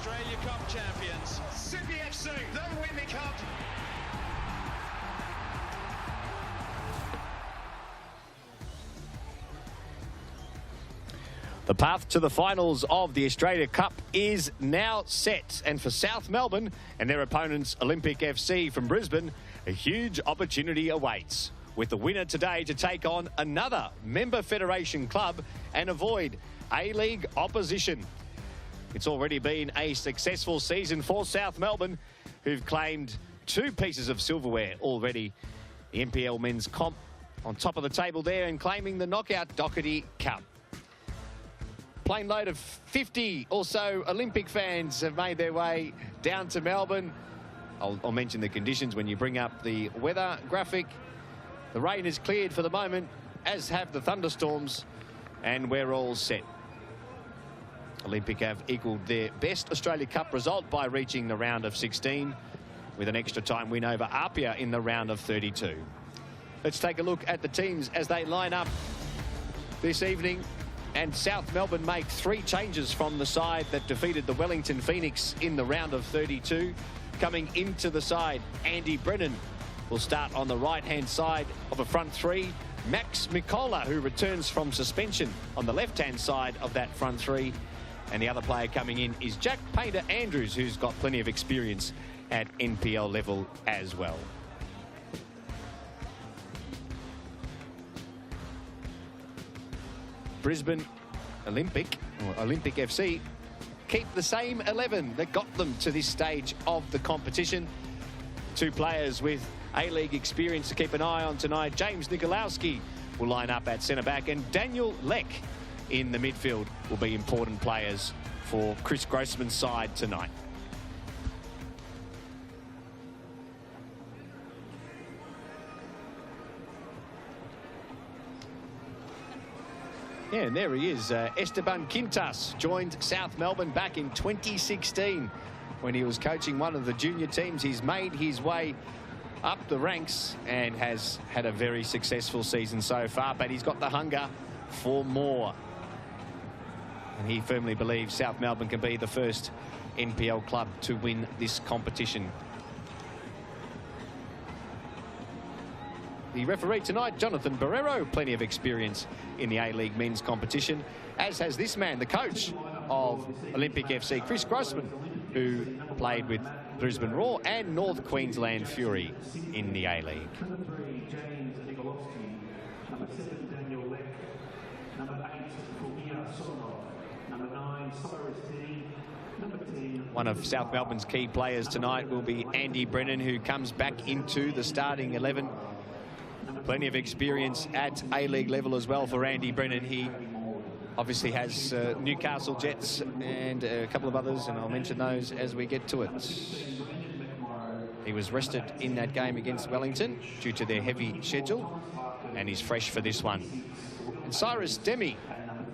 Australia Cup champions. Sydney FC, they win the cup. The path to the finals of the Australia Cup is now set. And for South Melbourne and their opponents, Olympic FC from Brisbane, a huge opportunity awaits, with the winner today to take on another member federation club and avoid A-League opposition. It's already been a successful season for South Melbourne, who've claimed 2 pieces of silverware already. The NPL Men's Comp on top of the table there and claiming the Knockout Doherty Cup. Plane load of 50 or so Olympic fans have made their way down to Melbourne. I'll mention the conditions when you bring up the weather graphic. The rain is cleared for the moment, as have the thunderstorms, and we're all set. Olympic have equalled their best Australia Cup result by reaching the round of 16 with an extra time win over Apia in the round of 32. Let's take a look at the teams as they line up this evening. And South Melbourne make 3 changes from the side that defeated the Wellington Phoenix in the round of 32. Coming into the side, Andy Brennan will start on the right-hand side of a front 3. Max Mikola, who returns from suspension, on the left-hand side of that front 3. And the other player coming in is Jack Painter-Andrews, who's got plenty of experience at NPL level as well. Brisbane Olympic FC keep the same 11 that got them to this stage of the competition. 2 players with A-League experience to keep an eye on tonight. James Nikolowski will line up at centre-back, and Daniel Leck in the midfield will be important players for Chris Grossman's side tonight. Yeah, and there he is. Esteban Quintas joined South Melbourne back in 2016 when he was coaching one of the junior teams. He's made his way up the ranks and has had a very successful season so far, but he's got the hunger for more. And he firmly believes South Melbourne can be the first NPL club to win this competition. The referee tonight, Jonathan Barrero, plenty of experience in the A-League men's competition, as has this man, the coach of Olympic FC, Chris Grossman, who played with Brisbane Roar and North Queensland Fury in the A-League. One of South Melbourne's key players tonight will be Andy Brennan, who comes back into the starting 11. Plenty of experience at A-League level as well for Andy Brennan. He obviously has Newcastle Jets and a couple of others, and I'll mention those as we get to it. He was rested in that game against Wellington due to their heavy schedule, and he's fresh for this one. And Cyrus Demi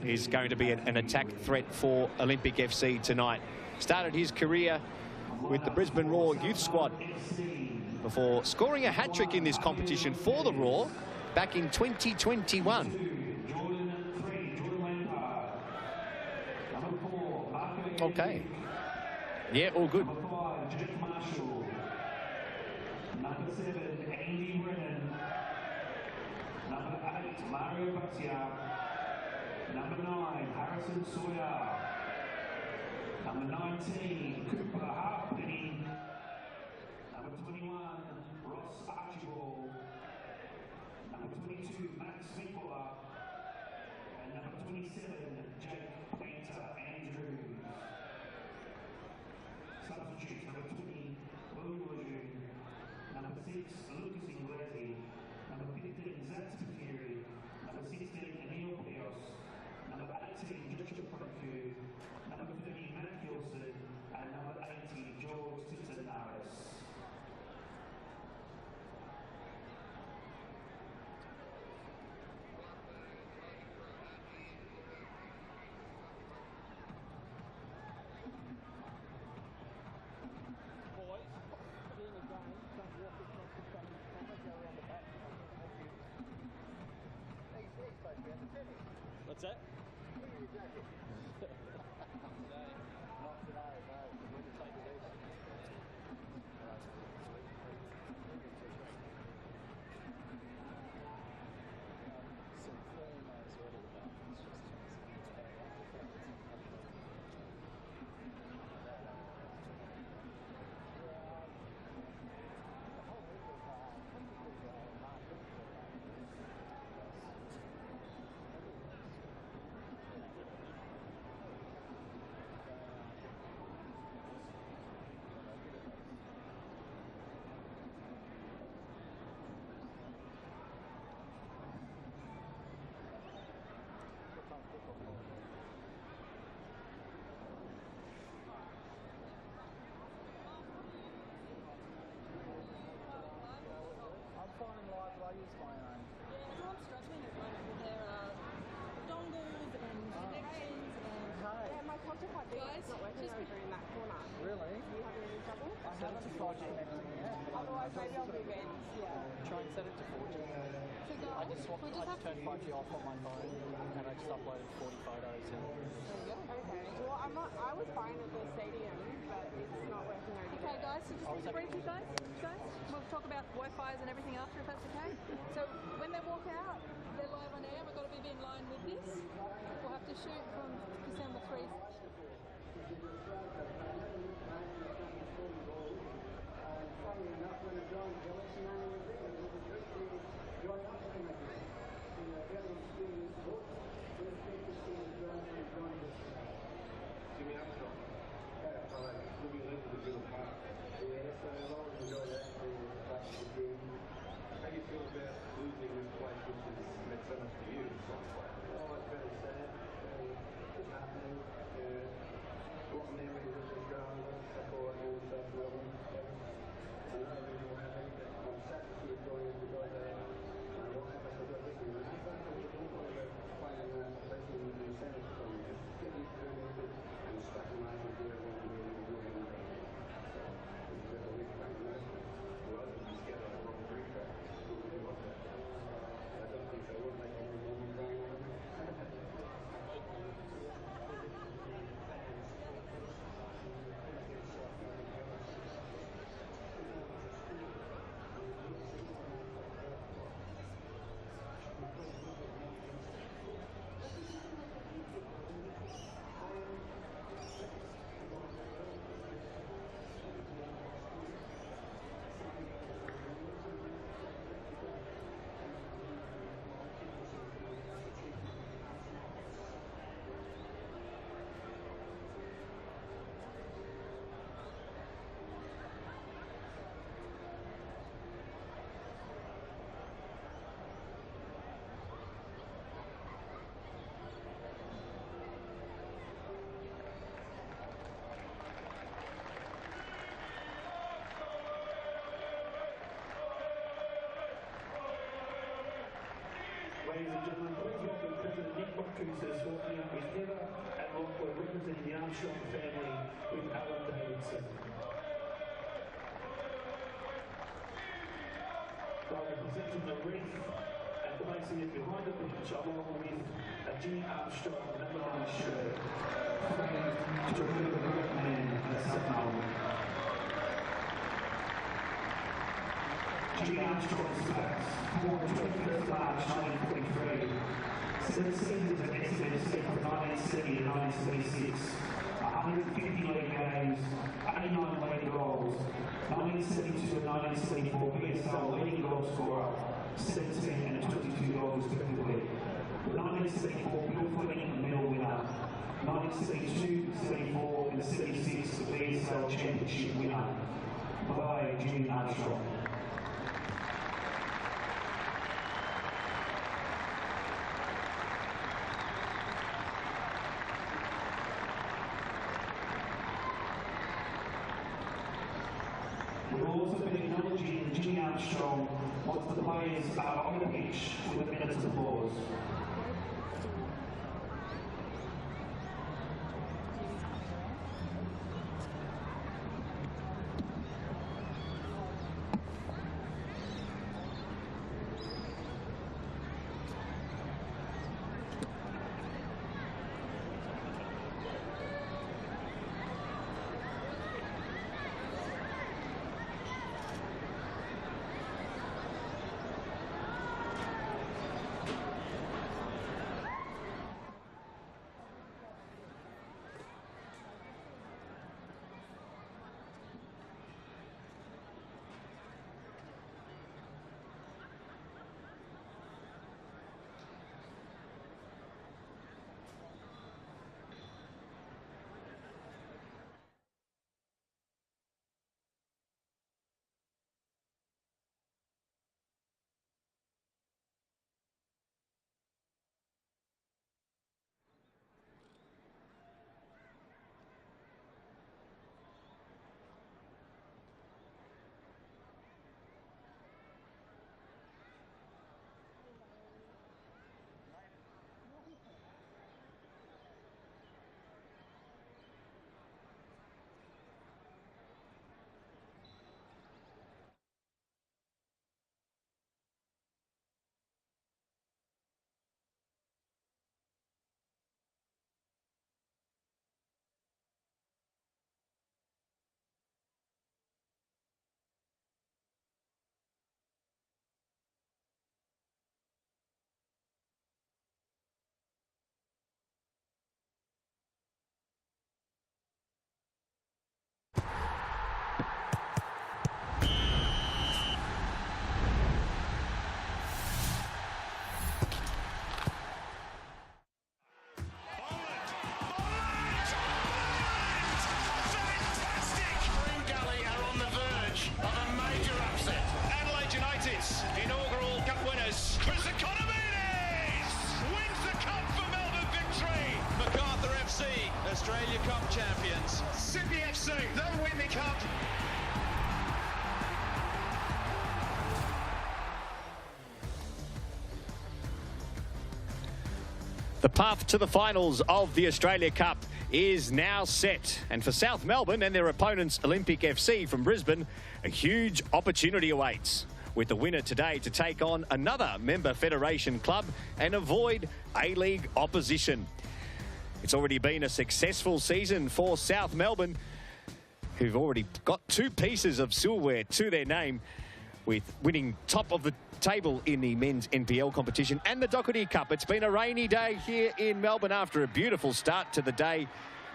is going to be an attack threat for Olympic FC tonight. Started his career with the Brisbane Roar youth squad before scoring a hat-trick in this competition for the Roar back in 2021. Okay. Yeah, all good. Number 7, Andy Brennan. Number 8, Mario Batia. Number 9, Harrison Sawyer. Number 19, Cooper Harpenny. Number 21, Ross Archibald. Number 22, Max Mikola. And number 27, Jake Painter-Andrews. Substitutes, number 20, William Lejeune. Number 6, Lucas Inglesi. Number 15, Zach Spiteri. Number 16, Emil Pios. Number 18, Joshua Profu. Number 30, Matt Gilson. And number 80, George Titanaris. Guys, not working just over in that corner. Really? Do you have any trouble? I haven't tried to connect it yet. Otherwise, maybe I'll move in. Yeah. Try and set it to 4G. So guys, I just we just have to... turned 5G off on my phone and I just uploaded 40 photos. And Okay. Well, I was fine at the stadium, but it's not working over Okay, there. guys, so just need to brief you guys. We'll talk about Wi-Fi's and everything after, if that's okay. So when they walk out, they're live on air. We've got to be in line with this. We'll have to shoot from December 3. Jimmy Armstrong. Moving late to the middle park. Yeah, so I've always enjoyed that. The game. How do you feel about losing this place, which has meant so much to you? Oh, it's very sad. It's happening. A lot of memories of this ground, a lot of support and stuff. I'm not really happy, but I'm sad to see it going because my wife has got this in the night. I don't want to find a place in the Senate from get these permitted and stuff in life and do it one way and do it another. So it's a bit of a weak time. Well, I'd be scared of the wrong green track. I don't think so. I wouldn't like any woman dying on it. Ladies and gentlemen, please welcome President Nick Marcusas walking up with Heather and Lockwood representing the Armstrong family with Alan Davidson. They'll be presenting the wreath and placing it behind the bench along with a Jimmy Armstrong number 9 shirt. To remember the great man at South Melbourne. Jimmy Armstrong's facts, born 21st March 1943, 7 seasons at SMSC from 1970 to 1976, 150 league games, 89 league goals, 1972 and 1974 PSL leading goal scorer, 17 and 22 goals respectively, 1974 Bill Fleming medal winner, 1972, 74 and 76 the PSL championship winner by Jimmy Armstrong. We've also been acknowledging Jimmy Armstrong once the players are on the pitch with a minute's applause. TXC, they'll win the cup. The path to the finals of the Australia Cup is now set. And for South Melbourne and their opponents, Olympic FC from Brisbane, a huge opportunity awaits, with the winner today to take on another member federation club and avoid A-League opposition. It's already been a successful season for South Melbourne, who've already got 2 pieces of silverware to their name, with winning top of the table in the men's NPL competition and the Doherty Cup. It's been a rainy day here in Melbourne after a beautiful start to the day.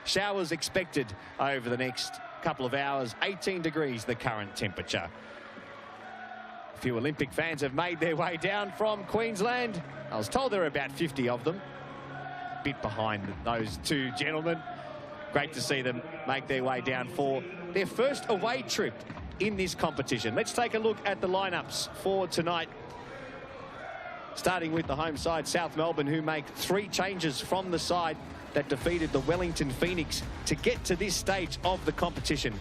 Showers expected over the next couple of hours. 18 degrees the current temperature. A few Olympic fans have made their way down from Queensland. I was told there are about 50 of them. A bit behind those 2 gentlemen. Great to see them make their way down for their first away trip in this competition. Let's take a look at the lineups for tonight. Starting with the home side, South Melbourne, who make 3 changes from the side that defeated the Wellington Phoenix to get to this stage of the competition.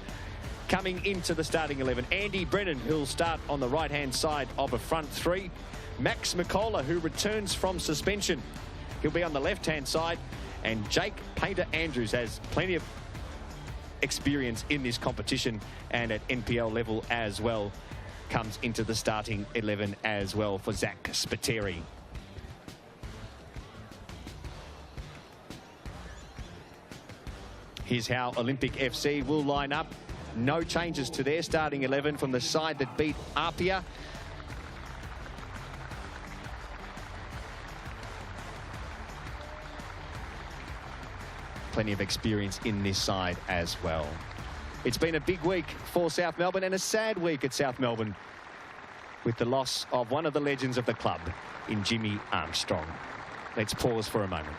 Coming into the starting 11, Andy Brennan, who'll start on the right-hand side of a front 3. Max McCullough, who returns from suspension. He'll be on the left-hand side. And Jake Painter-Andrews has plenty of experience in this competition and at NPL level as well, comes into the starting 11 as well for Zach Spiteri. Here's how Olympic FC will line up. No changes to their starting 11 from the side that beat Apia. Plenty of experience in this side as well. It's been a big week for South Melbourne and a sad week at South Melbourne, with the loss of one of the legends of the club in Jimmy Armstrong. Let's pause for a moment.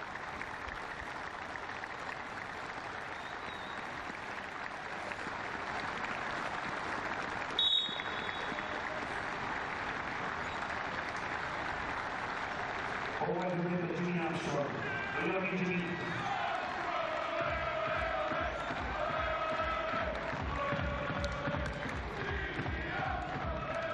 Always remember Jimmy Armstrong. We love you, Jimmy.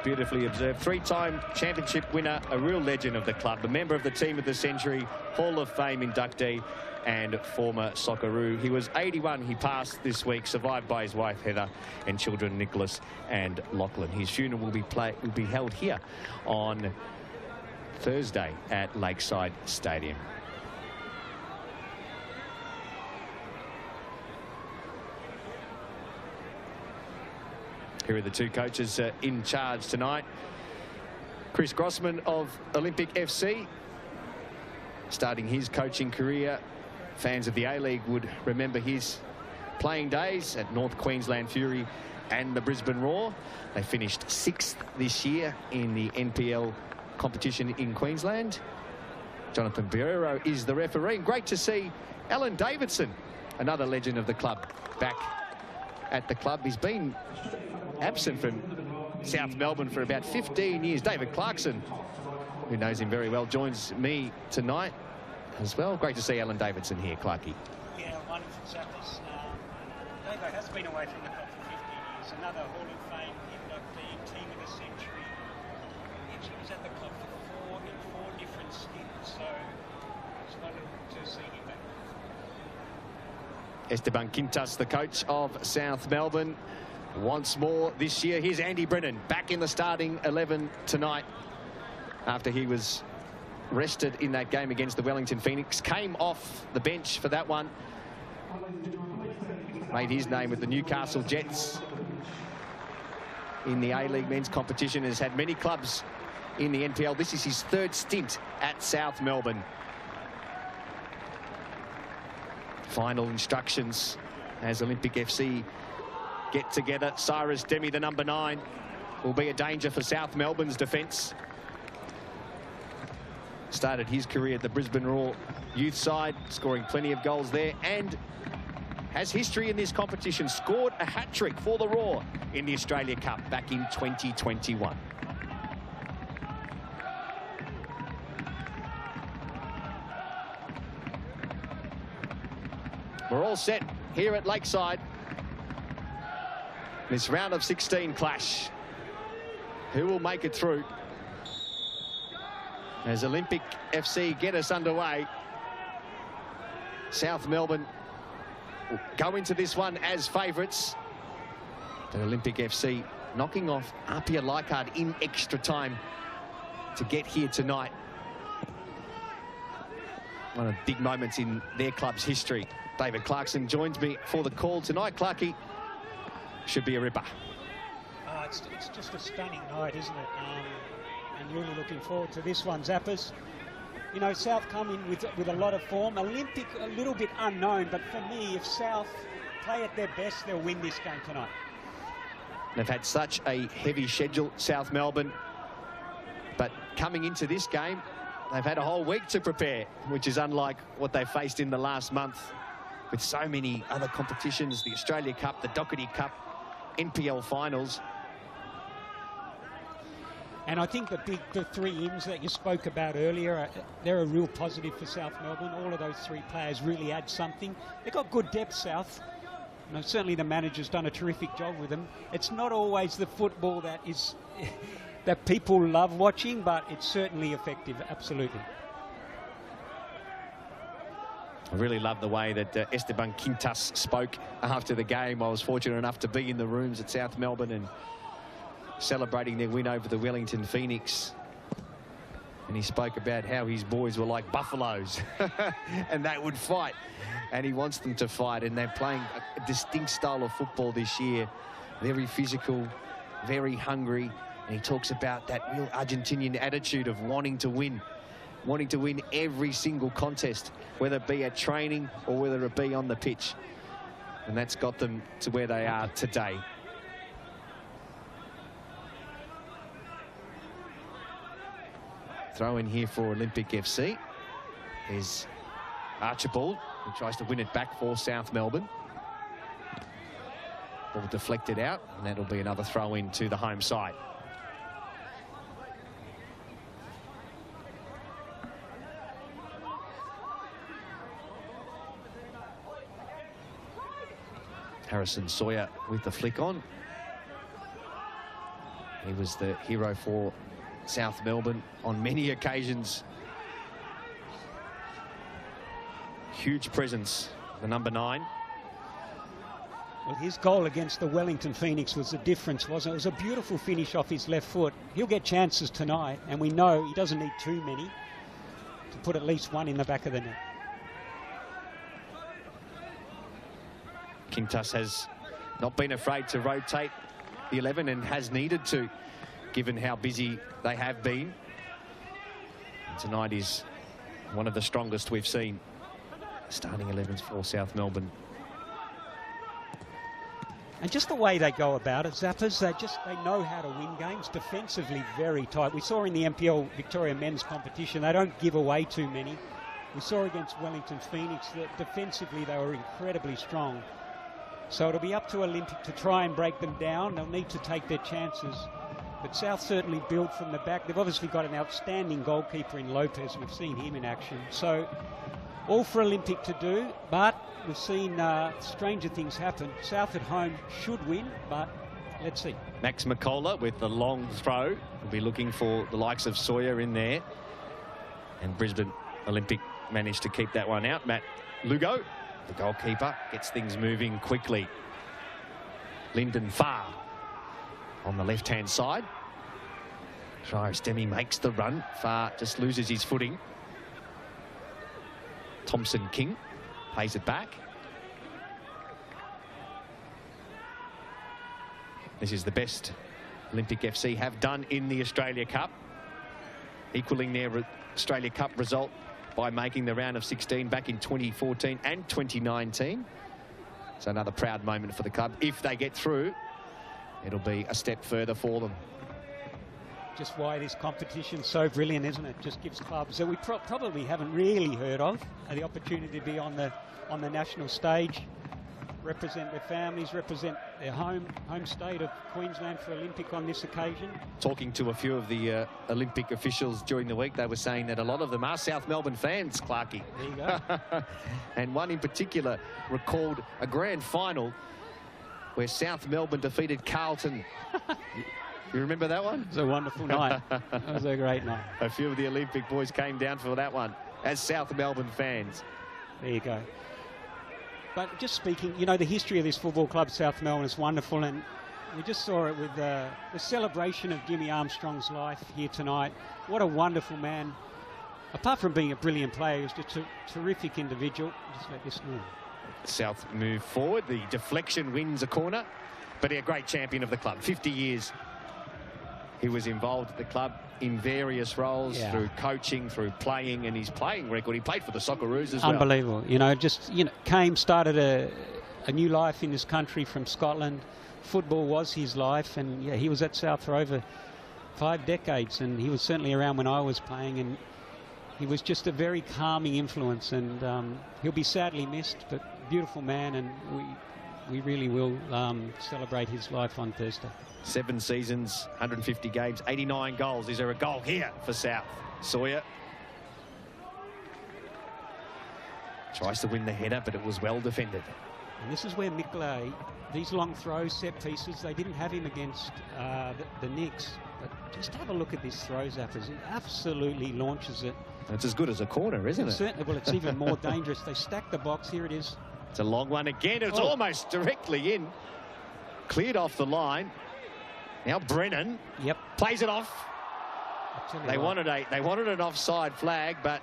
Beautifully observed. 3-time championship winner, a real legend of the club, a member of the team of the century, Hall of Fame inductee and former Socceroo. He was 81. He passed this week, survived by his wife Heather and children Nicholas and Lachlan. His funeral will be held here on Thursday at Lakeside Stadium. Here are the 2 coaches in charge tonight. Chris Grossman of Olympic FC, starting his coaching career. Fans of the A-League would remember his playing days at North Queensland Fury and the Brisbane Roar. They finished 6th this year in the NPL competition in Queensland. Jonathan Barrero is the referee. Great to see Alan Davidson, another legend of the club, back at the club. He's been absent from South Melbourne for about 15 years. David Clarkson, who knows him very well, joins me tonight as well. Great to see Alan Davidson here, Clarkie. Yeah, wonderful chaps. Davo has been away from the club for 15 years. Another Hall of Fame inductee, team of the century. He was at the club for 4 different stints, so it's wonderful to see him back. Esteban Quintas, the coach of South Melbourne, once more this year. Here's Andy Brennan back in the starting 11 tonight after he was rested in that game against the Wellington Phoenix. Came off the bench for that one. Made his name with the Newcastle Jets in the A-League men's competition. Has had many clubs in the NPL. This is his 3rd stint at South Melbourne. Final instructions as Olympic FC get together. Cyrus Demi, the number 9, will be a danger for South Melbourne's defence. Started his career at the Brisbane Roar youth side, scoring plenty of goals there, and has history in this competition. Scored a hat-trick for the Roar in the Australia Cup back in 2021. We're all set here at Lakeside. This round of 16 clash. Who will make it through? As Olympic FC get us underway, South Melbourne will go into this one as favourites. But Olympic FC knocking off Apia Leichhardt in extra time to get here tonight. One of the big moments in their club's history. David Clarkson joins me for the call tonight. Clarkie, should be a ripper. It's just a stunning night, isn't it? And really looking forward to this one, Zappers. You know, South come in with a lot of form. Olympic, a little bit unknown, but for me, if South play at their best, they'll win this game tonight. They've had such a heavy schedule, South Melbourne. But coming into this game, they've had a whole week to prepare, which is unlike what they faced in the last month with so many other competitions, the Australia Cup, the Doherty Cup, NPL finals. And I think the three ins that you spoke about earlier, they're a real positive for South Melbourne. All of those three players really add something. They've got good depth, South. You know, certainly the manager's done a terrific job with them. It's not always the football that is that people love watching, but it's certainly effective, absolutely. I really love the way that Esteban Quintas spoke after the game. I was fortunate enough to be in the rooms at South Melbourne and celebrating their win over the Wellington Phoenix. And he spoke about how his boys were like buffaloes and they would fight. And he wants them to fight. And they're playing a distinct style of football this year. Very physical, very hungry. And he talks about that real Argentinian attitude of wanting to win every single contest, whether it be at training or whether it be on the pitch. And that's got them to where they are today. Throw in here for Olympic FC is Archibald, who tries to win it back for South Melbourne. Ball deflected out, and that'll be another throw in to the home side. Harrison Sawyer with the flick on. He was the hero for South Melbourne on many occasions. Huge presence, the number 9. Well, his goal against the Wellington Phoenix was the difference, wasn't it? It was a beautiful finish off his left foot. He'll get chances tonight, and we know he doesn't need too many to put at least one in the back of the net. Quintas has not been afraid to rotate the 11 and has needed to, given how busy they have been. And tonight is one of the strongest we've seen. Starting 11s for South Melbourne. And just the way they go about it, Zappers, they know how to win games. Defensively, very tight. We saw in the NPL Victoria men's competition, they don't give away too many. We saw against Wellington Phoenix that defensively they were incredibly strong. So it'll be up to Olympic to try and break them down. They'll need to take their chances. But South certainly build from the back. They've obviously got an outstanding goalkeeper in Lopez. We've seen him in action. So all for Olympic to do, but we've seen stranger things happen. South at home should win, but let's see. Max McCullough with the long throw. We'll be looking for the likes of Sawyer in there. And Brisbane Olympic managed to keep that one out. Matt Lugo, the goalkeeper, gets things moving quickly. Lyndon Farr on the left-hand side. Demi makes the run. Farr just loses his footing. Thompson King plays it back. This is the best Olympic FC have done in the Australia Cup, equaling their Australia Cup result by making the round of 16 back in 2014 and 2019. So another proud moment for the club. If they get through, it'll be a step further for them. Just why this competition's so brilliant, isn't it? Just gives clubs that we probably haven't really heard of the opportunity to be on the national stage, represent their families, represent their home state of Queensland for Olympic on this occasion. Talking to a few of the Olympic officials during the week, they were saying that a lot of them are South Melbourne fans, Clarkie. There you go. And one in particular recalled a grand final where South Melbourne defeated Carlton. You remember that one? It was a wonderful night. It was a great night. A few of the Olympic boys came down for that one as South Melbourne fans. There you go. But just speaking, you know, the history of this football club, South Melbourne, is wonderful, and we just saw it with the celebration of Jimmy Armstrong's life here tonight. What a wonderful man. Apart from being a brilliant player, he was just a terrific individual. Just let this know. South move forward. The deflection wins a corner, but a great champion of the club. 50 years he was involved at the club in various roles, through coaching, through playing, and his playing record. He played for the Socceroos as well. Unbelievable. You know, just, you know, started a new life in this country from Scotland. Football was his life, and yeah, he was at South for over 5 decades, and he was certainly around when I was playing, and he was just a very calming influence, and he'll be sadly missed, but beautiful man, and we really will celebrate his life on Thursday. 7 seasons, 150 games, 89 goals. Is there a goal here for South? Sawyer tries to win the header, but it was well defended. And this is where Miklay, these long throws, set pieces, they didn't have him against the Knicks. But just have a look at this throw, Zappers. He absolutely launches it. It's as good as a corner, isn't it? Certainly. Well, it's even more dangerous. They stack the box. Here it is. It's a long one again. It's almost directly in. Cleared off the line. Now Brennan plays it off. They wanted an offside flag, but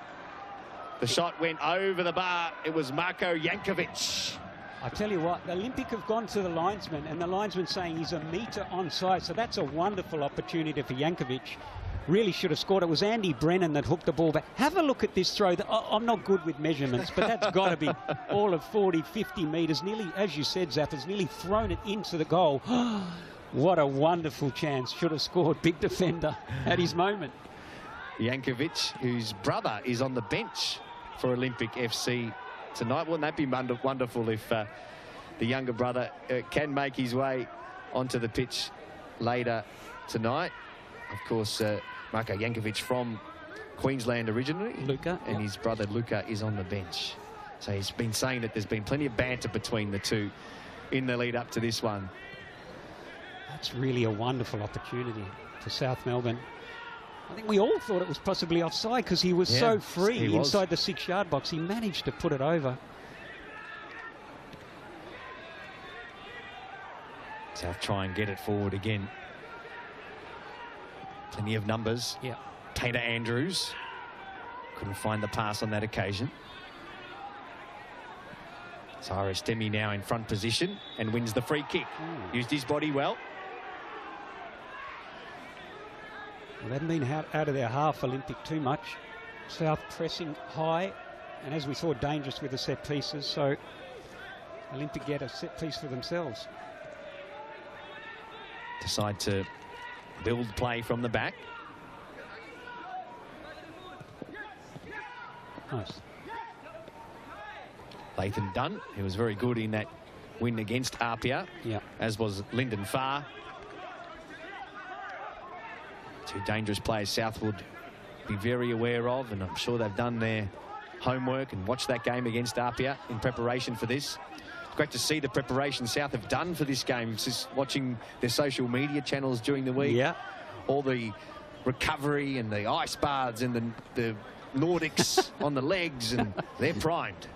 the shot went over the bar. It was Marko Jankovic. I tell you what, the Olympic have gone to the linesman, and the linesman saying he's a metre onside, so that's a wonderful opportunity for Jankovic. Really should have scored. It was Andy Brennan that hooked the ball back. Have a look at this throw. I'm not good with measurements, but that's got to be all of 40, 50 metres. Nearly, as you said, Zappa's nearly thrown it into the goal. What a wonderful chance. Should have scored. Big defender at his moment. Jankovic, whose brother is on the bench for Olympic FC tonight. Wouldn't that be wonderful if the younger brother can make his way onto the pitch later tonight? Of course, Marko Jankovic from Queensland originally. Luca. And his brother Luca is on the bench. So he's been saying that there's been plenty of banter between the two in the lead up to this one. That's really a wonderful opportunity for South Melbourne. I think we all thought it was possibly offside because he was so free inside the 6-yard box. He managed to put it over. South try and get it forward again. Plenty of numbers. Yeah. Taylor Andrews couldn't find the pass on that occasion. Cyrus Demi now in front position and wins the free kick. Used his body well. They haven't been out of their half Olympic too much. South pressing high, and as we saw, dangerous with the set pieces. So Olympic get a set piece for themselves. Decide to build play from the back. Nice. Lathan Dunn, who was very good in that win against Apia, as was Lyndon Farr. 2 dangerous players South would be very aware of, and I'm sure they've done their homework and watched that game against Apia in preparation for this. It's great to see the preparation South have done for this game. Just watching their social media channels during the week. Yeah. All the recovery and the ice baths and the Nordics on the legs, and they're primed.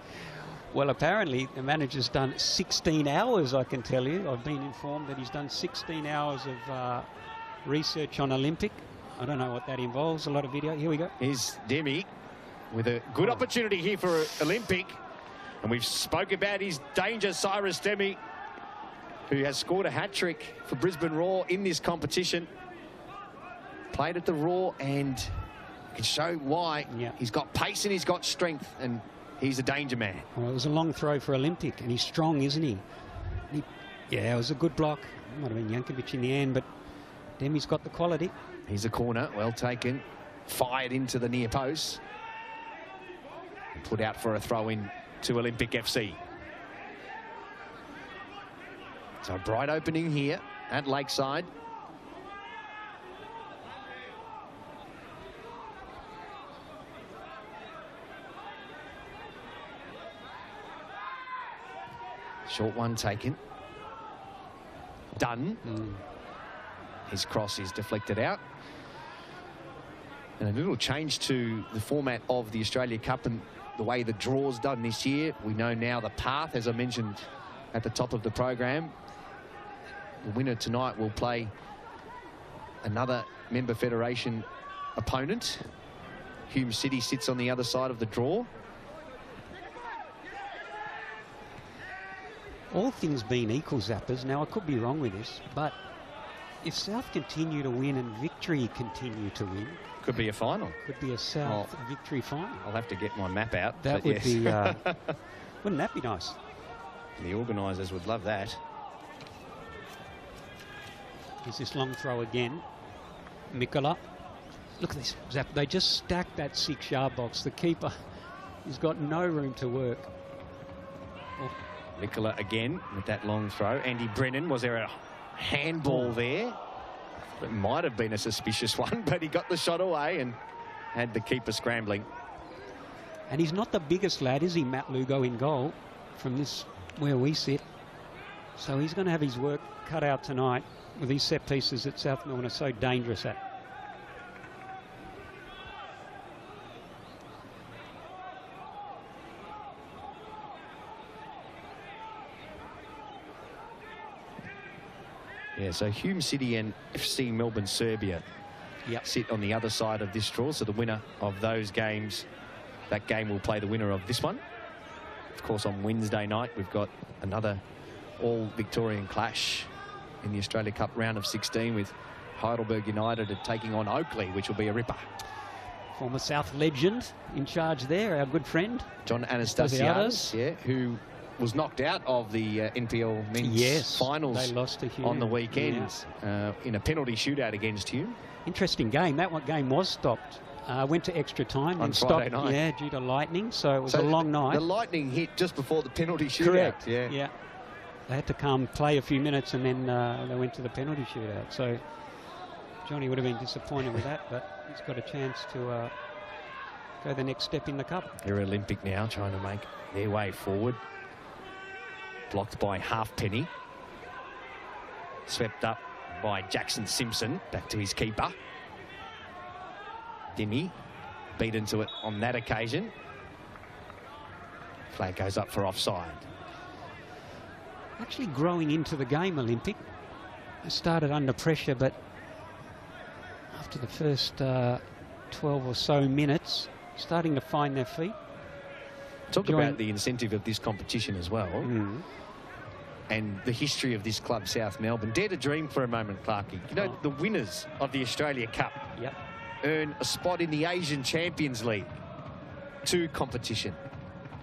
Well, apparently the manager's done 16 hours, I can tell you. I've been informed that he's done 16 hours of research on Olympic. I don't know what that involves. A lot of video. Here we go. Here's Demi with a good opportunity here for Olympic. And we've spoke about his danger, Cyrus Demi, who has scored a hat-trick for Brisbane Roar in this competition. Played at the Roar, and you can show why. He's got pace and he's got strength, and he's a danger man. Well, it was a long throw for Olympic, and he's strong, isn't he? Yeah, it was a good block. Might have been Jankovic in the end, but Demi's got the quality. He's a corner, well taken. Fired into the near post. And put out for a throw-in to Olympic FC. So a bright opening here at Lakeside. Short one taken. Dunn. His cross is deflected out. And a little change to the format of the Australia Cup and the way the draw's done this year. We know now the path, as I mentioned at the top of the program. The winner tonight will play another member federation opponent. Hume City sits on the other side of the draw. All things being equal, Zappers, now I could be wrong with this, but if South continue to win and Victory continue to win, could be a final. Could be a South Victory final. I'll have to get my map out. That would be, wouldn't that be nice? The organisers would love that. Here's this long throw again. Mikola. Look at this, Zap. They just stacked that 6-yard box. The keeper, he's got no room to work. Oh. Mikola again with that long throw. Andy Brennan, was there a handball there? It might have been a suspicious one, but he got the shot away and had the keeper scrambling. And he's not the biggest lad, is he, Matt Lugo, in goal from this where we sit. So he's going to have his work cut out tonight with these set pieces that South Melbourne are so dangerous at. Yeah, so Hume City and FC Melbourne Serbia sit on the other side of this draw. So the winner of those games, that game will play the winner of this one. Of course, on Wednesday night, we've got another all-Victorian clash in the Australia Cup round of 16 with Heidelberg United taking on Oakley, which will be a ripper. Former South legend in charge there, our good friend. John Anastasiadis, who was knocked out of the NPL men's finals. They lost to Hume on the weekend in a penalty shootout against Hume. Interesting game. That one game was stopped. Went to extra time on and Friday stopped, night. due to lightning. So it was a long night. The lightning hit just before the penalty shootout. Correct. Yeah. They had to come play a few minutes and then they went to the penalty shootout. So Johnny would have been disappointed with that, but he's got a chance to go the next step in the cup. They're Olympic now, trying to make their way forward. Blocked by Halfpenny. Swept up by Jackson Simpson. Back to his keeper. Dimmy beaten to it on that occasion. Flag goes up for offside. Actually growing into the game, Olympic. They started under pressure, but after the first 12 or so minutes, starting to find their feet. Talk about the incentive of this competition as well. And the history of this club, South Melbourne. Dare to dream for a moment, Clarkie. You know, the winners of the Australia Cup earn a spot in the Asian Champions League 2 competition.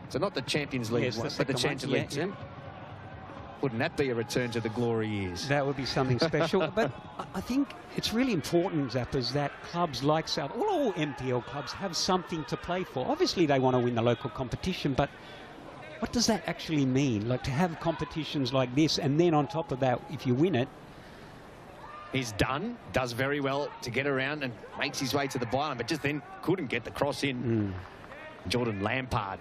So not the Champions League one, but the Champions League 2. Wouldn't that be a return to the glory years? That would be something special. But I think it's really important, Zappers, that clubs like South, all MPL clubs have something to play for. Obviously, they want to win the local competition, but what does that actually mean? Like, to have competitions like this, and then on top of that, if you win it. He's does very well to get around and makes his way to the byline, but just then couldn't get the cross in. Jordan Lampard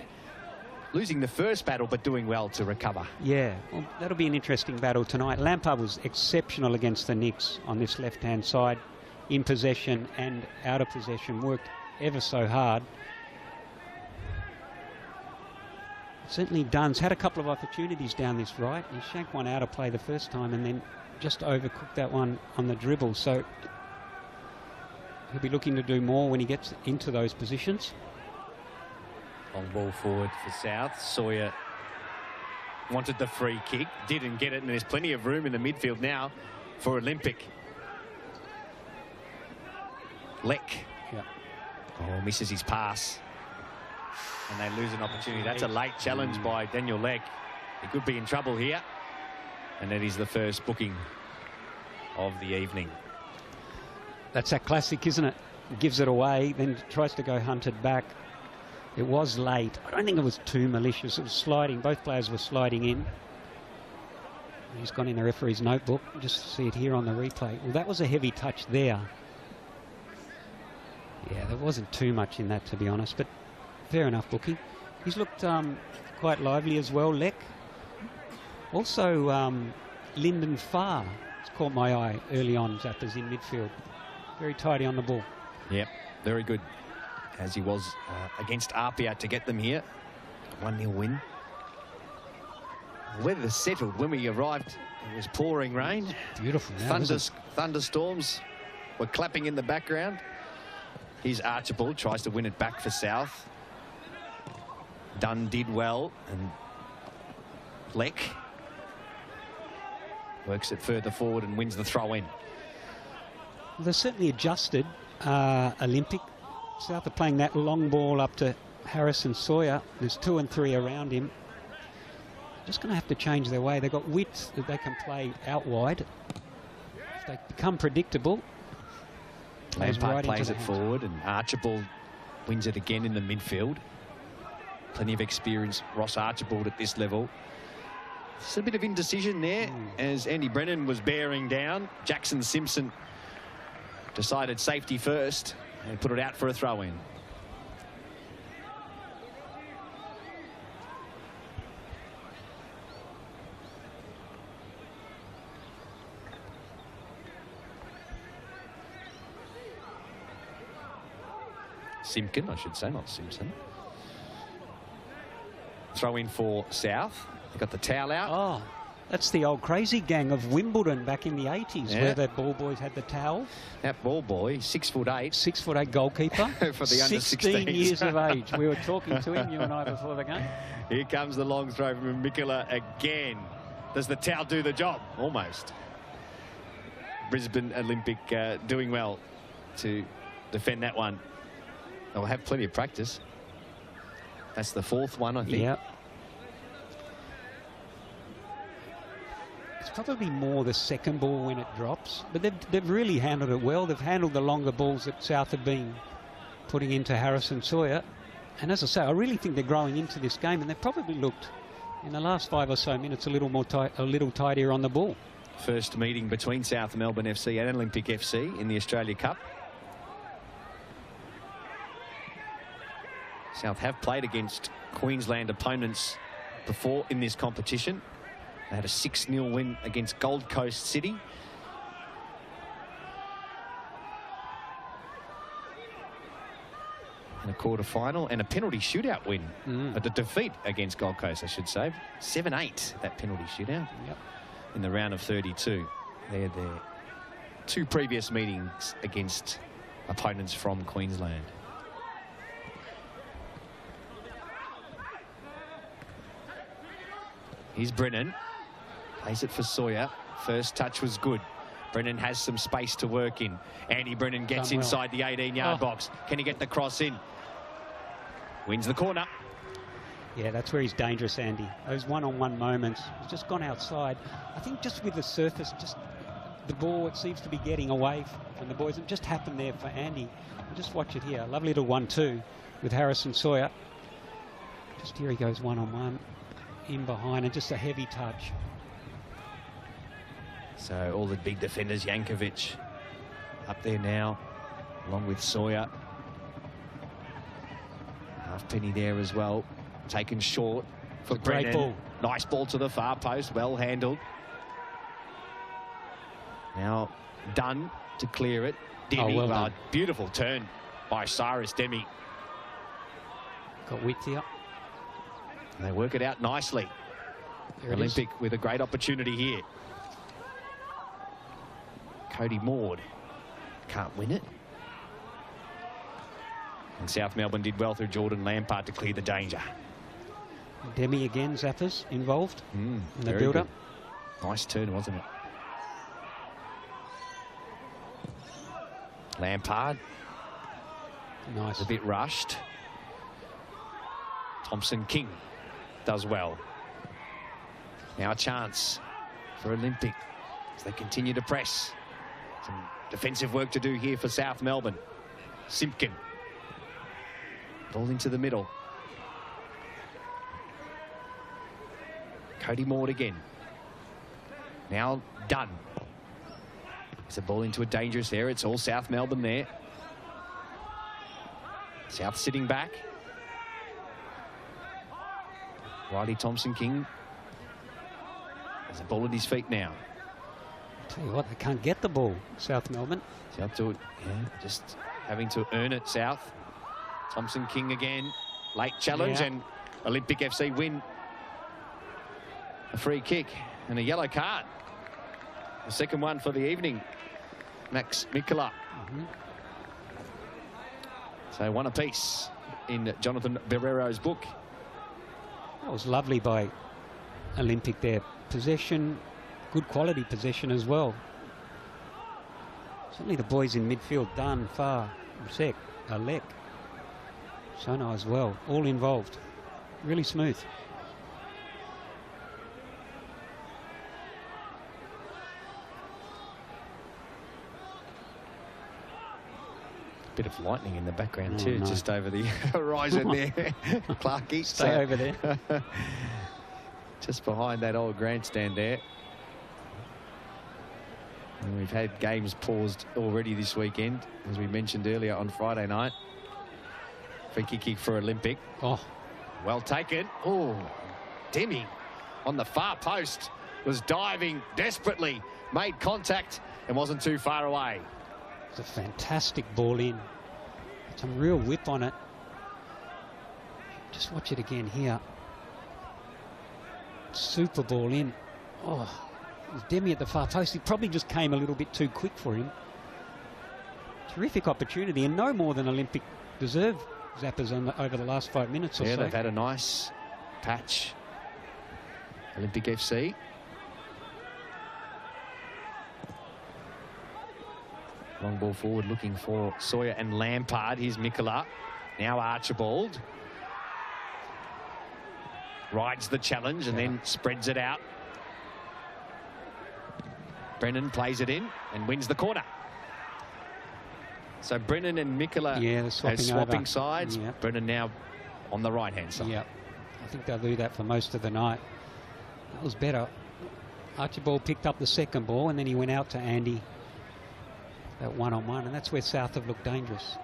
losing the first battle, but doing well to recover. Yeah, well, that'll be an interesting battle tonight. Lampard was exceptional against the Knicks on this left-hand side, in possession and out of possession, worked ever so hard. Certainly Dunn's had a couple of opportunities down this right. He shanked one out of play the first time and then just overcooked that one on the dribble. So he'll be looking to do more when he gets into those positions. Long ball forward for South. Sawyer wanted the free kick, didn't get it, and there's plenty of room in the midfield now for Olympic. Leck. Oh, misses his pass. And they lose an opportunity. That's a late challenge by Daniel Leck. He could be in trouble here. And that is the first booking of the evening. That's that classic, isn't it? Gives it away, then tries to go hunt it back. It was late. I don't think it was too malicious. It was sliding. Both players were sliding in. He's gone in the referee's notebook. Just see it here on the replay. Well, that was a heavy touch there. Yeah, there wasn't too much in that, to be honest, but fair enough booking. He's looked quite lively as well, Leck. Also, Lyndon Farr. It's caught my eye early on, Zappers in midfield. Very tidy on the ball. Yep, very good. As he was against Apia to get them here. 1-0 win. The weather settled when we arrived. It was pouring rain. Beautiful now, Thunderstorms were clapping in the background. Here's Archibald, tries to win it back for South. Dunn did well, and Leck works it further forward and wins the throw-in. Well, they're certainly adjusted, Olympic. South are playing that long ball up to Harrison Sawyer. There's 2 and 3 around him. Just going to have to change their way. They've got width that they can play out wide. If they become predictable, Lampard plays it forward, and Archibald wins it again in the midfield. Plenty of experience, Ross Archibald at this level. Just a bit of indecision there as Andy Brennan was bearing down. Jackson Simpson decided safety first and put it out for a throw-in. Simpkin, I should say, not Simpson. Throw in for South. They got the towel out. Oh, that's the old crazy gang of Wimbledon back in the 80s, Yeah. where the ball boys had the towel. That ball boy, 6'8". 6'8" goalkeeper. For the under 16 years of age. We were talking to him, you and I, before the game. Here comes the long throw from Mikula again. Does the towel do the job? Almost. Brisbane Olympic doing well to defend that one. They'll have plenty of practice. That's the 4th one, I think. Yeah. It's probably more the second ball when it drops, but they've really handled it well. They've handled the longer balls that South have been putting into Harrison Sawyer. And as I say, I really think they're growing into this game, and they've probably looked, in the last 5 or so minutes, a little more a little tidier on the ball. First meeting between South Melbourne FC and Olympic FC in the Australia Cup. South have played against Queensland opponents before in this competition. They had a 6-0 win against Gold Coast City. And a quarter-final and a penalty shootout win. But the defeat against Gold Coast, I should say. 7-8, that penalty shootout. Yep. In the round of 32. They're their 2 previous meetings against opponents from Queensland. Here's Brennan. Plays it for Sawyer. First touch was good. Brennan has some space to work in. Andy Brennan gets inside the 18-yard box. Can he get the cross in? Wins the corner. Yeah, that's where he's dangerous, Andy. Those one-on-one moments. He's just gone outside. I think just with the surface, just the ball, it seems to be getting away from the boys. It just happened there for Andy. Just watch it here. Lovely little 1-2 with Harrison Sawyer. Just here he goes one-on-one. In behind, and just a heavy touch. So all the big defenders, Yankovic up there now, along with Sawyer. Halfpenny there as well, taken short for Brennan. Great ball. Nice ball to the far post, well handled. Now Dunn to clear it. Demi, well done. Beautiful turn by Cyrus Demi. Got width here. And they work it out nicely. Olympic with a great opportunity here. Cody Maud can't win it. And South Melbourne did well through Jordan Lampard to clear the danger. Demi again, Zappers involved in the very build-up. good. Nice turn, wasn't it? Lampard. Nice. A bit rushed. Thompson King does well. Now a chance for Olympic as they continue to press. Some defensive work to do here for South Melbourne. Simpkin. Ball into the middle. Cody Maud again. Now Dunn. It's a ball into a dangerous area. It's all South Melbourne there. South sitting back. Riley Thompson-King There's a ball at his feet now. Tell you what, they can't get the ball, South Melbourne. South to it, yeah, just having to earn it, South. Thompson King again. Late challenge, and Olympic FC win. A free kick and a yellow card. The second one for the evening. Max Mikola. So one apiece in Jonathan Barrero's book. That was lovely by Olympic there. Possession, good quality possession as well. Certainly the boys in midfield, Dan, Far, Sek, Alec, Shona as well, all involved. Really smooth. Bit of lightning in the background too, just over the horizon there. Clarkey. Stay over there. Just behind that old grandstand there. And we've had games paused already this weekend, as we mentioned earlier on Friday night. Free kick for Olympic. Oh, well taken. Oh, Deming on the far post was diving desperately, made contact and wasn't too far away. it's a fantastic ball in. Some real whip on it. Just watch it again here. Super ball in. Oh, it was Demi at the far post. He probably just came a little bit too quick for him. Terrific opportunity, and no more than Olympic deserve zappers over the last 5 minutes or so. Yeah, they've had a nice patch. Olympic FC. Long ball forward looking for Sawyer and Lampard. Here's Mikola. Now Archibald. Rides the challenge and then spreads it out. Brennan plays it in and wins the corner. So Brennan and Mikola are swapping sides. Yep. Brennan now on the right-hand side. Yeah, I think they'll do that for most of the night. That was better. Archibald picked up the second ball and then he went out to Andy. That one-on-one, and that's where South have looked dangerous.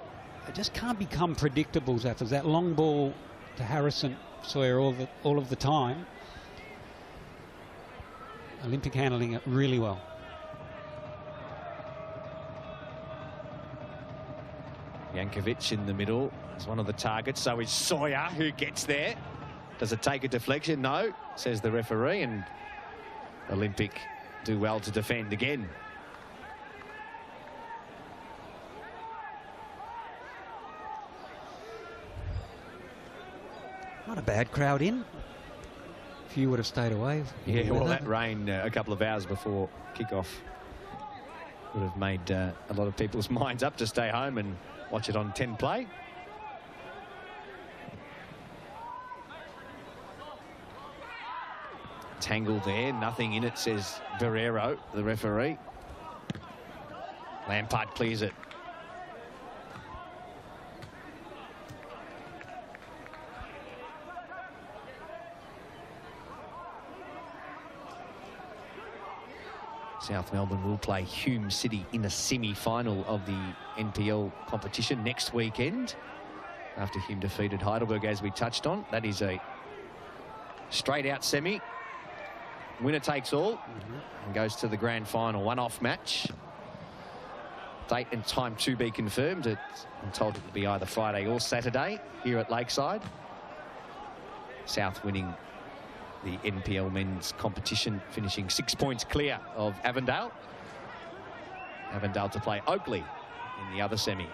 They just can't become predictable, Zappers. That long ball to Harrison Sawyer all of the time. Olympic handling it really well. Jankovic in the middle is one of the targets. So is Sawyer, who gets there. Does it take a deflection? No, says the referee, and Olympic do well to defend again. Not a bad crowd in. If you would have stayed away. Yeah, well, that rain a couple of hours before kickoff would have made a lot of people's minds up to stay home and watch it on 10 play. Tangle there, nothing in it, says Barrero, the referee. Lampard clears it. South Melbourne will play Hume City in a semi-final of the NPL competition next weekend after Hume defeated Heidelberg, as we touched on. That is a straight-out semi. Winner takes all and goes to the grand final. One-off match. Date and time to be confirmed. I'm told it will be either Friday or Saturday here at Lakeside. South winning the NPL men's competition, finishing 6 points clear of Avondale. Avondale to play Oakley in the other semi.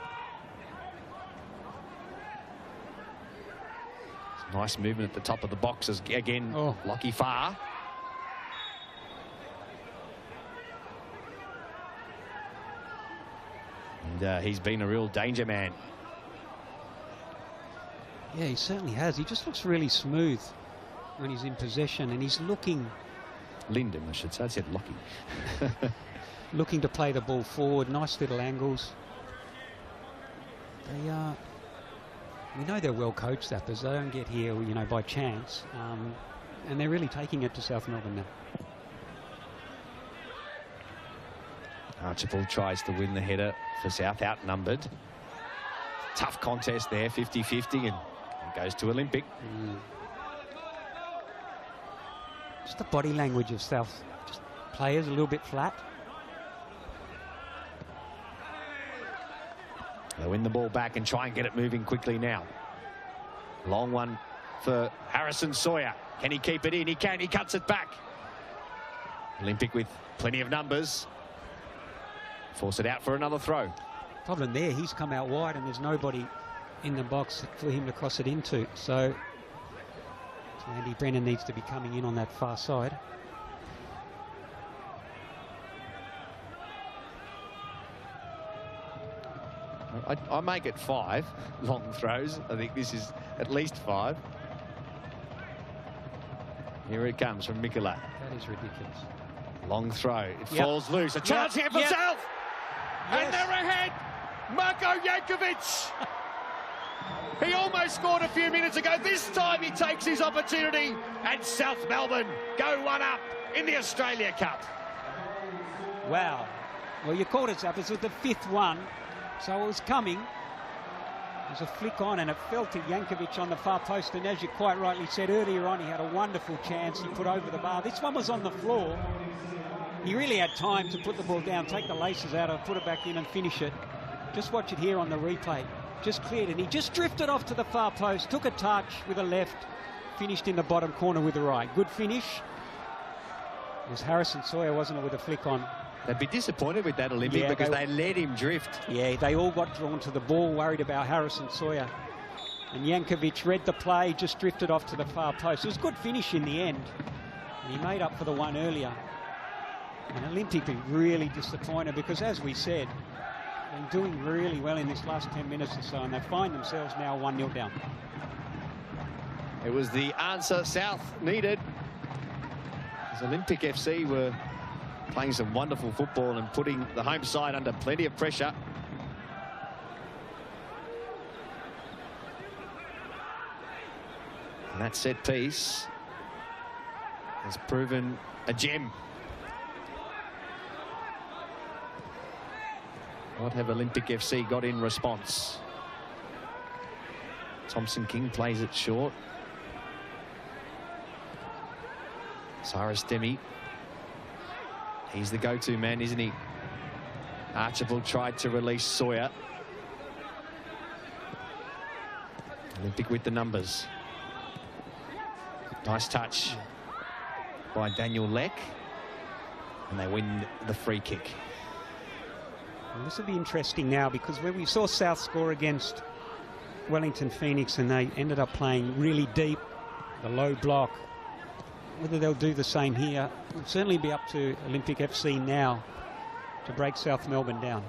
Nice movement at the top of the boxes again. Lockie Farr. And he's been a real danger man. Yeah, he certainly has. He just looks really smooth when he's in possession, and he's looking... Lyndon, I should say. I said Lockie. looking to play the ball forward. Nice little angles. They are... We know they're well coached, Zappers. They don't get here, you know, by chance. And they're really taking it to South Melbourne now. Archibald tries to win the header for South, outnumbered. Tough contest there, 50-50, and it goes to Olympic. Just the body language of South. Just players a little bit flat. They win the ball back and try and get it moving quickly now. Long one for Harrison Sawyer. Can he keep it in? He can. He cuts it back. Olympic with plenty of numbers. Force it out for another throw. Problem there, he's come out wide and there's nobody in the box for him to cross it into. So Andy Brennan needs to be coming in on that far side. I make it 5 long throws. I think this is at least 5. Here it comes from Mikola. That is ridiculous. Long throw. It falls loose. A chance here for South. And they're ahead. Marko Jankovic. He almost scored a few minutes ago. This time he takes his opportunity. And South Melbourne go 1 up in the Australia Cup. Wow. Well, you called it up. This was the 5th one. So it was coming. There's a flick on and it fell to Jankovic on the far post. And as you quite rightly said earlier on, he had a wonderful chance. He put over the bar. This one was on the floor. He really had time to put the ball down, take the laces out of it, put it back in and finish it. Just watch it here on the replay. Just cleared it. He just drifted off to the far post, took a touch with a left, finished in the bottom corner with the right. Good finish. It was Harrison Sawyer, wasn't it, with a flick on. They'd be disappointed with that, Olympic, because they let him drift. Yeah, they all got drawn to the ball, worried about Harrison Sawyer. And Jankovic read the play, just drifted off to the far post. It was a good finish in the end. And he made up for the one earlier. And Olympic be really disappointed because, as we said, they're doing really well in this last 10 minutes or so, and they find themselves now 1-0 down. It was the answer South needed. As Olympic FC were playing some wonderful football and putting the home side under plenty of pressure. And that set piece has proven a gem. What have Olympic FC got in response? Thompson King plays it short. Cyrus Demi. He's the go-to man, isn't he? Archibald tried to release Sawyer. Olympic with the numbers. Nice touch by Daniel Leck. And they win the free kick. Well, this will be interesting now because when we saw South score against Wellington Phoenix and they ended up playing really deep, the low block, whether they'll do the same here, it will certainly be up to Olympic FC now to break South Melbourne down.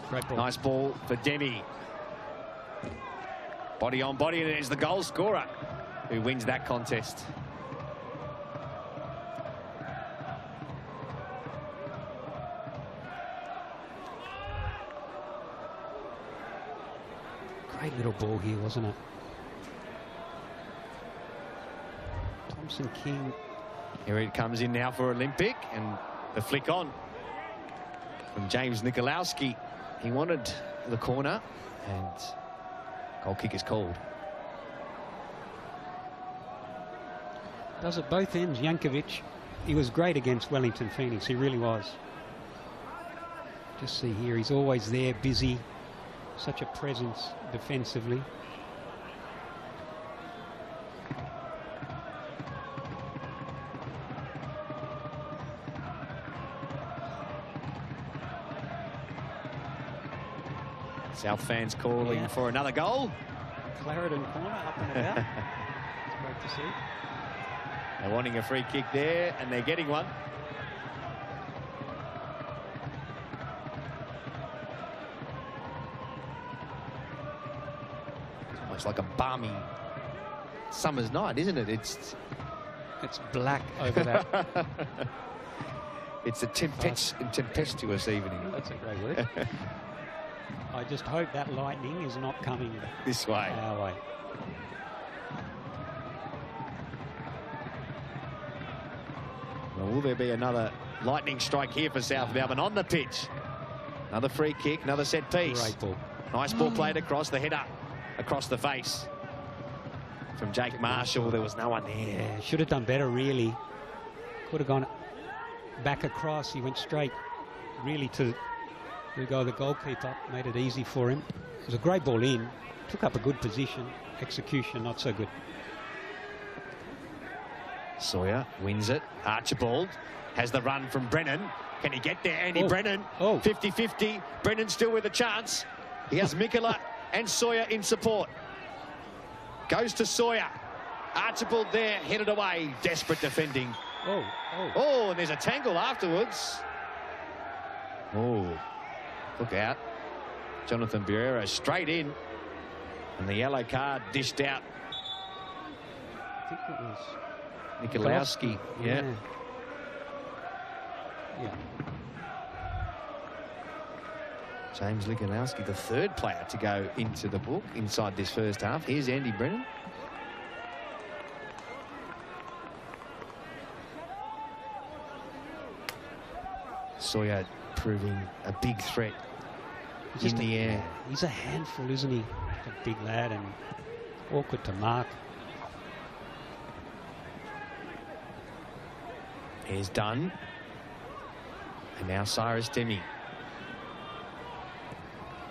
Great ball. Nice ball for Demi. Body on body, and it is the goal scorer who wins that contest. Great little ball here, wasn't it? Thompson King. Here it comes in now for Olympic, and the flick on from James Nikolowski. He wanted the corner, and goal kick is called. Does it both ends, Jankovic. He was great against Wellington Phoenix, he really was. Just see here, he's always there, busy. Such a presence defensively. South fans calling for another goal. Clarendon corner up and about. It's great to see. They're wanting a free kick there, and they're getting one. It's almost like a balmy summer's night, isn't it? It's black over that. It's a tempestuous evening. That's a great word. I just hope that lightning is not coming this way. Our way. Well, will there be another lightning strike here for South Melbourne on the pitch? Another free kick, another set piece. Great ball. Nice ball played across the header, across the face. From Jake Marshall, there was no one there. Yeah, should have done better, really. Could have gone back across. He went straight, really, to the goalkeeper. Made it easy for him. It was a great ball in. Took up a good position. Execution, not so good. Sawyer wins it. Archibald has the run from Brennan. Can he get there? Andy Brennan. 50-50. Brennan still with a chance. He has Mikola and Sawyer in support. Goes to Sawyer. Archibald there, headed away. Desperate defending. Oh, and there's a tangle afterwards. Oh, look out. Jonathan Barrero straight in. And the yellow card dished out. I think it was Nikolowski. Yeah. James Nikolowski, the third player to go into the book inside this first half. Here's Andy Brennan. Sawyer proving a big threat in the air. He's a handful, isn't he? A big lad and awkward to mark. Here's Dunn. And now Cyrus Demi.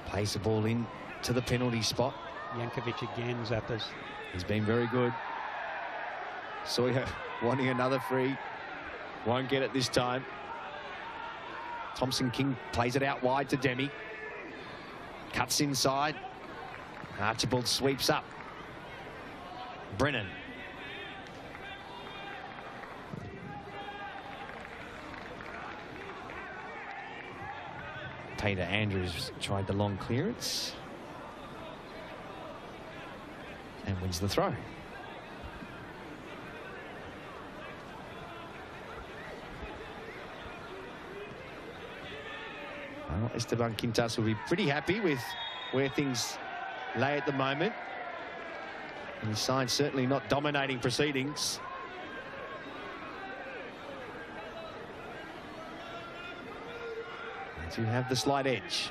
Plays the ball in to the penalty spot. Yankovic again, Zappers. He's been very good. Sawyer wanting another free. Won't get it this time. Thompson King plays it out wide to Demi. Cuts inside. Archibald sweeps up. Brennan. Peter Andrews tried the long clearance and wins the throw. Well, Esteban Quintas will be pretty happy with where things lay at the moment. And his side's certainly not dominating proceedings. To have the slight edge.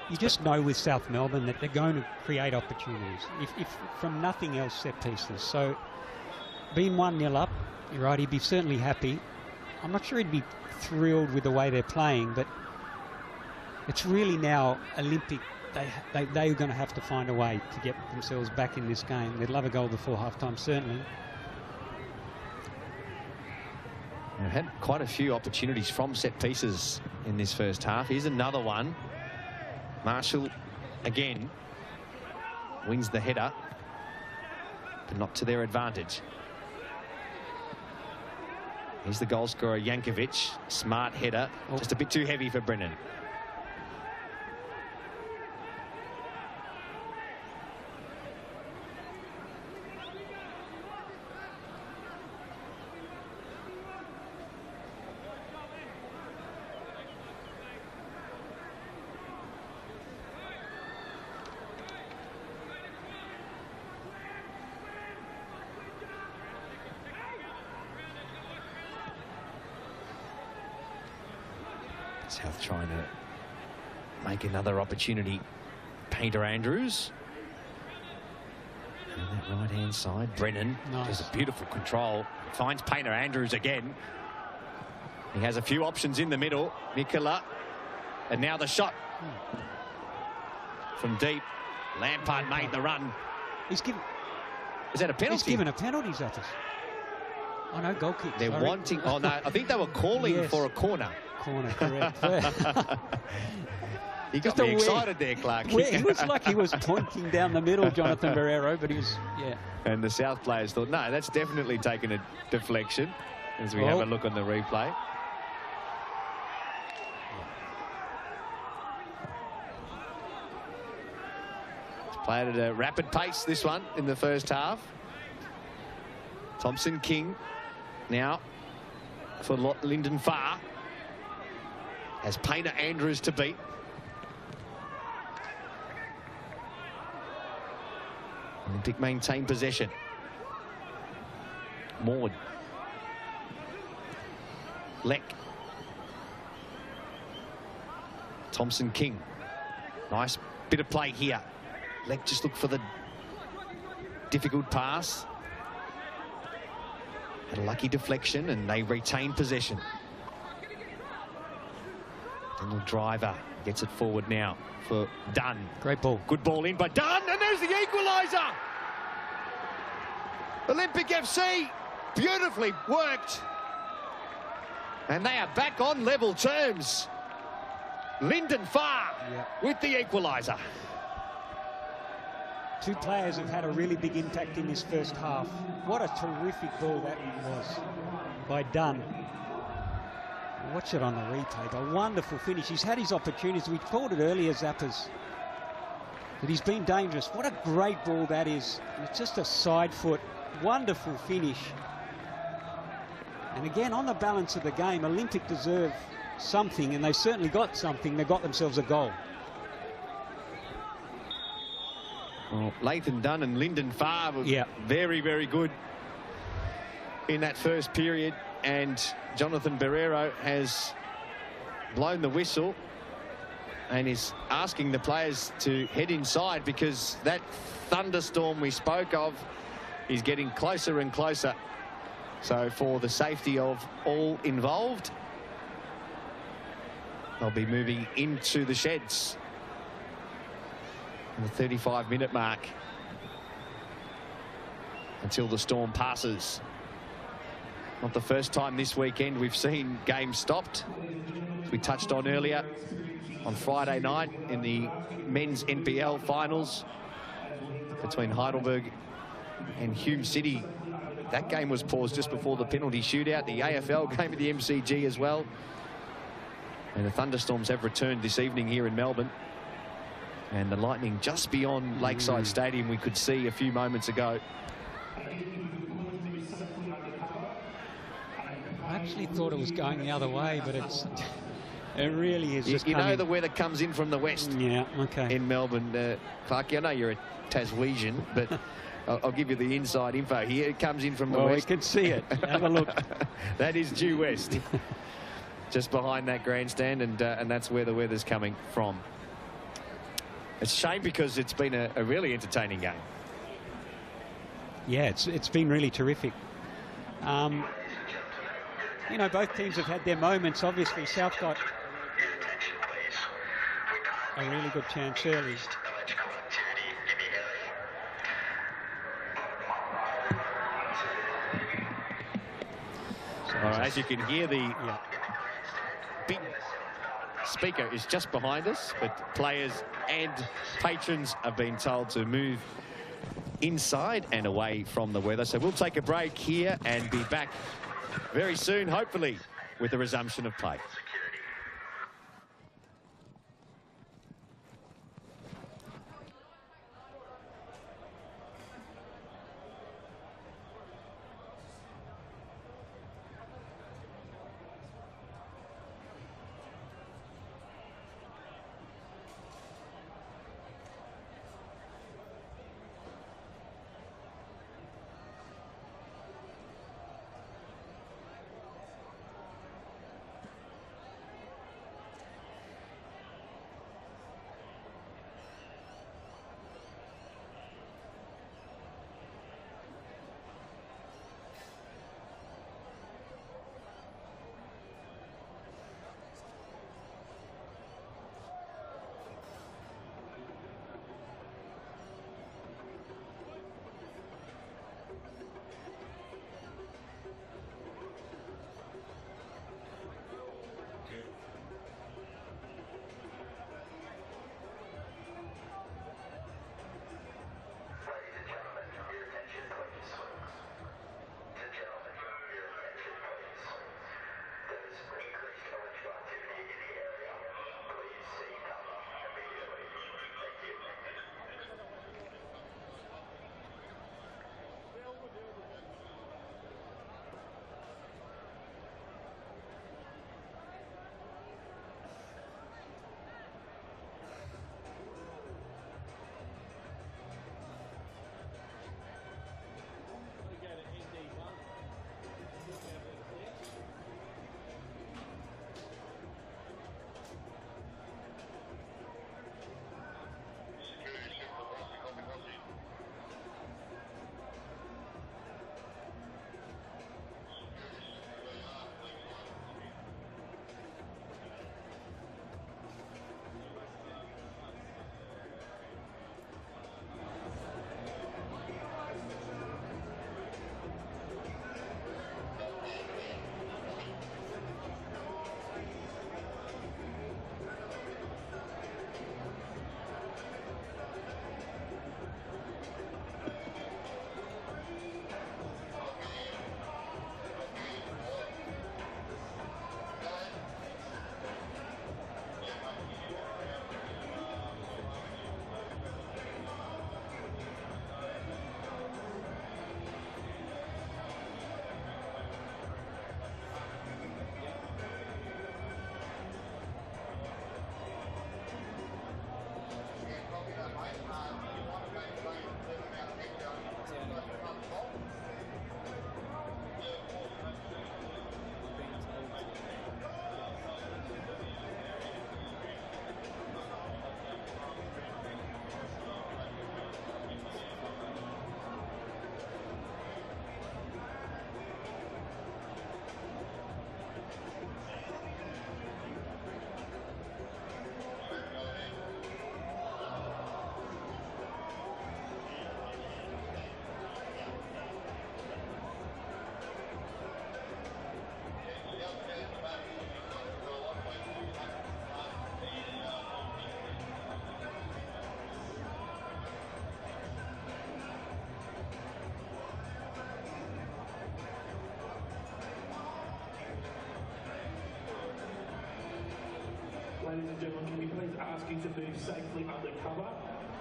You just know with South Melbourne that they're going to create opportunities, if from nothing else, set pieces. So being 1-0 up, you're right, he'd be certainly happy. I'm not sure he'd be thrilled with the way they're playing, but it's really now Olympic. They're going to have to find a way to get themselves back in this game. They'd love a goal before halftime, certainly. They've had quite a few opportunities from set pieces in this first half. Here's another one. Marshall again wins the header, but not to their advantage. Here's the goal scorer, Yankovic. Smart header, just a bit too heavy for Brennan. South trying to make another opportunity. Peter Andrews. On that right-hand side, Brennan does a beautiful control. Finds Painter Andrews again. He has a few options in the middle. Mikola. And now the shot. From deep. Lampard made the run. He's given... Is that a penalty? He's given a penalty, Zappers. Oh, no, goal kick. They're wanting... Oh, no, I think they were calling for a corner. Corner, correct. He got me excited there, Clark. It was like he was pointing down the middle, Jonathan Barrero, but he was, And the South players thought, no, that's definitely taken a deflection, as we have a look on the replay. It's played at a rapid pace, this one, in the first half. Thompson King now for Lyndon Farr. Has Painter Andrews to beat. Olympic maintain possession. Maud. Leck. Thompson King. Nice bit of play here. Lek just look for the difficult pass. A lucky deflection, and they retain possession. Daniel Driver gets it forward now for Dunn. Great ball. Good ball in by Dunn, and there's the equaliser. Olympic FC, beautifully worked. And they are back on level terms. Lyndon Farr with the equaliser. Two players have had a really big impact in this first half. What a terrific ball that was by Dunn. Watch it on the replay. A wonderful finish. He's had his opportunities. We called it earlier, Zappers, that he's been dangerous. What a great ball that is. And it's just a side foot. Wonderful finish. And again, on the balance of the game, Olympic deserve something, and they certainly got something. They got themselves a goal. Well, Lathan Dunn and Lyndon Farr were very, very good in that first period, and Jonathan Barrero has blown the whistle and is asking the players to head inside, because that thunderstorm we spoke of is getting closer and closer. So for the safety of all involved, they'll be moving into the sheds in the 35-minute mark until the storm passes. Not the first time this weekend we've seen games stopped. As we touched on earlier, on Friday night in the men's NPL finals between Heidelberg and Hume City. That game was paused just before the penalty shootout. The AFL game at the MCG as well. And the thunderstorms have returned this evening here in Melbourne. And the lightning just beyond Lakeside Stadium we could see a few moments ago. I actually thought it was going the other way, but it really is just You know the weather comes in from the west. Yeah, okay. In Melbourne, Clarky, I know you're a Taswegian, but I'll give you the inside info here. It comes in from the west. We can see it. Have a look. That is due west. Just behind that grandstand, and that's where the weather's coming from. It's a shame, because it's been a really entertaining game. Yeah, it's been really terrific. You know, both teams have had their moments. Obviously, South got a really good chance early. All right, as you can hear, the big speaker is just behind us, but players and patrons have been told to move inside and away from the weather. So we'll take a break here and be back very soon, hopefully, with the resumption of play. ask you to move safely under cover.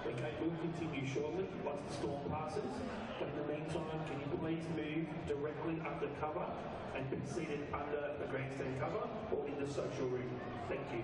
Okay, we'll continue shortly once the storm passes. But in the meantime, can you please move directly under cover and be seated under the grandstand cover or in the social room? Thank you.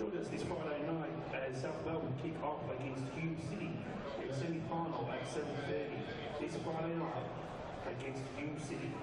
Join us this Friday night as South Melbourne kick off against Hume City in the semi-final at 7:30. This Friday night against Hume City.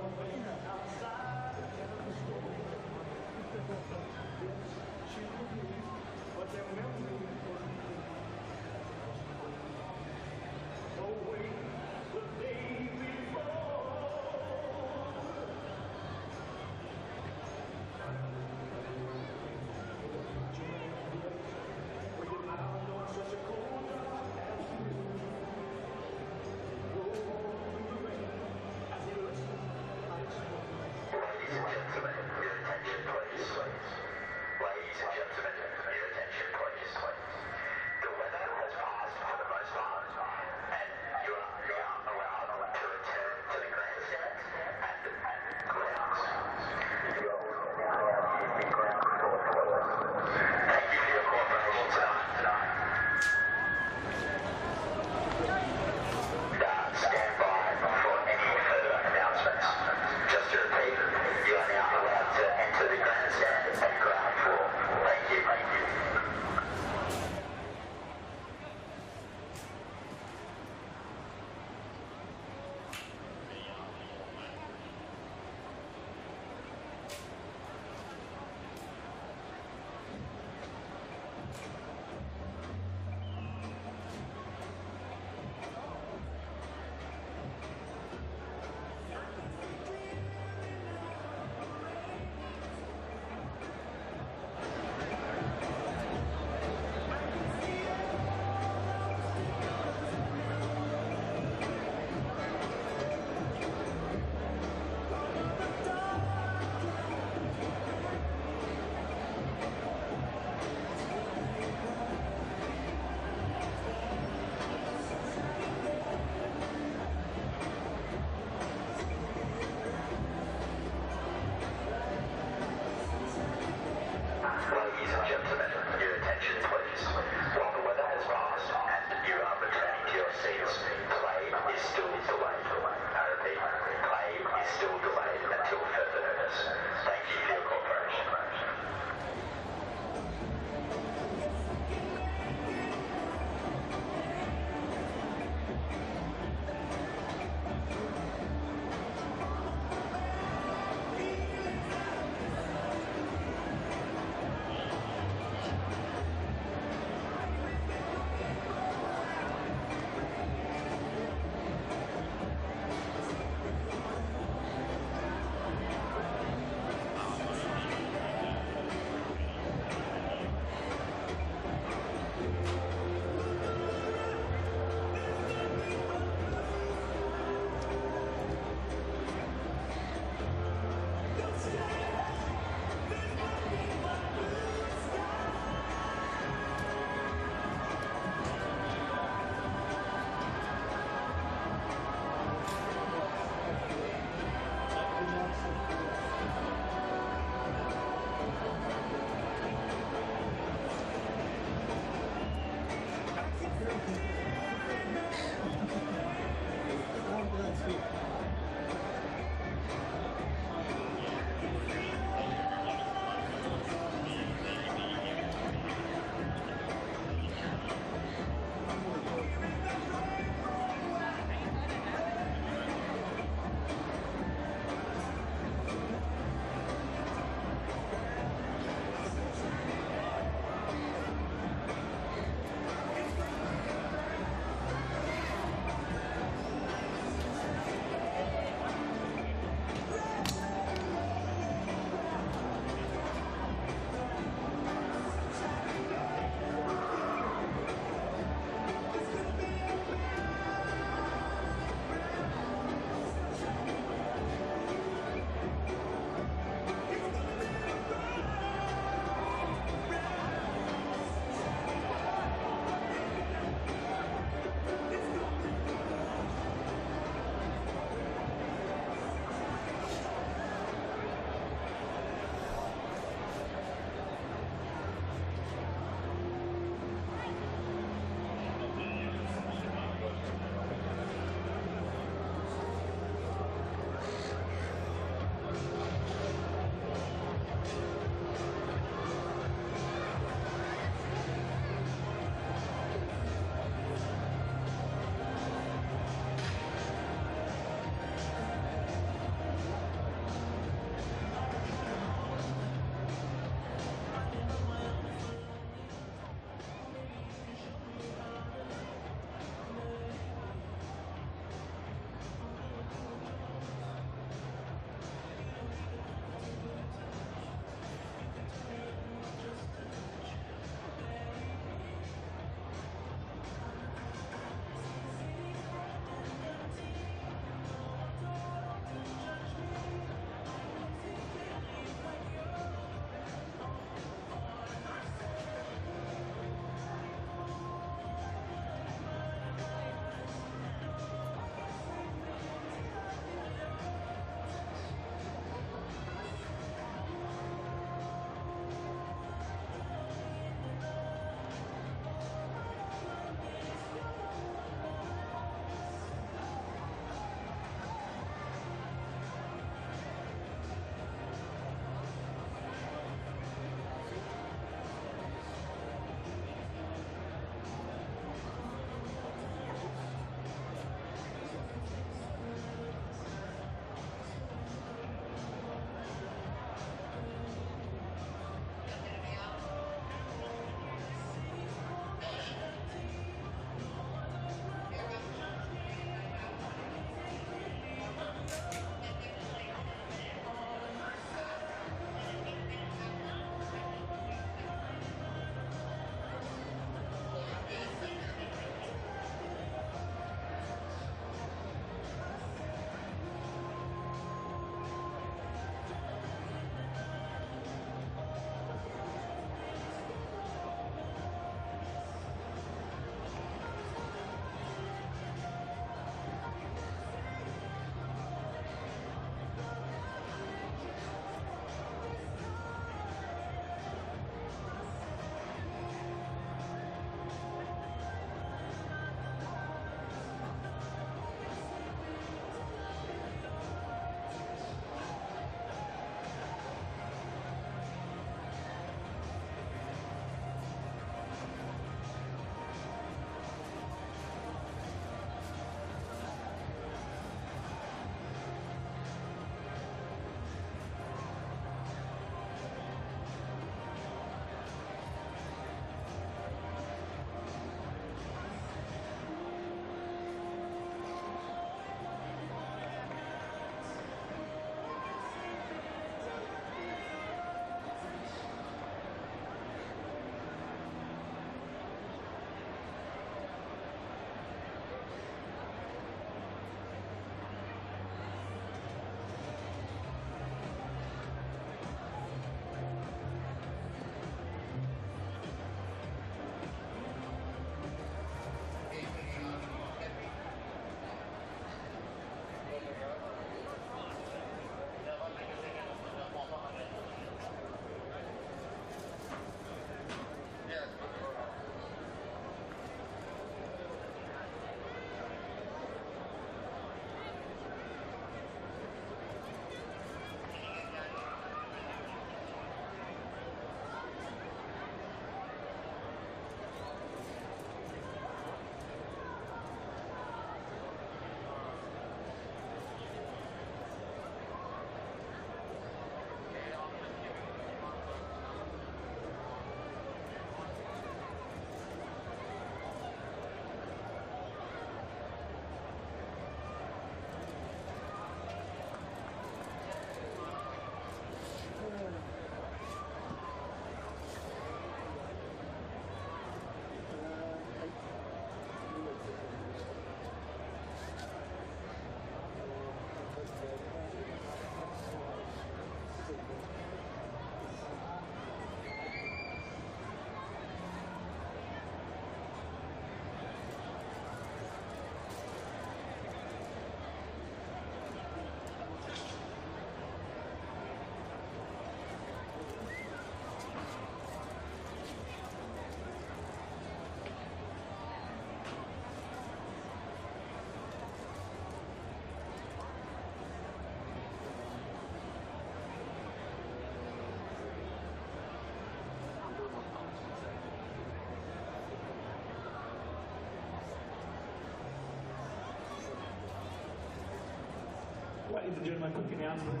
Ladies and gentlemen, quick announcement.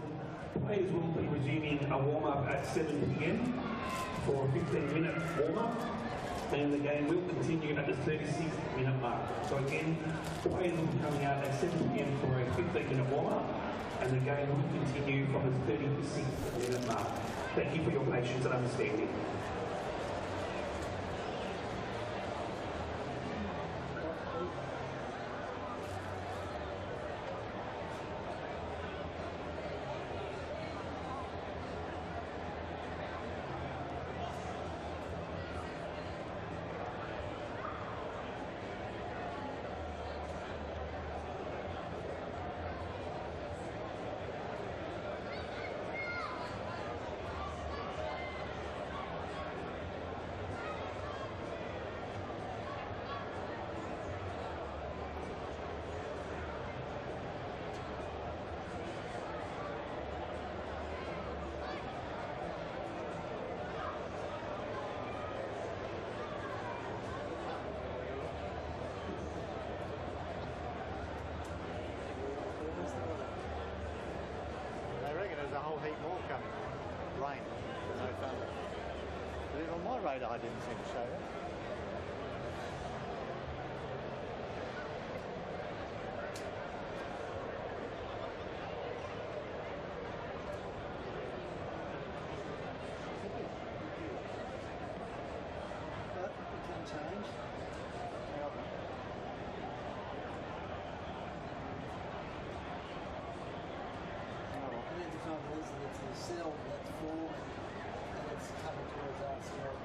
Players will be resuming a warm-up at 7 p.m. for a 15-minute warm-up, and the game will continue at the 36-minute mark. So again, players will be coming out at 7 p.m. for a 15-minute warm-up, and the game will continue from the 36-minute mark. Thank you for your patience and understanding. There's a whole heap more coming. Rain, no thunder. But on my radar, I didn't seem to show that. But it can change. The trouble is that it's a cell that's formed and it's coming towards our cell.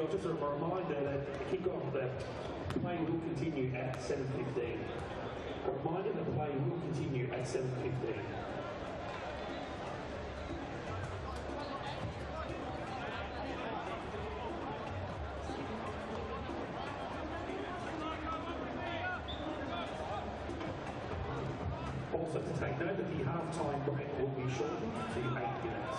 girls, just a reminder that the kick-off, the play will continue at 7:15. A reminder that the play will continue at 7:15. Also to take note that the half-time break will be shortened to 8 minutes.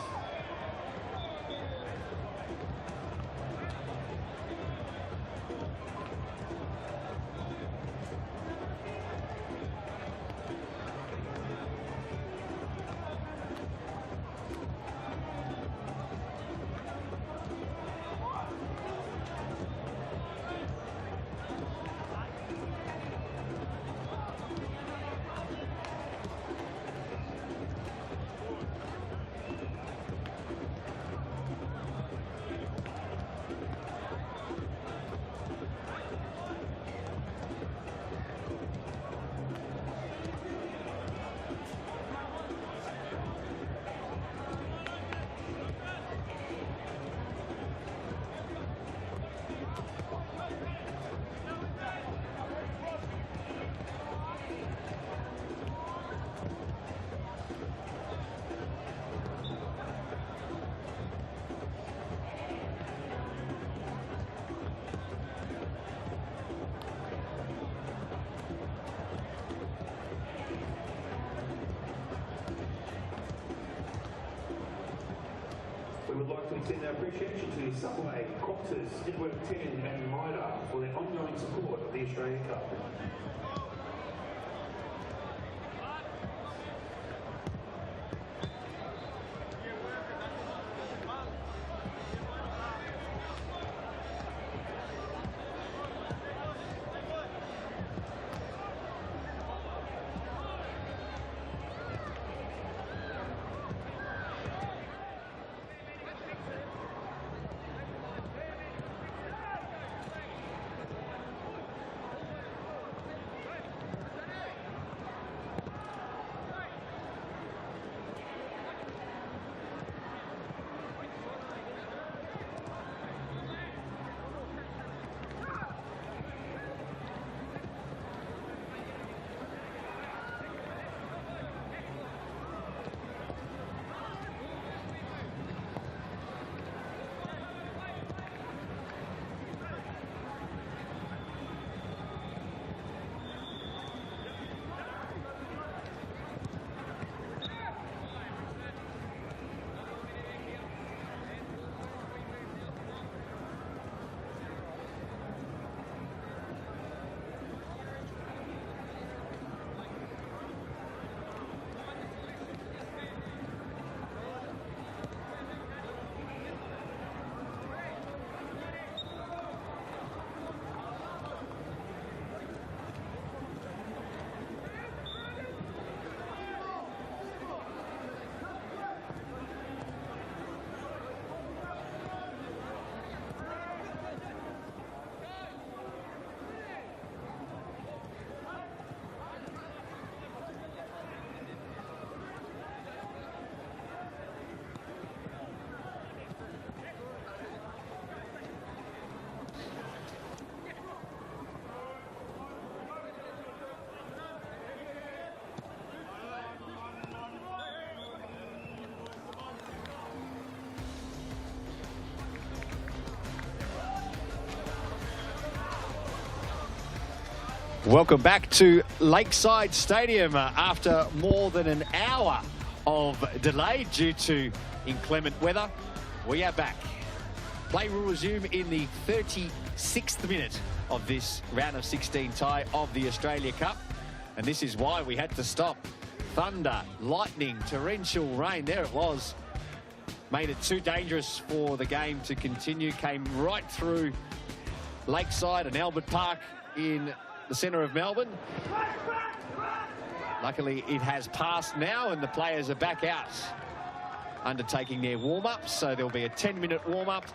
We would like to extend our appreciation to the Subway, Proctors, Network 10 and MIDA for their ongoing support of the Australian Cup. Welcome back to Lakeside Stadium after more than an hour of delay due to inclement weather. We are back. Play will resume in the 36th minute of this round of 16 tie of the Australia Cup. And this is why we had to stop. Thunder, lightning, torrential rain, there it was. Made it too dangerous for the game to continue. Came right through Lakeside and Albert Park in the centre of Melbourne. Luckily, it has passed now and the players are back out undertaking their warm-up. So there'll be a 10-minute warm-up.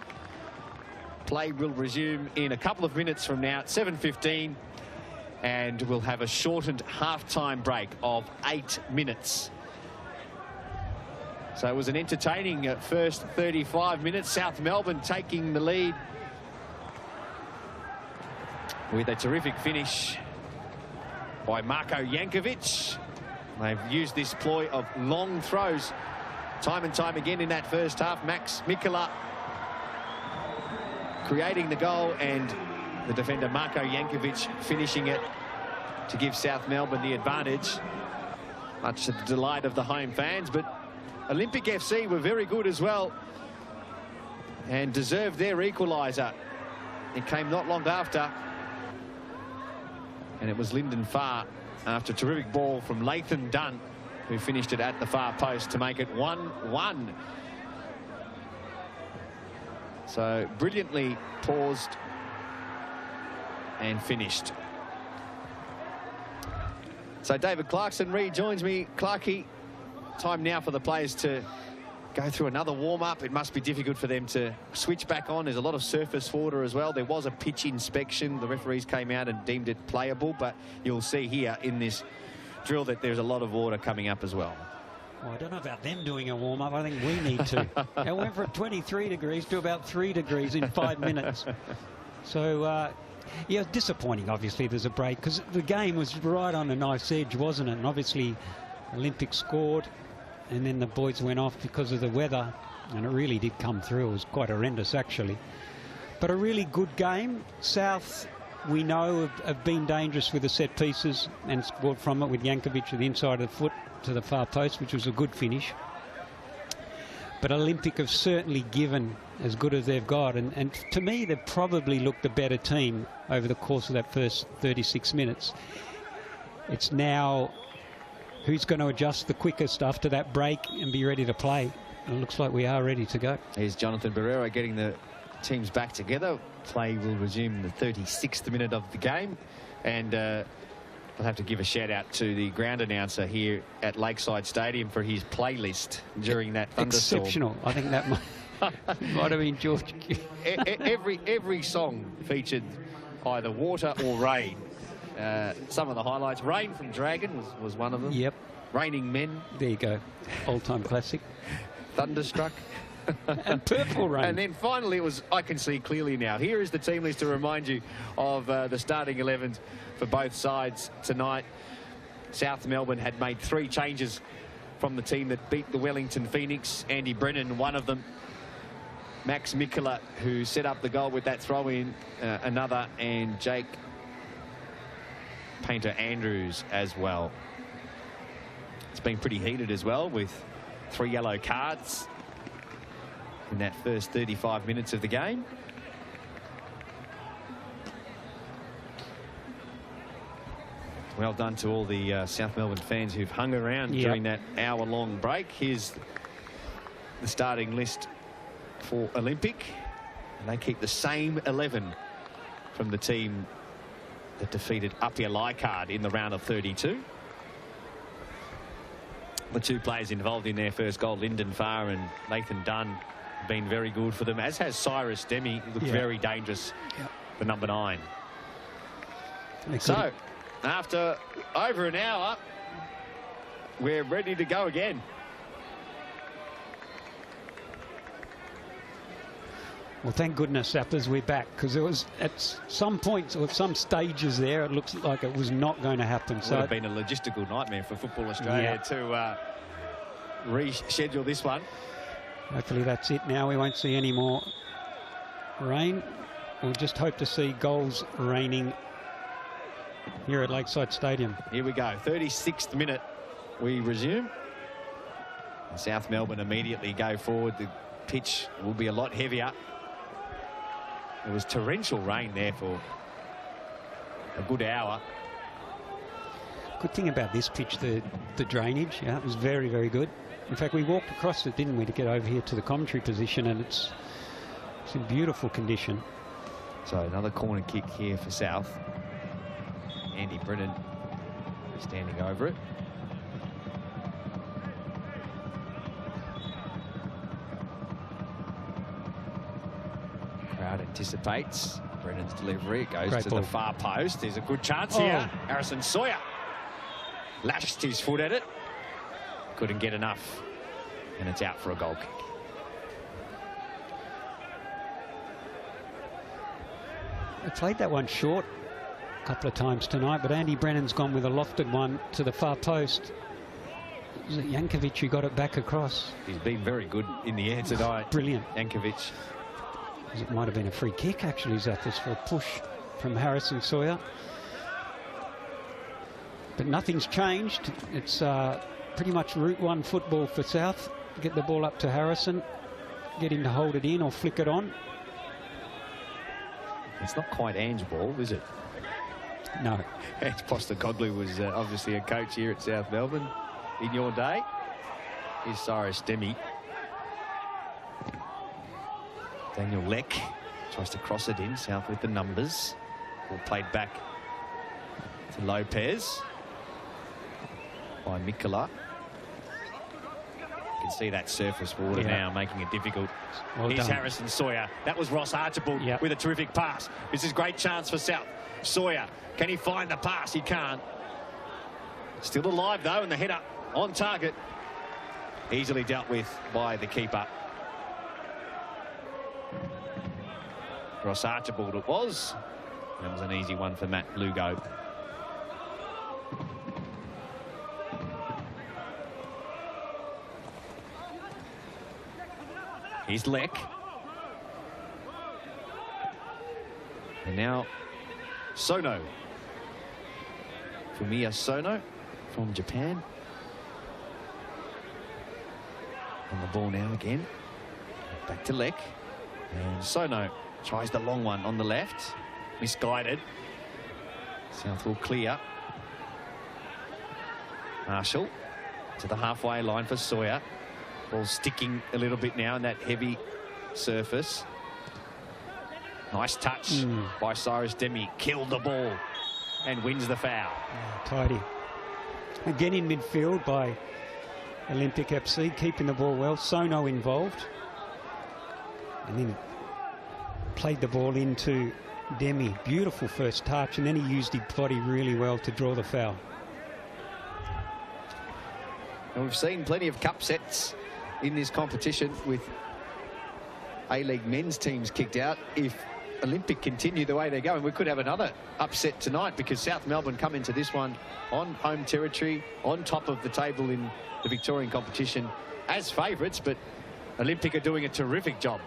Play will resume in a couple of minutes from now at 7:15, and we'll have a shortened half-time break of 8 minutes. So it was an entertaining first 35 minutes. South Melbourne taking the lead with a terrific finish by Marko Jankovic. They've used this ploy of long throws time and time again in that first half. Max Mikula creating the goal, and the defender Marko Jankovic finishing it to give South Melbourne the advantage, much to the delight of the home fans. But Olympic FC were very good as well and deserved their equaliser. It came not long after, and it was Lyndon Farr, after a terrific ball from Lathan Dunn, who finished it at the far post to make it 1-1. So brilliantly paused and finished. So David Clarkson rejoins me. Clarkie, time now for the players to go through another warm-up. It must be difficult for them to switch back on. There's a lot of surface water as well. There was a pitch inspection. The referees came out and deemed it playable, but you'll see here in this drill that there's a lot of water coming up as well. Well, I don't know about them doing a warm-up. I think we need to. It went from 23 degrees to about 3 degrees in 5 minutes. So, yeah, disappointing, obviously, there's a break, because the game was right on a knife's edge, wasn't it? And obviously, Olympic scored, and then the boys went off because of the weather, and it really did come through. It was quite horrendous, actually. But a really good game. South, we know, have been dangerous with the set pieces and scored from it with Jankovic at the inside of the foot to the far post, which was a good finish. But Olympic have certainly given as good as they've got, and to me they've probably looked the better team over the course of that first 36 minutes. It's now who's going to adjust the quickest after that break and be ready to play. And it looks like we are ready to go. Here's Jonathan Barrero getting the teams back together. Play will resume the 36th minute of the game, and I'll have to give a shout out to the ground announcer here at Lakeside Stadium for his playlist during that thunderstorm. Exceptional. I think that might have been George. Every song featured either water or rain. Some of the highlights. Rain from Dragon was one of them. Yep. Raining Men. There you go. All-time classic. Thunderstruck. And Purple Rain. And then finally it was I Can See Clearly Now. Here is the team list to remind you of the starting 11s for both sides tonight. South Melbourne had made 3 changes from the team that beat the Wellington Phoenix. Andy Brennan, one of them. Max Mikula, who set up the goal with that throw-in, another, and Jake Painter-Andrews as well. It's been pretty heated as well, with 3 yellow cards in that first 35 minutes of the game. Well done to all the South Melbourne fans who've hung around during that hour-long break. Here's the starting list for Olympic, and they keep the same 11 from the team that defeated Apia Leichardt in the round of 32. The 2 players involved in their first goal, Lyndon Farr and Lathan Dunn, have been very good for them, as has Cyrus Demi. He looked very dangerous for number 9. So, after over an hour, we're ready to go again. Well, thank goodness, Sappers, we're back, because there was at some points or some stages there, it looks like it was not going to happen. It so would have been a logistical nightmare for Football Australia to reschedule this one. Hopefully that's it now. We won't see any more rain. We'll just hope to see goals raining here at Lakeside Stadium. Here we go, 36th minute. We resume. And South Melbourne immediately go forward. The pitch will be a lot heavier. It was torrential rain there for a good hour. Good thing about this pitch, the drainage, it was very, very good. In fact, we walked across it, didn't we, to get over here to the commentary position, and it's in beautiful condition. So another corner kick here for South. Andy Brennan standing over it. Crowd anticipates. Brennan's delivery. It goes to the far post. There's a good chance here. Harrison Sawyer lashed his foot at it. Couldn't get enough. And it's out for a goal kick. They played that one short a couple of times tonight, but Andy Brennan's gone with a lofted one to the far post. Was it Yankovic who got it back across? He's been very good in the air tonight. Brilliant. Yankovic. It might have been a free kick, actually, Zappers, for a push from Harrison Sawyer. But nothing's changed. It's pretty much Route 1 football for South. Get the ball up to Harrison, get him to hold it in or flick it on. It's not quite Ange ball, is it? No. Ange Postecoglou was obviously a coach here at South Melbourne in your day. Here's Cyrus Demi. Daniel Leck tries to cross it in. South with the numbers. Ball played back to Lopez by Mikola. You can see that surface water now making it difficult. Well Here's done. Harrison Sawyer. That was Ross Archibald with a terrific pass. This is great chance for South. Sawyer, can he find the pass? He can't. Still alive though, and the header on target. Easily dealt with by the keeper. Ross Archibald it was. That was an easy one for Matt Lugo. Here's Leck. And now Sono. Fumiya Sono from Japan. On the ball now again. Back to Leck. And Sono tries the long one on the left. Misguided. South will clear. Marshall to the halfway line for Sawyer. Ball sticking a little bit now in that heavy surface. Nice touch by Cyrus Demi. Killed the ball and wins the foul. Tidy. Again in midfield by Olympic FC, keeping the ball well. Sono involved. And then played the ball into Demi. Beautiful first touch, and then he used his body really well to draw the foul. And we've seen plenty of cup sets in this competition with A-League men's teams kicked out. If Olympic continue the way they're going, we could have another upset tonight, because South Melbourne come into this one on home territory, on top of the table in the Victorian competition as favourites, but Olympic are doing a terrific job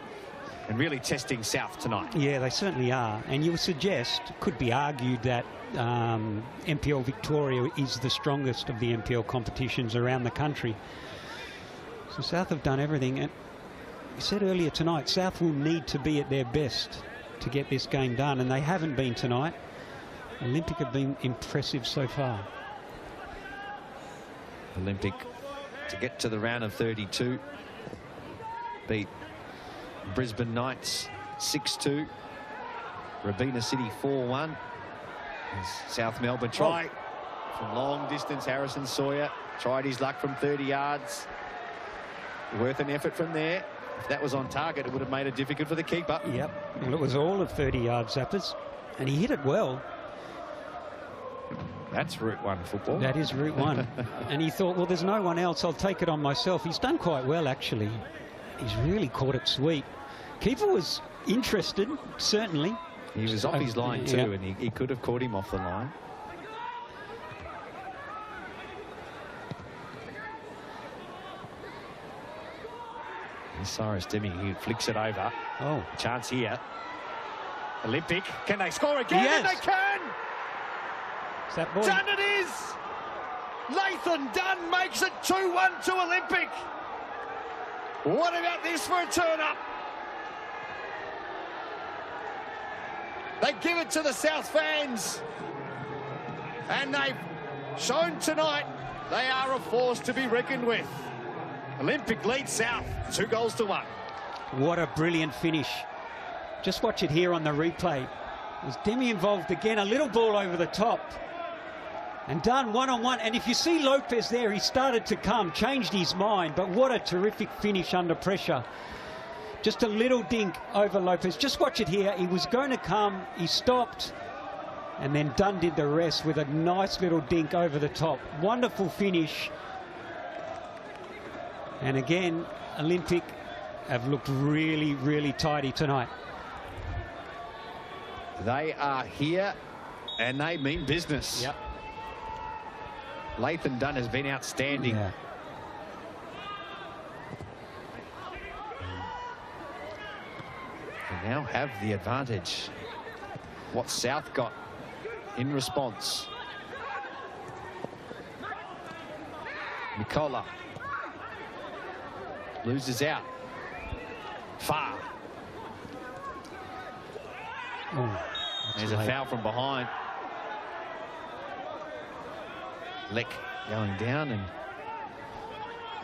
and really testing South tonight. Yeah, they certainly are. And you would suggest, could be argued, that NPL Victoria is the strongest of the NPL competitions around the country. So South have done everything. And you said earlier tonight, South will need to be at their best to get this game done, and they haven't been tonight. Olympic have been impressive so far. Olympic to get to the round of 32. Beat Brisbane Knights 6-2. Robina City 4-1. South Melbourne try from long distance. Harrison Sawyer tried his luck from 30 yards. Worth an effort from there. If that was on target, it would have made it difficult for the keeper. Yep. Well, it was all of 30 yards, Zappers, and he hit it well. That's Route 1 football. That is Route 1. And he thought, well, there's no one else, I'll take it on myself. He's done quite well, actually. He's really caught it sweet. Keeper was interested, certainly. He was off his line too, and he could have caught him off the line. And Cyrus Demi, he flicks it over. Oh. Chance here. Olympic, can they score again? Yes. And they can! Is that ball? Done it is! Lathan Dunn makes it 2-1 to Olympic. What about this for a turn-up? They give it to the South fans. And they've shown tonight they are a force to be reckoned with. Olympic leads South 2-1. What a brilliant finish. Just watch it here on the replay. Was Demi involved again? A little ball over the top. And Dunn one-on-one. And if you see Lopez there, he started to come, changed his mind. But what a terrific finish under pressure. Just a little dink over Lopez. Just watch it here. He was going to come. He stopped. And then Dunn did the rest with a nice little dink over the top. Wonderful finish. And again, Olympic have looked really, really tidy tonight. They are here And they mean business. Yep. Latham Dunn has been outstanding. Yeah. They now have the advantage. What South got in response. Nicola loses out. Far. Oh, there's a foul from behind. Leck going down, and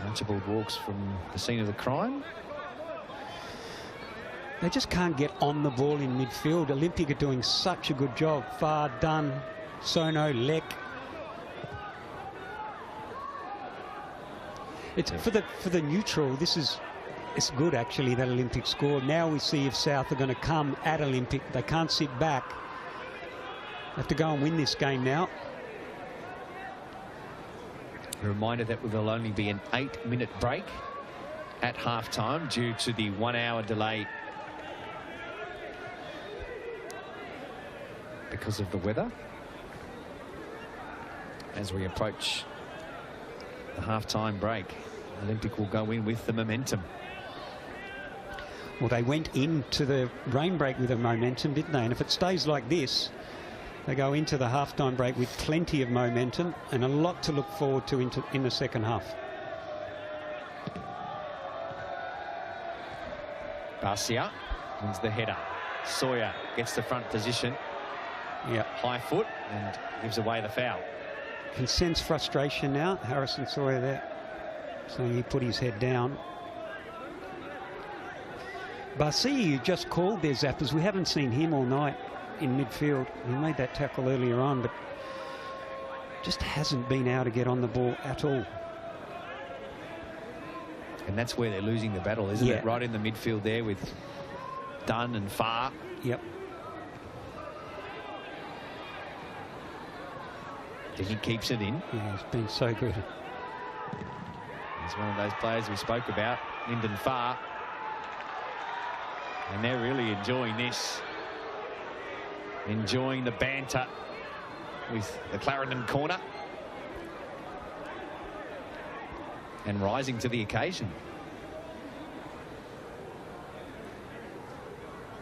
Archibald walks from the scene of the crime. They just can't get on the ball in midfield. Olympic are doing such a good job. Far, Dunn, Sono, Leck. It's for the neutral. It's good actually that Olympic scored. Now we see if South are going to come at Olympic. They can't sit back. They have to go and win this game now. A reminder that will only be an 8-minute break at half-time due to the 1-hour delay because of the weather. As we approach the half-time break, Olympic will go in with the momentum. Well, they went into the rain break with the momentum, didn't they? And if it stays like this, they go into the half-time break with plenty of momentum and a lot to look forward to in the second half. Garcia wins the header. Sawyer gets the front position. Yeah. High foot and gives away the foul. Can sense frustration now. Harrison Sawyer there, saying he put his head down. Barcia, you just called their zappers. We haven't seen him all night in midfield. He made that tackle earlier on, but just hasn't been able to get on the ball at all. And that's where they're losing the battle, isn't it? Right in the midfield there with Dunn and Farr. Yep. He keeps it in. Yeah, he's been so good. He's one of those players we spoke about, Lyndon Farr. And they're really enjoying this. Enjoying the banter with the Clarendon corner. And rising to the occasion.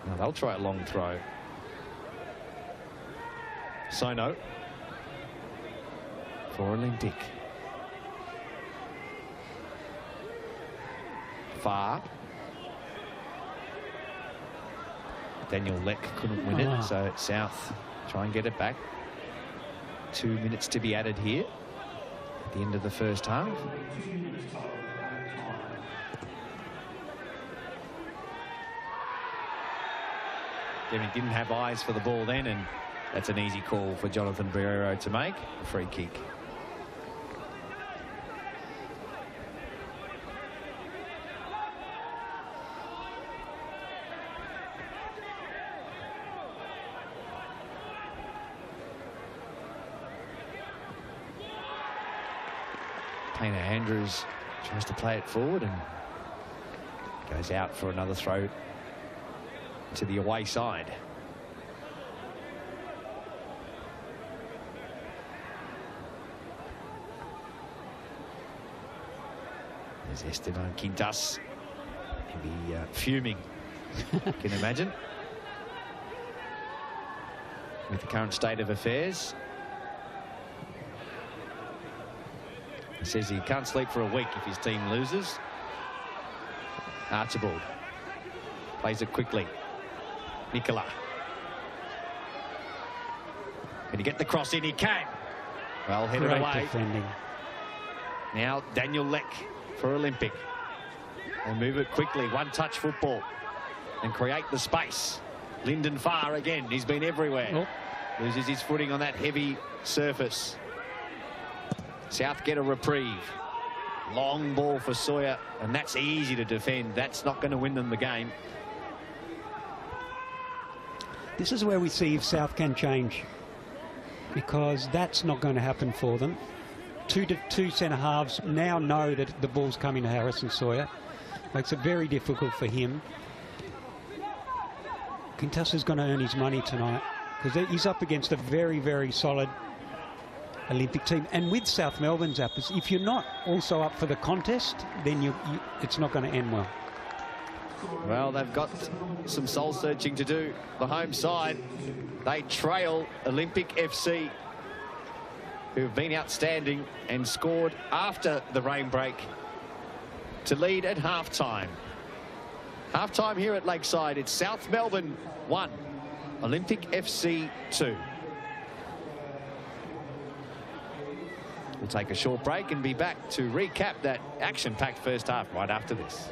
Now they'll try a long throw. Sono. For Olympic. Farr. Daniel Leck couldn't win it, so South try and get it back. 2 minutes to be added here at the end of the first half. Demi didn't have eyes for the ball then, and that's an easy call for Jonathan Barrero to make. A free kick. Taylor Andrews tries to play it forward and goes out for another throw to the away side. There's Esteban Quintas. He'll be fuming, you can imagine, with the current state of affairs. He says he can't sleep for a week if his team loses. Archibald plays it quickly. Nicola. Can he get the cross in? He can. Well, headed Great away. Defending. Now Daniel Leck for Olympic. They move it quickly. One-touch football. And create the space. Lyndon Farr again. He's been everywhere. Oh. Loses his footing on that heavy surface. South get a reprieve. Long ball for Sawyer, and that's easy to defend. That's not going to win them the game. This is where we see if South can change, because that's not going to happen for them. Two centre halves now know that the ball's coming to Harrison Sawyer. Makes it very difficult for him. Quintas is going to earn his money tonight. because he's up against a very, very solid Olympic team. And with South Melbourne's up, if you're not also up for the contest, then it's not going to end well. Well, they've got some soul searching to do. The home side, they trail Olympic FC, who've been outstanding and scored after the rain break to lead at half-time. Half-time here at Lakeside. It's South Melbourne 1, Olympic FC 2. We'll take a short break and be back to recap that action-packed first half right after this.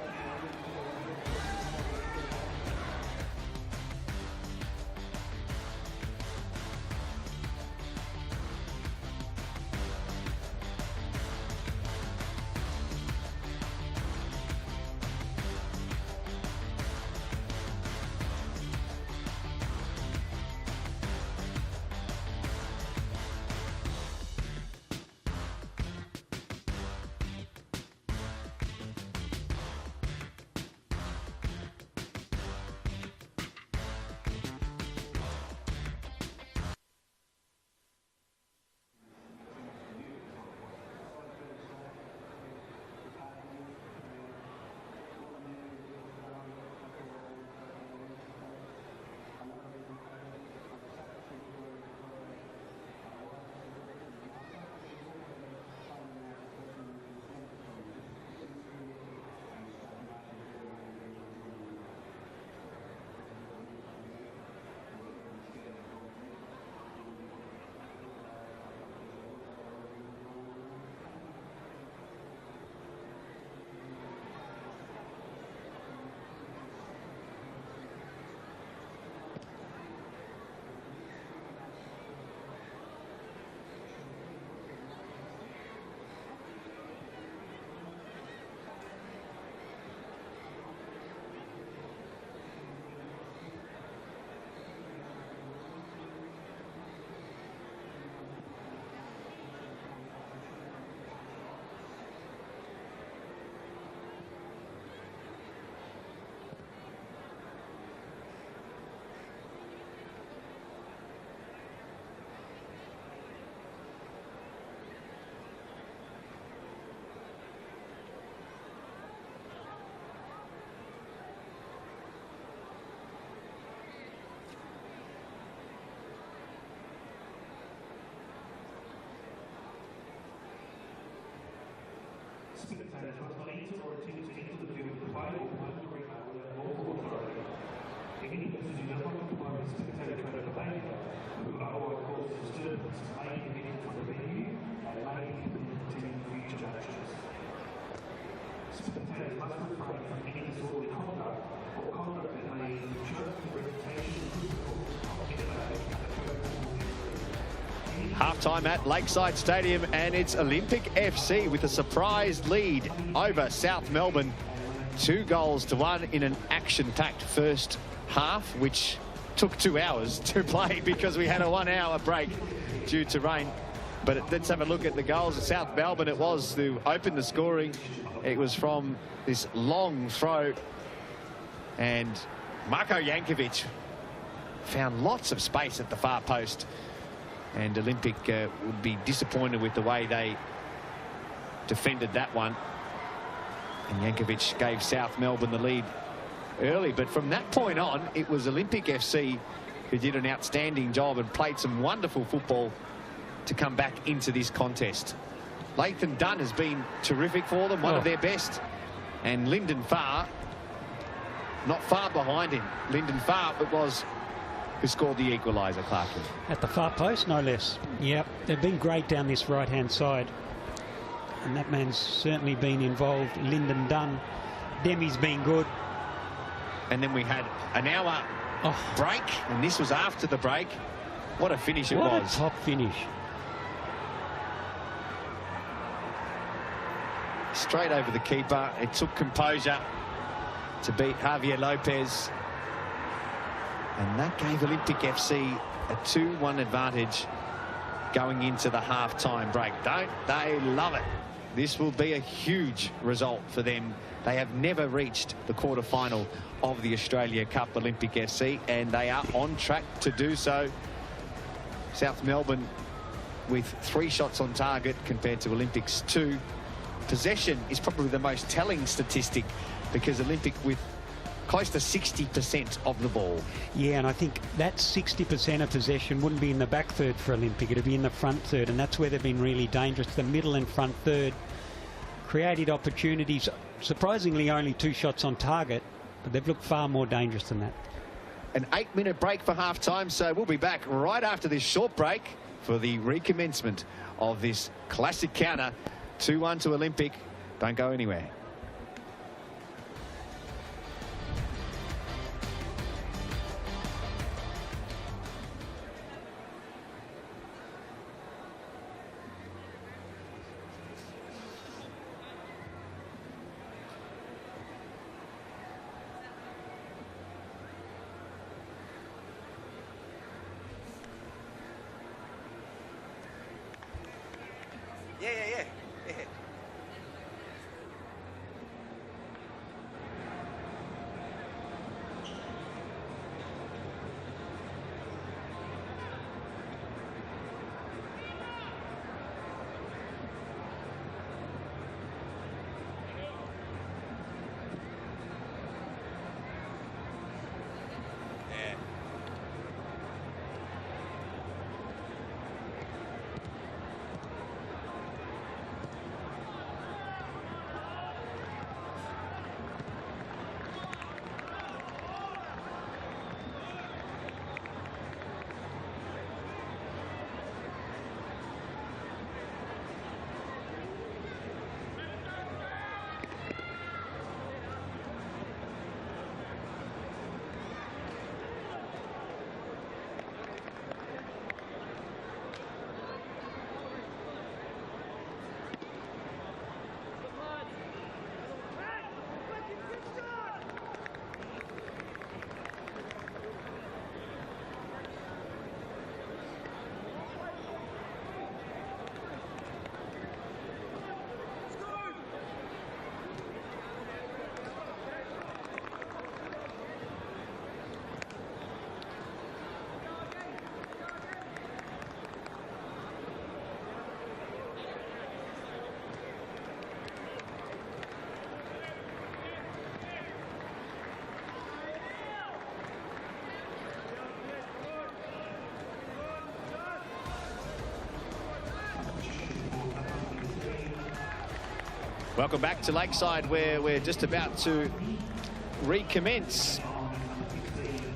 Spectators must not enter or attempt to enter the field to play or play the ground without lawful authority. Any person who does not comply with spectator code of behaviour who otherwise causes disturbance may be evicted from the venue and may be permitted to attend future matches. Spectators must refrain from any disorderly conduct or conduct that may interrupt the reputation, physical, Half-time at Lakeside Stadium, and it's Olympic FC with a surprise lead over South Melbourne. 2-1 in an action-packed first half, which took 2 hours to play because we had a 1-hour break due to rain. But let's have a look at the goals. At South Melbourne, it was to open the scoring. It was from this long throw, and Marko Jankovic found lots of space at the far post. And Olympic would be disappointed with the way they defended that one. And Jankovic gave South Melbourne the lead early. But from that point on, it was Olympic FC who did an outstanding job and played some wonderful football to come back into this contest. Lathan Dunn has been terrific for them, one of their best. And Lyndon Farr, not far behind him. Lyndon Farr, it was who scored the equaliser, Clarkie. At the far post, no less. Yep, they've been great down this right-hand side. And that man's certainly been involved. Lyndon Dunn. Demi's been good. And then we had an hour break, and this was after the break. What a finish it was. What a top finish. Straight over the keeper. It took composure to beat Javier Lopez. And that gave Olympic FC a 2-1 advantage going into the half-time break. Don't they love it? This will be a huge result for them. They have never reached the quarter-final of the Australia Cup, Olympic FC, and they are on track to do so South Melbourne with 3 shots on target compared to Olympics 2. Possession is probably the most telling statistic because Olympic with close to 60% of the ball. Yeah, and I think that 60% of possession wouldn't be in the back third for Olympic. It'd be in the front third, and that's where they've been really dangerous. The middle and front third created opportunities. Surprisingly, only 2 shots on target, but they've looked far more dangerous than that. An 8-minute break for half-time, so we'll be back right after this short break for the recommencement of this classic counter. 2-1 to Olympic. Don't go anywhere. Yeah. Welcome back to Lakeside, where we're just about to recommence.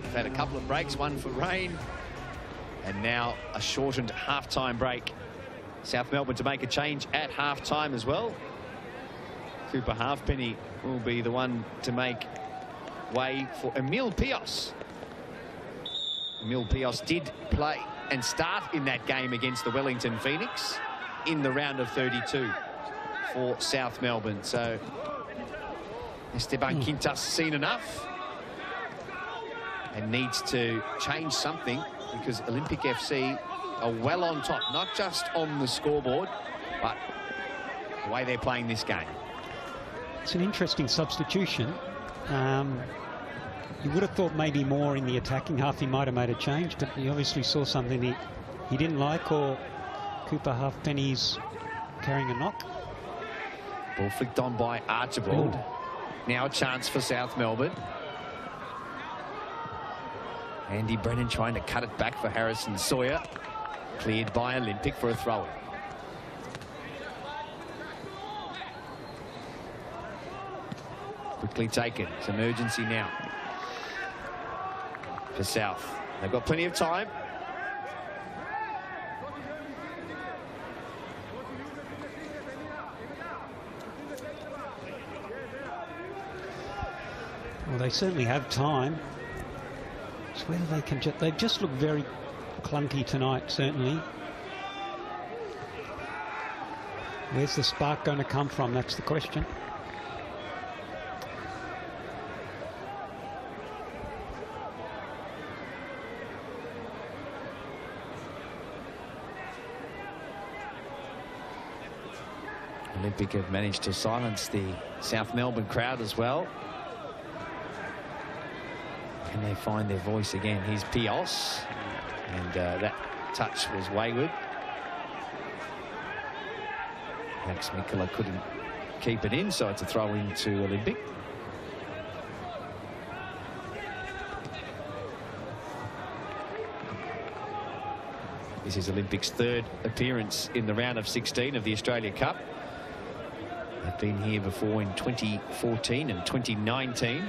We've had a couple of breaks, one for rain, and now a shortened half-time break. South Melbourne to make a change at half-time as well. Cooper Halfpenny will be the one to make way for Emil Pios. Emil Pios did play and start in that game against the Wellington Phoenix in the round of 32 for South Melbourne. So Esteban Quintas seen enough and needs to change something, because Olympic FC are well on top, not just on the scoreboard, but the way they're playing this game. It's an interesting substitution. You would have thought maybe more in the attacking half he might have made a change, but he obviously saw something he didn't like, or Cooper Halfpenny's carrying a knock. Ball flicked on by Archibald. Now a chance for South Melbourne. Andy Brennan trying to cut it back for Harrison Sawyer. Cleared by Olympic for a throw-in. Quickly taken. It's emergency now for South. They've got plenty of time. Well, they certainly have time. It's whether they can they just look very clunky tonight, certainly. Where's the spark going to come from? That's the question. Olympic have managed to silence the South Melbourne crowd as well. Can they find their voice again? Here's Pios, and that touch was wayward. Max Mikkola couldn't keep it in, so it's a throw into Olympic. This is Olympic's third appearance in the round of 16 of the Australia Cup. They've been here before in 2014 and 2019.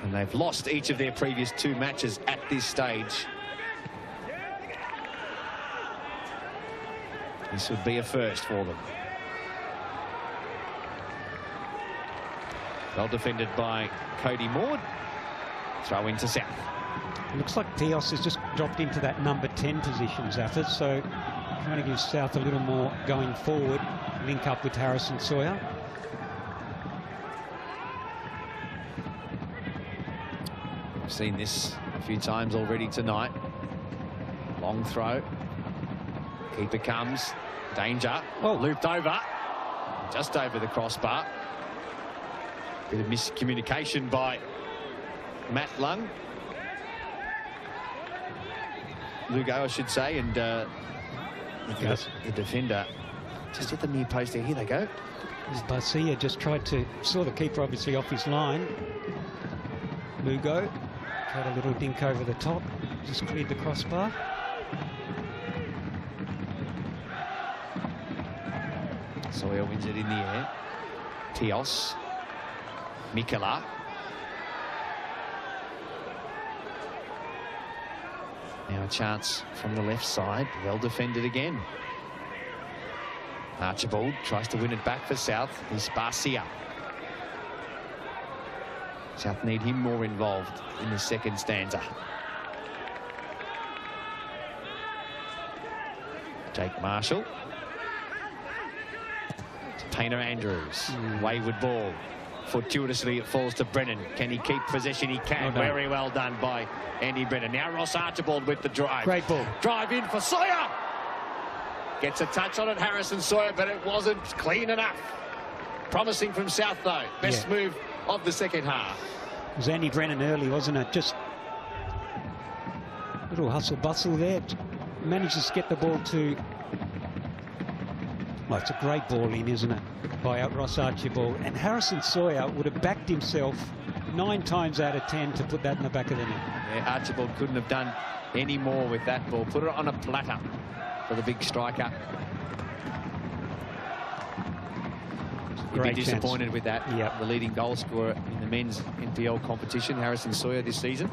And they've lost each of their previous 2 matches at this stage. This would be a first for them. Well defended by Cody Maud. Throw into South. Looks like Teos has just dropped into that number 10 position, Zaffers, so trying to give South a little more going forward. Link up with Harrison Sawyer. We've seen this a few times already tonight. Long throw. Keeper comes. Danger. Oh. Looped over. Just over the crossbar. Bit of miscommunication by Matt Lung. Lugo, I should say, and the defender just hit the near post there. Here they go. Barcia just tried to, saw the keeper obviously off his line. Lugo had a little dink over the top, just cleared the crossbar. Sawyer wins it in the air. Teos. Mikkola. Now a chance from the left side. Well defended again. Archibald tries to win it back for South. Here's Barcia. South need him more involved in the second stanza. Jake Marshall. Painter Andrews. Wayward ball. Fortuitously it falls to Brennan. Can he keep possession? He can. Very well done by Andy Brennan. Now Ross Archibald with the drive. Great ball. Drive in for Sawyer. Gets a touch on it, Harrison Sawyer, but it wasn't clean enough. Promising from South though. Best move of the second half. It was Andy Brennan early, wasn't it? Just a little hustle bustle there. Manages to get the ball to... Well, it's a great ball in, isn't it? By Ross Archibald. And Harrison Sawyer would have backed himself 9 times out of 10 to put that in the back of the net. Yeah, Archibald couldn't have done any more with that ball. Put it on a platter for the big striker. He'd be disappointed with that. Yep. The leading goal scorer in the men's NPL competition, Harrison Sawyer, this season.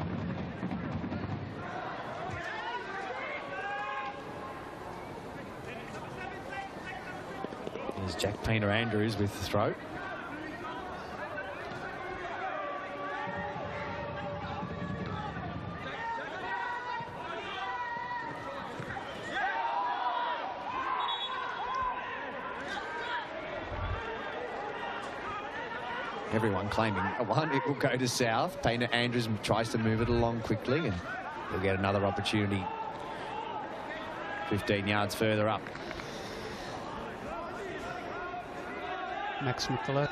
Here's Jack Painter Andrews with the throw. Everyone claiming a one, it will go to South. Painter Andrews tries to move it along quickly, and he'll get another opportunity 15 yards further up. Max Mikkola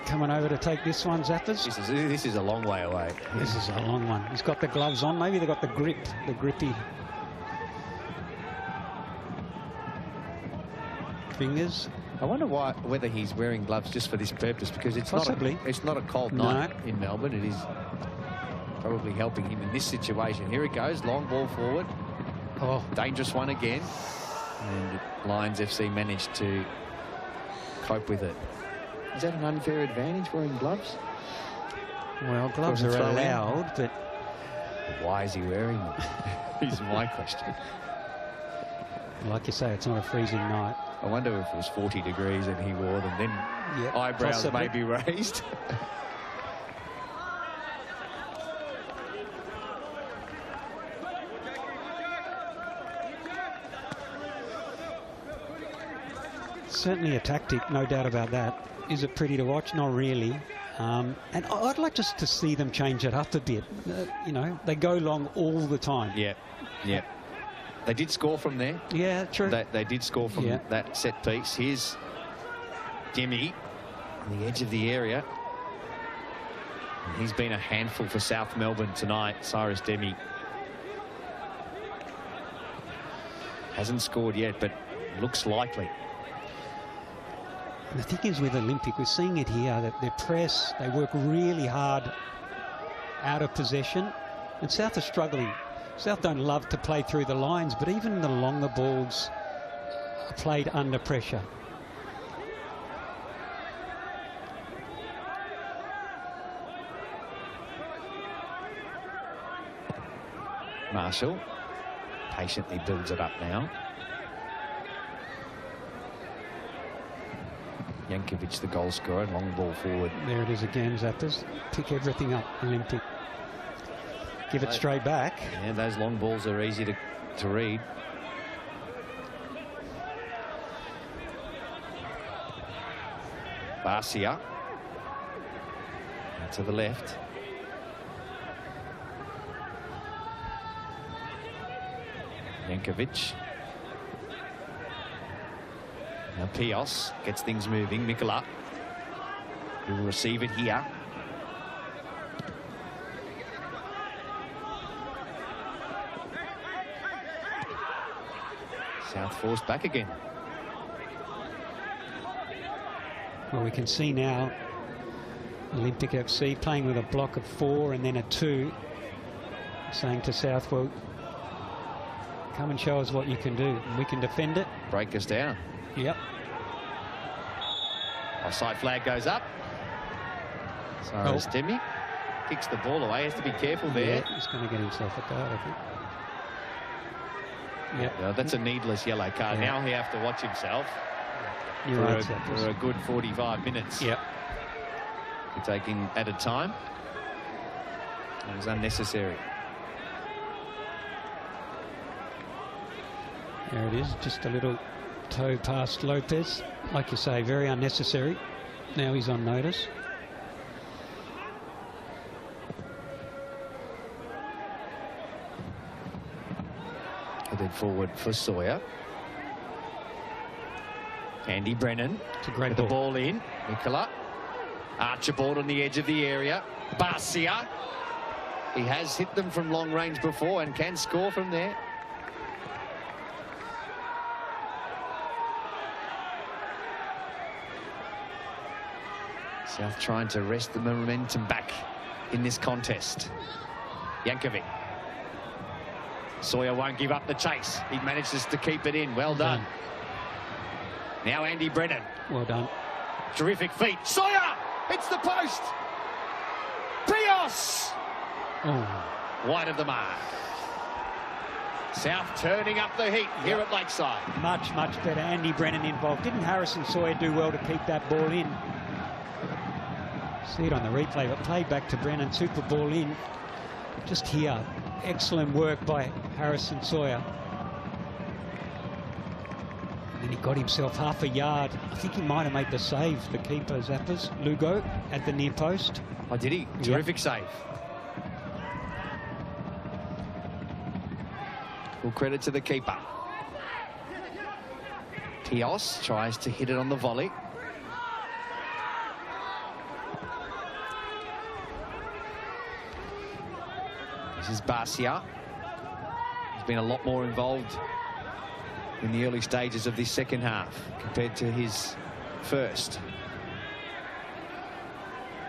coming over to take this one, Zappers. This is a long way away. This is a long one. He's got the gloves on. Maybe they've got the grip, the grippy fingers. I wonder whether he's wearing gloves just for this purpose, because it's Possibly. it's not a cold night in Melbourne. It is probably helping him in this situation. Here it goes, long ball forward. Oh, dangerous one again. And Lions FC managed to cope with it. Is that an unfair advantage, wearing gloves? Well, gloves are allowed, but why is he wearing them? Is my question. Like you say, it's not a freezing night. I wonder if it was 40 degrees and he wore them, then eyebrows possibly. may be raised. Certainly a tactic, no doubt about that. Is it pretty to watch? Not really. And I'd like just to see them change it up a bit. You know, they go long all the time. Yeah, yeah. They did score from there. Yeah, true. They did score from that set piece. Here's Demi on the edge of the area. And he's been a handful for South Melbourne tonight, Cyrus Demi. Hasn't scored yet, but looks likely. And the thing is with Olympic, we're seeing it here, that they press, they work really hard out of possession, and South are struggling. South don't love to play through the lines, but even the longer balls are played under pressure. Marshall patiently builds it up now. Jankovic, the goal scorer, long ball forward. There it is again, Zappers. Pick everything up, Olympic. Give it straight back. Yeah, those long balls are easy to read. Barcia. To the left. Jankovic. Now Pios gets things moving. Mikola, who will receive it here. South forced back again. Well, we can see now Olympic FC playing with a block of 4 and then a 2, saying to South, well, come and show us what you can do. And we can defend it. Break us down. Yep. Offside flag goes up. Demi kicks the ball away. Has to be careful there. Yeah, he's going to get himself a card, I think. Yep. No, that's a needless yellow card. Yeah. Now he has to watch himself for a good 45 minutes. Yep. We're taking at a time. It was unnecessary. There it is, just a little toe past Lopez. Like you say, very unnecessary. Now he's on notice. Headed forward for Sawyer. Andy Brennan. It's a great with the ball in. Mikola. Archibald on the edge of the area. Barcia. He has hit them from long range before and can score from there. South trying to wrest the momentum back in this contest. Jankovic. Sawyer won't give up the chase. He manages to keep it in. Well done. Now Andy Brennan. Well done. Terrific feet. Sawyer! It's the post! Pios! Oh. Wide of the mark. South turning up the heat here at Lakeside. Much, much better. Andy Brennan involved. Didn't Harrison Sawyer do well to keep that ball in? See it on the replay, but played back to Brennan. Super ball in. Just here. Excellent work by Harrison Sawyer. And then he got himself half a yard. I think he might have made the save, the keeper, Zappers. Lugo at the near post. Oh, did he? Terrific save. Full credit to the keeper. Pios tries to hit it on the volley. This is Barcia. He's been a lot more involved in the early stages of this second half compared to his first.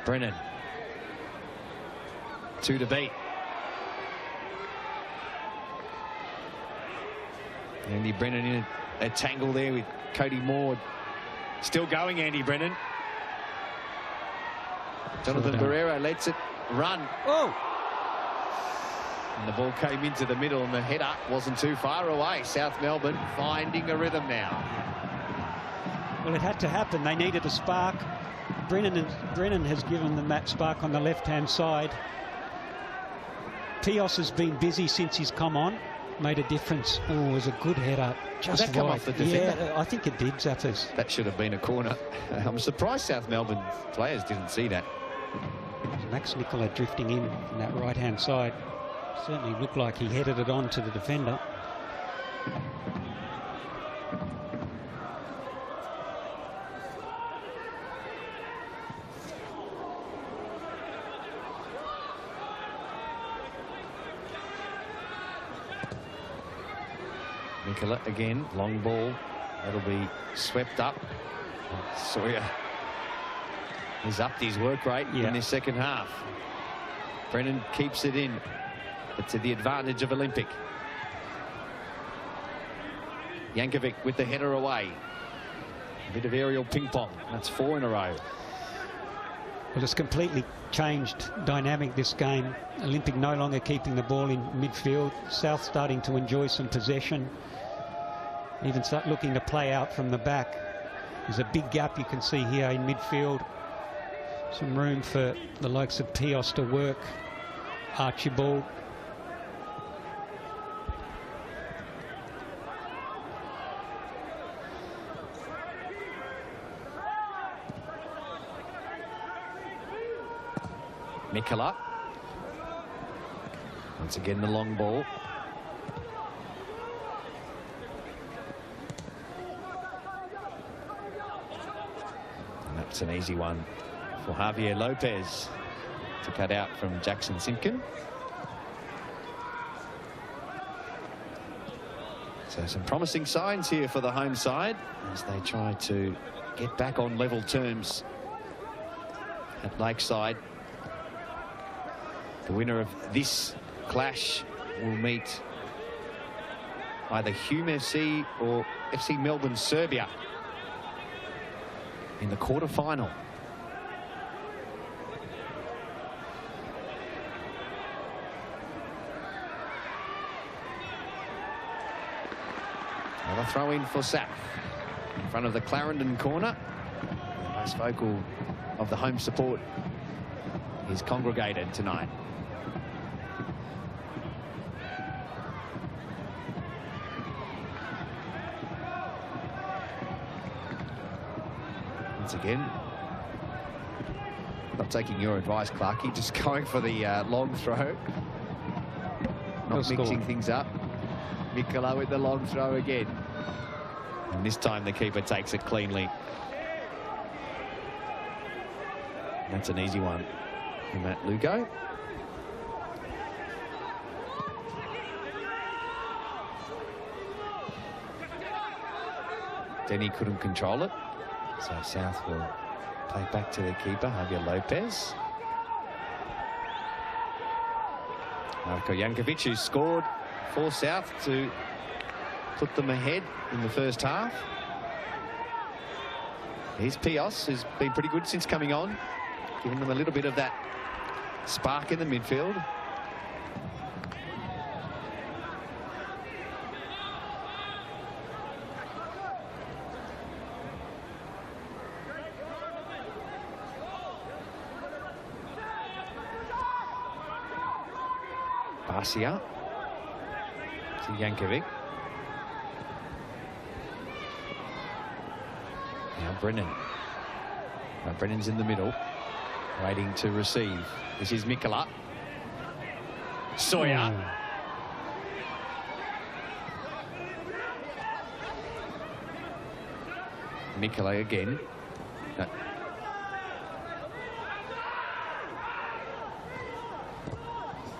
Brennan. 2 to beat. Andy Brennan in a tangle there with Cody Moore. Still going, Andy Brennan. Jonathan Barrero lets it run. Oh! And the ball came into the middle and the header wasn't too far away. South Melbourne finding a rhythm now. Well, it had to happen. They needed a spark. Brennan has given them that spark on the left-hand side. Pios has been busy since he's come on. Made a difference. Oh, it was a good header. Just did that come right. off the defender? Yeah, I think it did, Zappers. That should have been a corner. I'm surprised South Melbourne players didn't see that. Max Nicola drifting in from that right-hand side. Certainly looked like he headed it on to the defender. Nicola again, long ball. That'll be swept up. Sawyer has upped his work rate in this second half. Brennan keeps it in, but to the advantage of Olympic. Jankovic with the header away. A bit of aerial ping pong. That's 4 in a row. Well, it's completely changed dynamic this game. Olympic no longer keeping the ball in midfield. South starting to enjoy some possession. Even start looking to play out from the back. There's a big gap you can see here in midfield. Some room for the likes of Pios to work. Archibald. Nicola. Once again, the long ball. And that's an easy one for Javier Lopez to cut out from Jackson Simpkin. So some promising signs here for the home side as they try to get back on level terms at Lakeside. The winner of this clash will meet either Hume FC or FC Melbourne Serbia in the quarter-final. Another throw in for Sapp in front of the Clarendon corner. The most vocal of the home support is congregated tonight. Again, not taking your advice, Clarkey, just going for the long throw, not mixing things up. Nicola with the long throw again, and this time the keeper takes it cleanly. That's an easy one for Matt Lugo. Denny couldn't control it. So South will play back to the keeper, Javier Lopez. Marko Jankovic, who scored for South to put them ahead in the first half. Here's Pios, who's been pretty good since coming on, giving them a little bit of that spark in the midfield. Barcia to Jankovic. Now Brennan. Now Brennan's in the middle, waiting to receive. This is Nicola. Sawyer. Nicola again. No.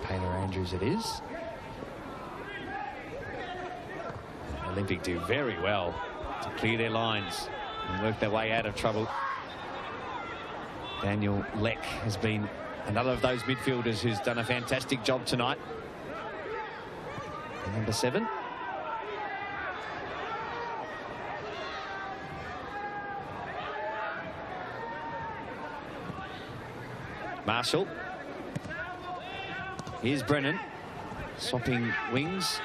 Taylor Andrews it is. Olympic do very well to clear their lines and work their way out of trouble. Daniel Leck has been another of those midfielders who's done a fantastic job tonight. And number 7. Marshall. Here's Brennan, swapping wings.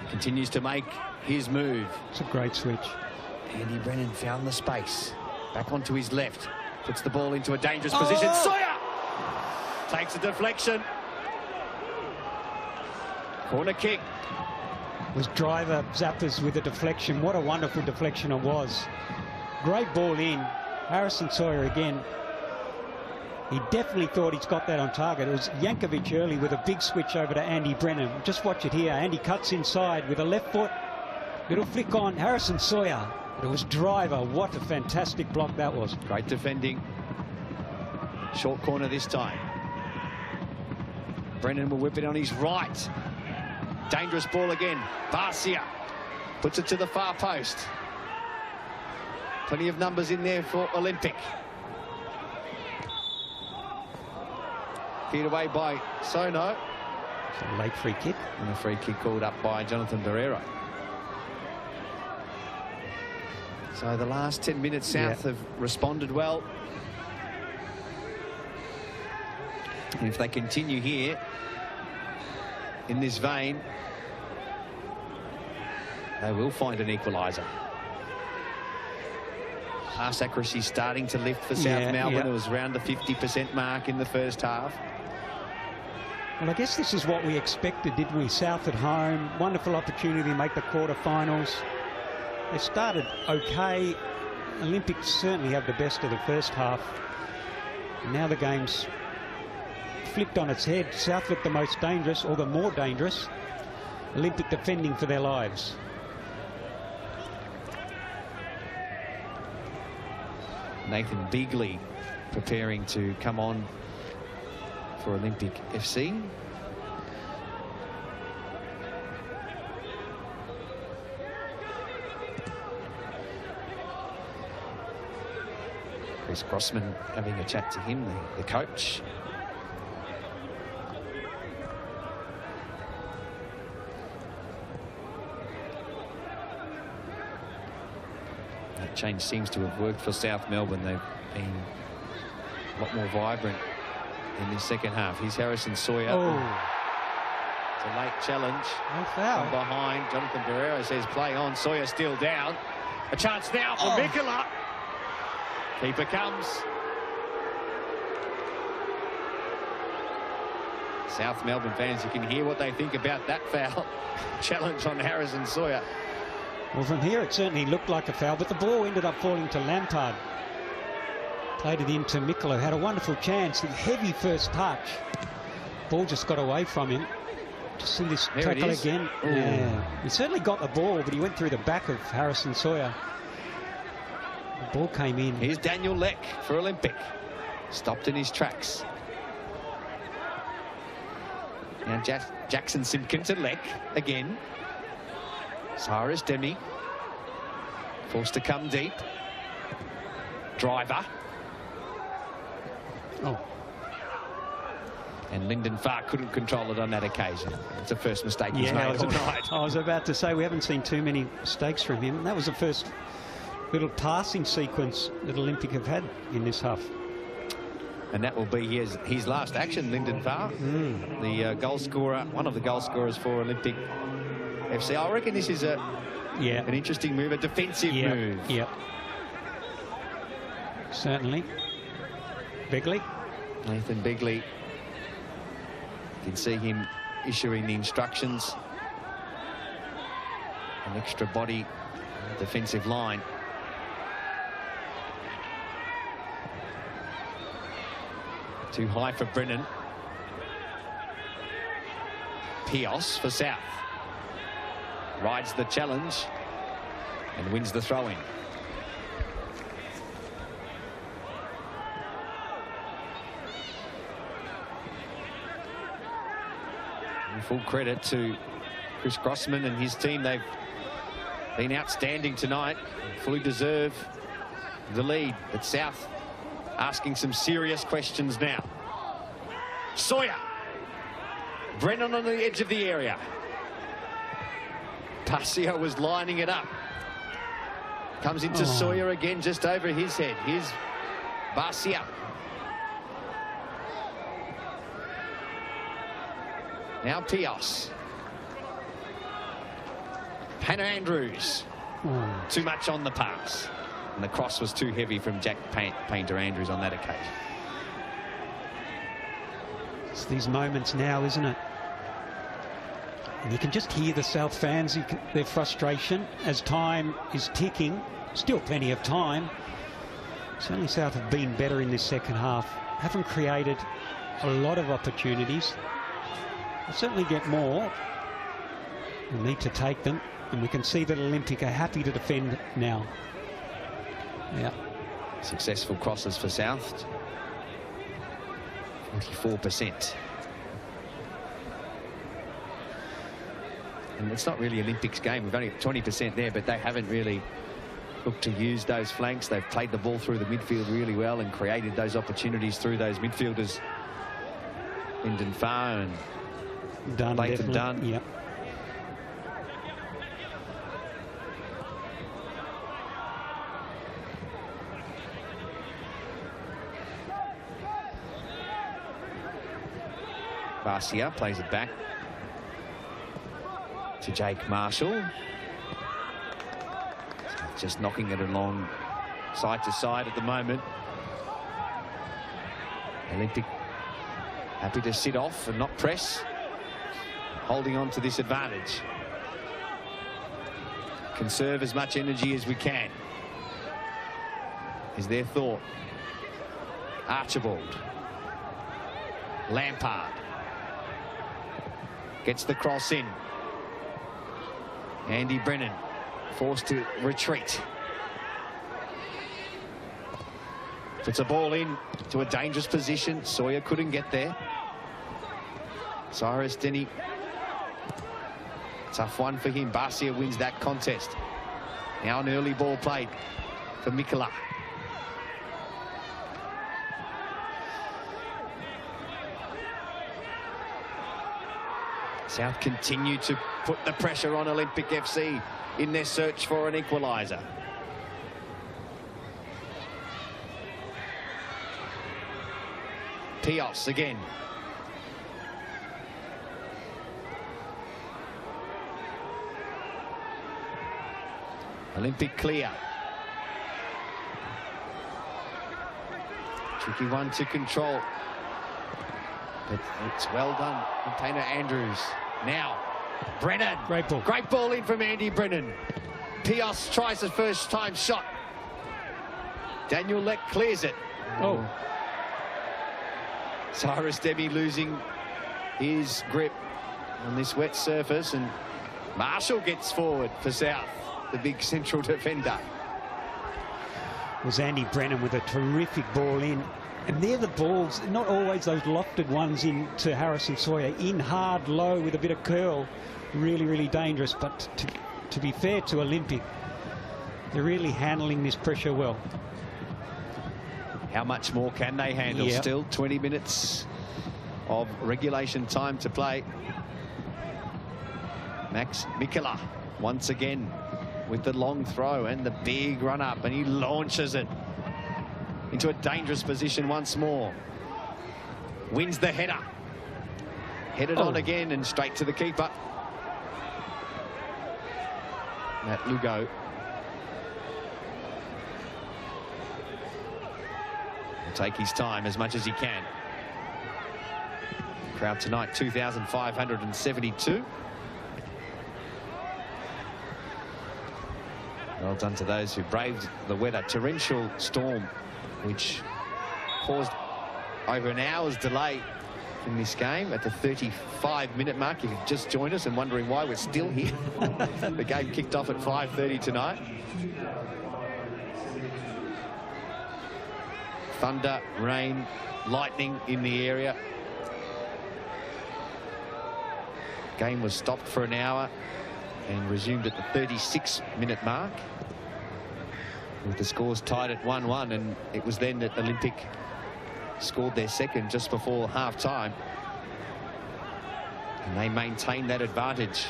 He continues to make his move. It's a great switch. Andy Brennan found the space. Back onto his left. Puts the ball into a dangerous position. Sawyer takes a deflection. Corner kick. Was driver Zappers with a deflection. What a wonderful deflection it was. Great ball in. Harrison Sawyer again. He definitely thought he's got that on target. It was Jankovic early with a big switch over to Andy Brennan. Just watch it here. Andy cuts inside with a left foot. Little flick on Harrison Sawyer. It was driver. What a fantastic block that was. Great defending. Short corner this time. Brennan will whip it on his right. Dangerous ball again. Barcia puts it to the far post. Plenty of numbers in there for Olympic. Cleared away by Sono. It's a late free kick. And a free kick called up by Jonathan Barrera. So the last 10 minutes, South have responded well. And if they continue here in this vein, they will find an equaliser. Pass accuracy starting to lift for South Melbourne. It was around the 50% mark in the first half. Well, I guess this is what we expected, didn't we? South at home, wonderful opportunity to make the quarterfinals. They started okay. Olympics certainly have the best of the first half. And now the game's flipped on its head. South looked the most dangerous, or the more dangerous. Olympic defending for their lives. Nathan Bigley preparing to come on for Olympic FC. Chris Grossman having a chat to him, the coach. That change seems to have worked for South Melbourne. They've been a lot more vibrant in this second half. Here's Harrison Sawyer. Oh. It's a late challenge. No foul. From behind, Jonathan Barrera says play on. Sawyer still down. A chance now for Mikola. Keeper comes. South Melbourne fans, you can hear what they think about that foul. Challenge on Harrison Sawyer. Well, from here it certainly looked like a foul, but the ball ended up falling to Lampard. Played it into Mikola, had a wonderful chance. The heavy first touch. Ball just got away from him. Just see this tackle again. Yeah. He certainly got the ball, but he went through the back of Harrison Sawyer. The ball came in. Here's Daniel Leck for Olympic. Stopped in his tracks. Now Jackson Simpkin to Leck again. Cyrus Demi. Forced to come deep. Driver. Oh. And Lyndon Farr couldn't control it on that occasion. It's the first mistake he's made all night. I was about to say we haven't seen too many mistakes from him. That was the first little passing sequence that Olympic have had in this half. And that will be his last action, Lyndon Farr, the goal scorer, one of the goal scorers for Olympic FC. I reckon this is an interesting move, a defensive move. Yep. Certainly. Bigley. Nathan Bigley. You can see him issuing the instructions. An extra body on the defensive line. Too high for Brennan. Pios for South. Rides the challenge and wins the throw-in. Full credit to Chris Grossman and his team. They've been outstanding tonight. Fully deserve the lead. But South asking some serious questions now. Sawyer. Brennan on the edge of the area. Barcia was lining it up. Comes into Sawyer again, just over his head. Here's Barcia. Now Pios. Hannah Andrews. Too much on the pass. And the cross was too heavy from Jack Painter Andrews on that occasion. It's these moments now, isn't it? And you can just hear the South fans, their frustration as time is ticking. Still plenty of time. Certainly South have been better in this second half. Haven't created a lot of opportunities. We'll certainly get more. We'll need to take them. And we can see that Olympic are happy to defend now. Yeah. Successful crosses for South. 44%. And it's not really Olympics game. We've only got 20% there, but they haven't really looked to use those flanks. They've played the ball through the midfield really well and created those opportunities through those midfielders. Lyndon Farr and Latham Dunn. Yep. Garcia plays it back to Jake Marshall. Just knocking it along side to side at the moment. Olympic happy to sit off and not press, holding on to this advantage. Conserve as much energy as we can is their thought. Archibald. Lampard gets the cross in. Andy Brennan forced to retreat. Puts a ball in to a dangerous position. Sawyer couldn't get there. Cyrus Denny. Tough one for him. Barcia wins that contest. Now an early ball played for Mikola. South continue to put the pressure on Olympic FC in their search for an equaliser. Pios again. Olympic clear. Tricky one to control. But it's well done from Taylor Andrews. Now, Brennan. Great ball. Great ball in from Andy Brennan. Pios tries the first time shot. Daniel Leck clears it. Oh. Cyrus Demi losing his grip on this wet surface, and Marshall gets forward for South, the big central defender. It was Andy Brennan with a terrific ball in. And they're the balls, not always those lofted ones into Harrison Sawyer. In hard, low, with a bit of curl. Really, really dangerous. But to be fair to Olympic, they're really handling this pressure well. How much more can they handle? Yep. Still 20 minutes of regulation time to play. Max Mikola once again with the long throw and the big run up, and he launches it into a dangerous position once more. Wins the header. Headed on again and straight to the keeper. Matt Lugo. Will take his time as much as he can. Crowd tonight 2,572. Well done to those who braved the weather. Torrential storm which caused over an hour's delay in this game at the 35-minute mark. If you've just joined us and wondering why we're still here, the game kicked off at 5:30 tonight. Thunder, rain, lightning in the area. Game was stopped for an hour and resumed at the 36-minute mark, with the scores tied at 1-1, and it was then that Olympic scored their second just before half-time, and they maintained that advantage.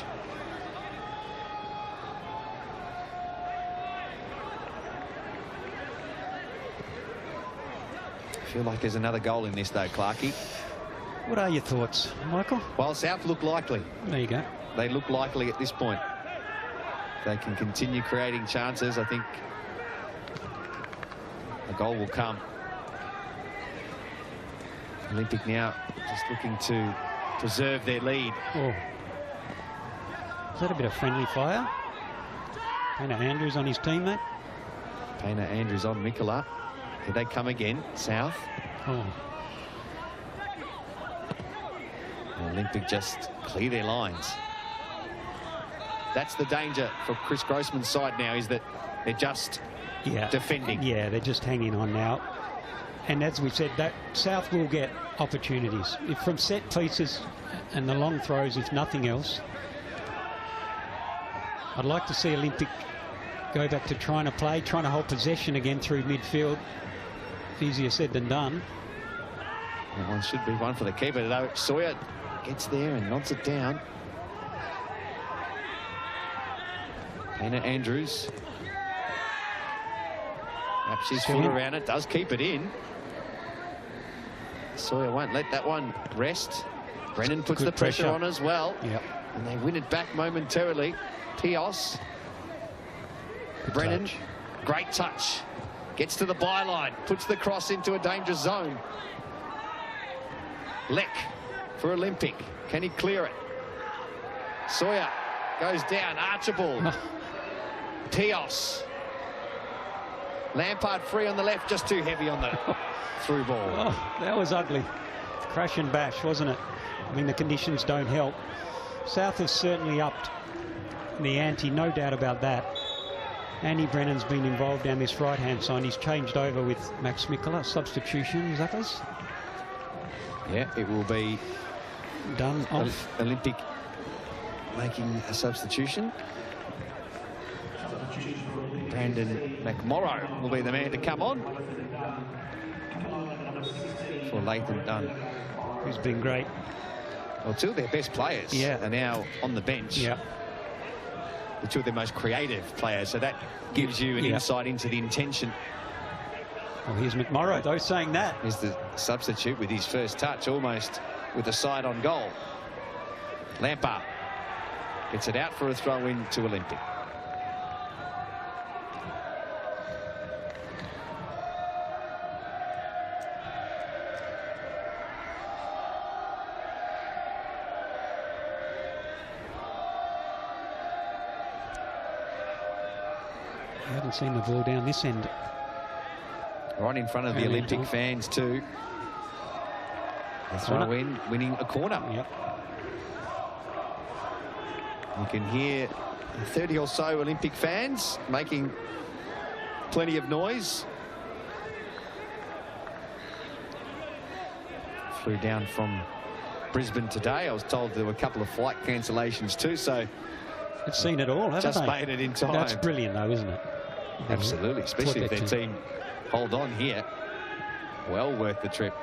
I feel like there's another goal in this though, Clarkey. What are your thoughts, Michael? Well, South look likely. There you go. They look likely at this point. They can continue creating chances. I think a goal will come. Olympic now just looking to preserve their lead. Oh. Is that a bit of friendly fire? Painter Andrews on his teammate. Painter Andrews on Mikola. Here they come again, South. Oh. Olympic just clear their lines. That's the danger for Chris Grossman's side now, is that they're just defending. Yeah, they're just hanging on now. And as we've said, that South will get opportunities. If from set pieces and the long throws, if nothing else. I'd like to see Olympic go back to trying to play, trying to hold possession again through midfield. Easier said than done. That one should be one for the keeper, though. Sawyer gets there and nods it down. Hannah Andrews. Wraps his foot around it, does keep it in. Sawyer won't let that one rest. Brennan puts the pressure on as well. Yep. And they win it back momentarily. Pios. Brennan, great touch. Gets to the byline, puts the cross into a dangerous zone. Leck for Olympic. Can he clear it? Sawyer goes down. Archibald. Pios. Lampard free on the left, just too heavy on the through ball. Oh, that was ugly. Crash and bash, wasn't it? I mean, the conditions don't help. South has certainly upped the ante, no doubt about that. Andy Brennan's been involved down this right-hand side. He's changed over with Max Mikola. Substitution, Zappers? Yeah, it will be done off. Olympic making a substitution. Brandon McMorrow will be the man to come on for Lathan Dunn, who's been great. Well, two of their best players are now on the bench. Yeah. The two of their most creative players, so that gives you an insight into the intention. Well, here's McMorrow, though, saying that. Here's the substitute with his first touch, almost with a side on goal. Lampard gets it out for a throw-in to Olympic. I haven't seen the ball down this end. Right in front of the Olympic fans too. A throw in, winning a corner. Yep. You can hear 30 or so Olympic fans making plenty of noise. Flew down from Brisbane today. I was told there were a couple of flight cancellations too, so it's seen it all, haven't just they? made it in time. That's brilliant, though, isn't it? Absolutely, especially if their team hold on here. Well worth the trip.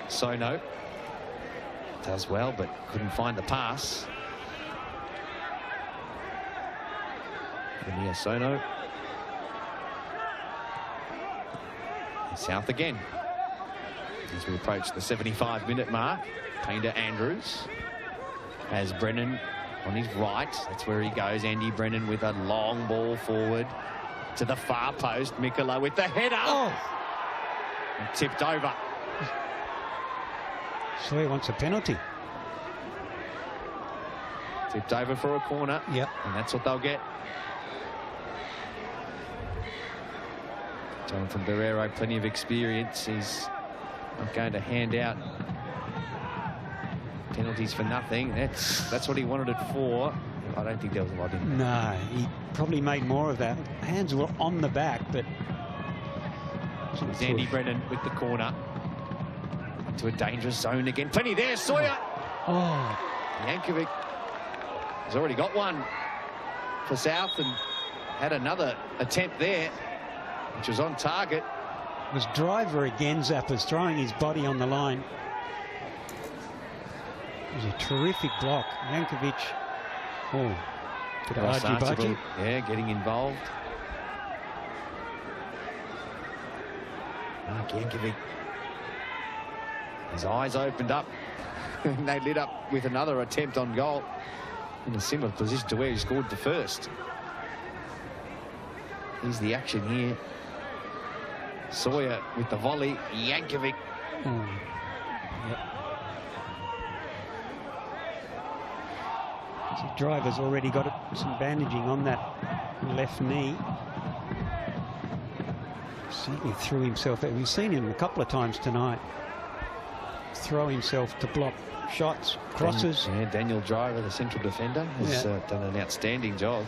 Sono does well, but couldn't find the pass. Kenia Sono. South again. As we approach the 75-minute mark, Painter Andrews has Brennan on his right. That's where he goes. Andy Brennan with a long ball forward to the far post. Mikola with the header. Oh. And tipped over. Sawyer wants a penalty. Tipped over for a corner. Yep. And that's what they'll get. Jonathan Barrero, plenty of experience. He's not going to hand out penalties for nothing. That's what he wanted it for. I don't think there was a lot in there. No, he probably made more of that. Hands were on the back, but it was Andy Brennan with the corner into a dangerous zone again. Plenty there. Sawyer. Oh. Yankovic has already got one for South and had another attempt there, which was on target. It was Driver again, Zappers, throwing his body on the line. It was a terrific block. Yankovic. Oh, bit of argy-bargy. Yeah, getting involved. Mark Yankovic. His eyes opened up. They lit up with another attempt on goal in a similar position to where he scored the first. Here's the action here. Sawyer with the volley. Yankovic. Yep. Driver's already got some bandaging on that left knee. Certainly threw himself out. We've seen him a couple of times tonight throw himself to block shots, crosses. Yeah, Daniel Driver, the central defender, has done an outstanding job.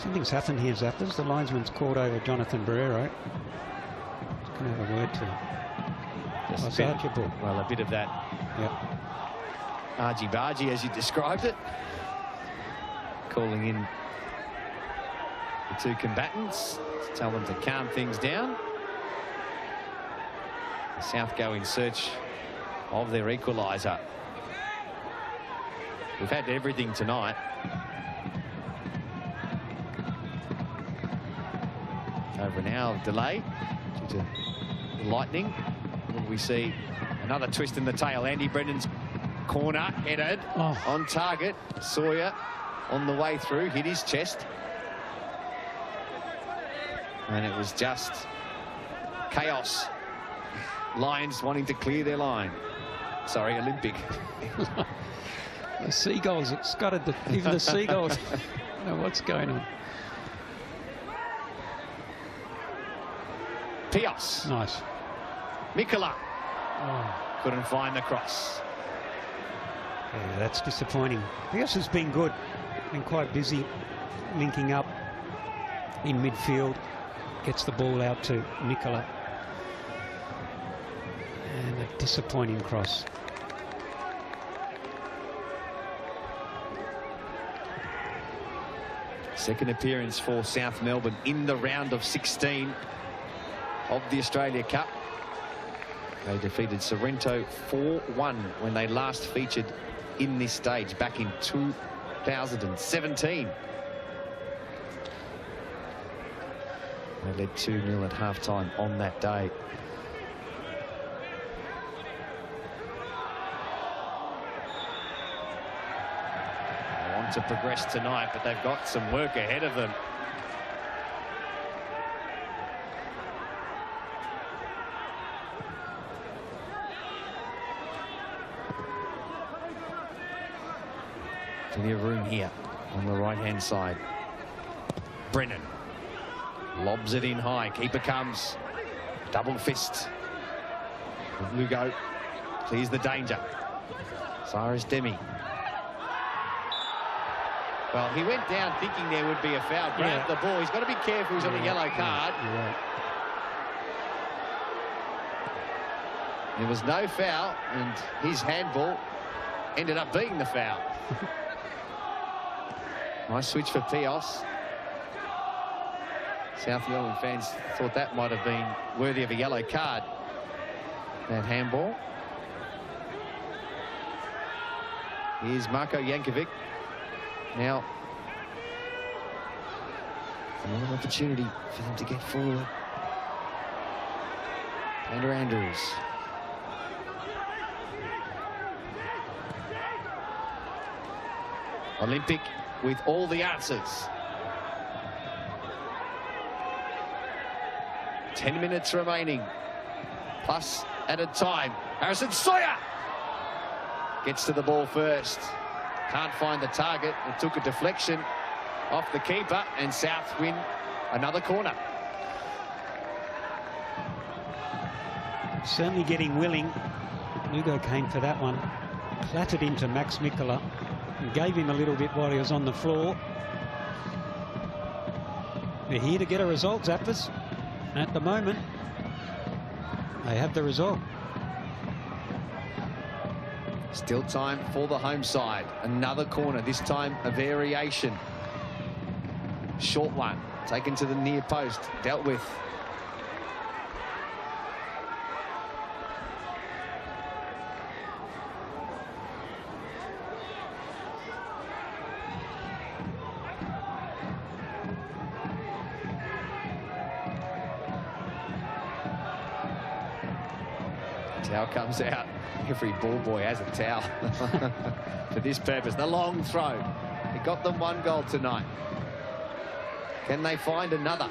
Something's happened here, Zappers. The linesman's called over Jonathan Barrero. Just going to have a word to him. Just a bit of that. Yep. Argy-bargy, as you described it. Calling in the two combatants to tell them to calm things down. The South go in search of their equaliser. We've had everything tonight. Over an hour of delay due to lightning. And we see another twist in the tail. Andy Brennan's corner headed on target. Sawyer on the way through, hit his chest. And it was just chaos. Lions wanting to clear their line. Sorry, Olympic. The seagulls have scuttered even the seagulls. I don't know what's going on. Pios. Nice. Mikola. Couldn't find the cross. Yeah, that's disappointing. Pios has been good. Been quite busy linking up in midfield. Gets the ball out to Mikola. And a disappointing cross. Second appearance for South Melbourne in the round of 16 of the Australia Cup. They defeated Sorrento 4-1 when they last featured in this stage back in 2017. They led 2-0 at halftime on that day. They want to progress tonight, but they've got some work ahead of them. Plenty of room here on the right-hand side. Brennan lobs it in high. Keeper comes. Double fist. Lugo clears the danger. Cyrus Demi. Well, he went down thinking there would be a foul. Grabbed the ball. He's got to be careful. He's on a yellow card. You're right. There was no foul, and his handball ended up being the foul. Nice switch for Pios. South Melbourne fans thought that might have been worthy of a yellow card. That handball. Here's Marko Jankovic. Now, another opportunity for them to get forward. Taylor Andrews. Olympic with all the answers. 10 minutes remaining. Plus added time. Harrison Sawyer gets to the ball first. Can't find the target. It took a deflection off the keeper, and South win another corner. Certainly getting willing. Lugo came for that one. Clattered into Max Mikola. And gave him a little bit while he was on the floor. They're here to get a result, Zappers. At the moment, they have the result. Still time for the home side. Another corner, this time a variation. Short one, taken to the near post, dealt with. Towel comes out. Every ball boy has a towel for this purpose. The long throw. It got them one goal tonight. Can they find another?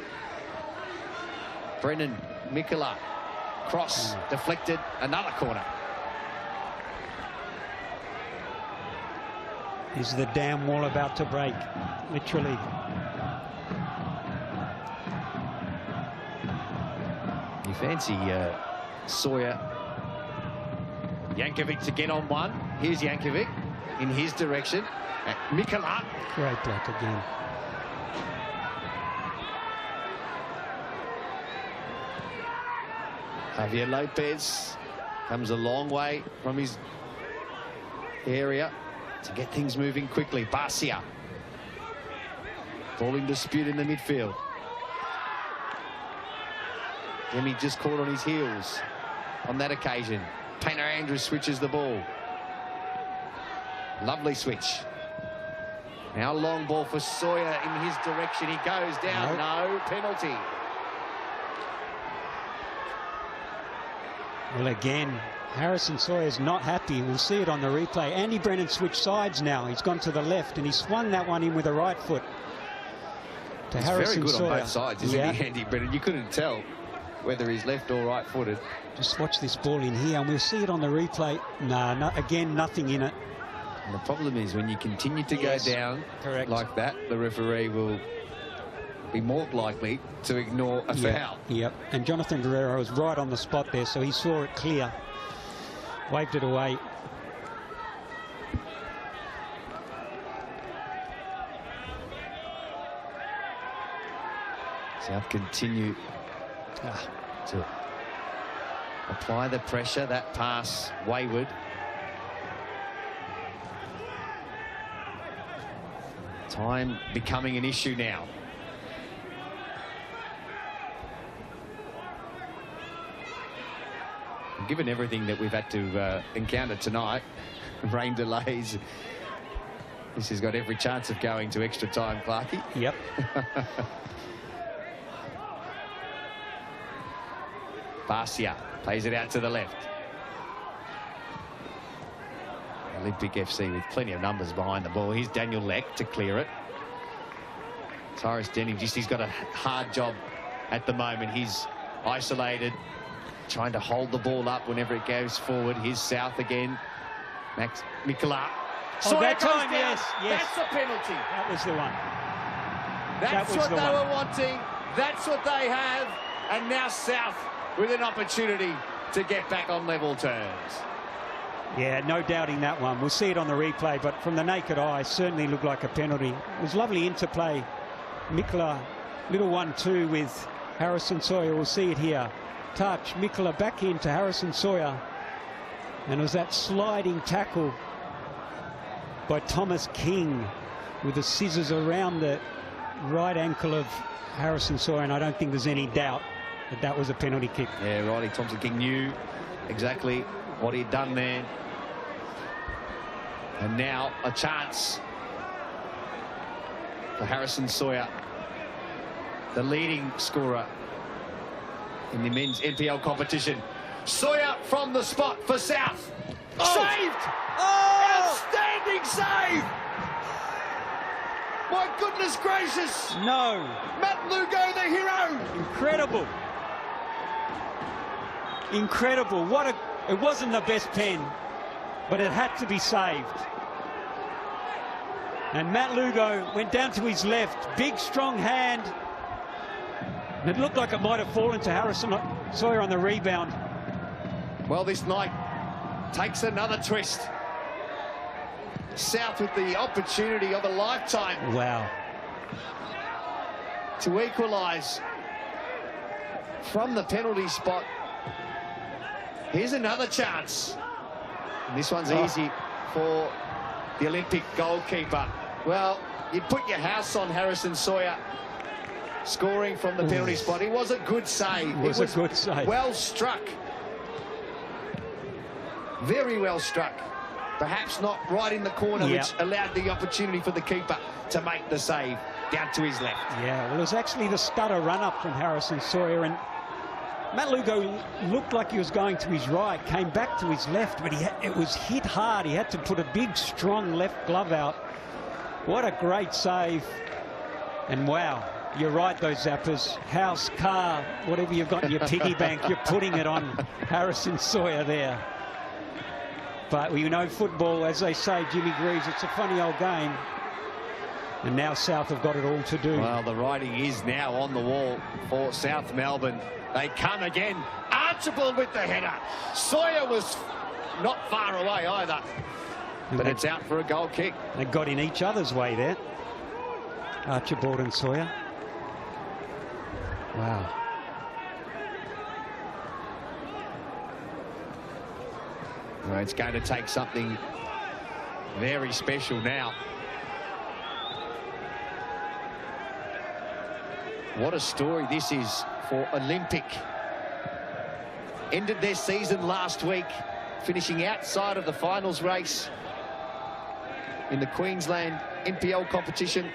Brennan, Mikola, cross, deflected, another corner. Is the damn wall about to break? Literally. You fancy Sawyer. Jankovic to get on one. Here's Jankovic in his direction. Mikola. Great block again. Javier Lopez comes a long way from his area to get things moving quickly. Barcia. Ball in dispute in the midfield. Demi just caught on his heels on that occasion. Painter Andrews switches the ball. Lovely switch. Now long ball for Sawyer in his direction. He goes down. No penalty. Well, again, Harrison Sawyer's not happy. We'll see it on the replay. Andy Brennan switched sides now. He's gone to the left and he swung that one in with the right foot. To He's Harrison very good Sawyer. on both sides, isn't he, Andy Brennan? You couldn't tell whether he's left or right-footed. Just watch this ball in here and we'll see it on the replay. No, again, nothing in it. And the problem is when you continue to go down like that, the referee will be more likely to ignore a foul. Yep, and Jonathan Guerrero was right on the spot there, so he saw it clear. Waved it away. South continue to apply the pressure. That pass wayward. Time becoming an issue now. Given everything that we've had to encounter tonight, rain delays, this has got every chance of going to extra time, Clarkie. Yep. Barcia plays it out to the left. Olympic FC with plenty of numbers behind the ball. Here's Daniel Leck to clear it. Tyrus Denning, he's got a hard job at the moment. He's isolated, trying to hold the ball up whenever it goes forward. Here's South again. Max Mikola. Oh, that time, yes. That's a penalty. That was the one. That's what they were wanting. That's what they have. And now South with an opportunity to get back on level terms. Yeah, no doubting that one. We'll see it on the replay, but from the naked eye, certainly looked like a penalty. It was lovely interplay. Mikola, little 1-2 with Harrison Sawyer. We'll see it here. Touch, Mikola back into Harrison Sawyer. And it was that sliding tackle by Thomas King with the scissors around the right ankle of Harrison Sawyer, and I don't think there's any doubt that that was a penalty kick. Yeah, righty. Thompson King knew exactly what he'd done there. And now a chance for Harrison Sawyer, the leading scorer in the men's NPL competition. Sawyer from the spot for South. Saved! Outstanding save! My goodness gracious! No! Matt Lugo, the hero! Incredible! Incredible. It wasn't the best pen, but it had to be saved. And Matt Lugo went down to his left. Big, strong hand. And it looked like it might have fallen to Harrison Sawyer on the rebound. Well, this night takes another twist. South with the opportunity of a lifetime. Wow. To equalise from the penalty spot. Here's another chance. And this one's easy for the Olympic goalkeeper. Well, you put your house on Harrison Sawyer scoring from the penalty spot. It was a good save. It was a good save. Well struck. Very well struck. Perhaps not right in the corner, which allowed the opportunity for the keeper to make the save down to his left. Yeah, well, it was actually the stutter run-up from Harrison Sawyer, and Matt Lugo looked like he was going to his right, came back to his left, but it was hit hard. He had to put a big, strong left glove out. What a great save. And wow, you're right, those zappers. House, car, whatever you've got in your piggy bank, you're putting it on Harrison Sawyer there. But we know football, as they say, Jimmy Greaves, it's a funny old game. And now South have got it all to do. Well, the writing is now on the wall for South Melbourne. They come again. Archibald with the header. Sawyer was not far away either. But it's out for a goal kick. They got in each other's way there. Archibald and Sawyer. Wow. Well, it's going to take something very special now. What a story this is for Olympic. Ended their season last week, finishing outside of the finals race in the Queensland NPL competition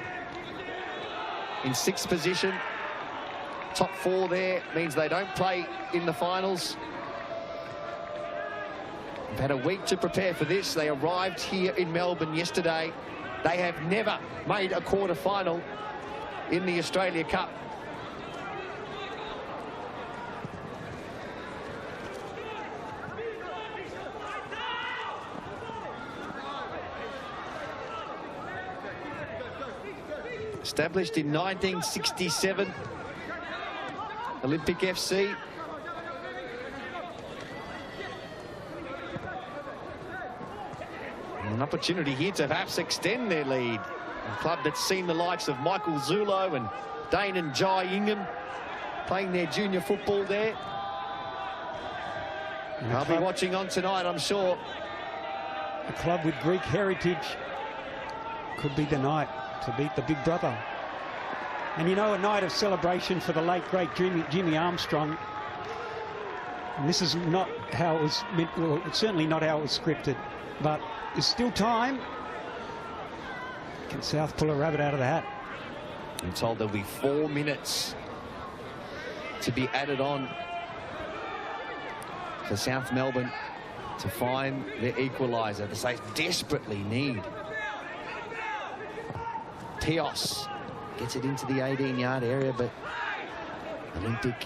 in 6th position. Top 4 there means they don't play in the finals. They've had a week to prepare for this. They arrived here in Melbourne yesterday. They have never made a quarter-final in the Australia Cup. Established in 1967, Olympic FC. An opportunity here to perhaps extend their lead. A club that's seen the likes of Michael Zulo and Dane and Jai Ingham playing their junior football there. I'll be watching on tonight, I'm sure. A club with Greek heritage could be the night to beat the big brother. And you know, a night of celebration for the late, great Jimmy Armstrong. And this is not how it was meant, well, it's certainly not how it was scripted, but there's still time. Can South pull a rabbit out of the hat? I'm told there'll be 4 minutes to be added on for South Melbourne to find their equaliser that they desperately need. Pios gets it into the 18-yard area, but Olympic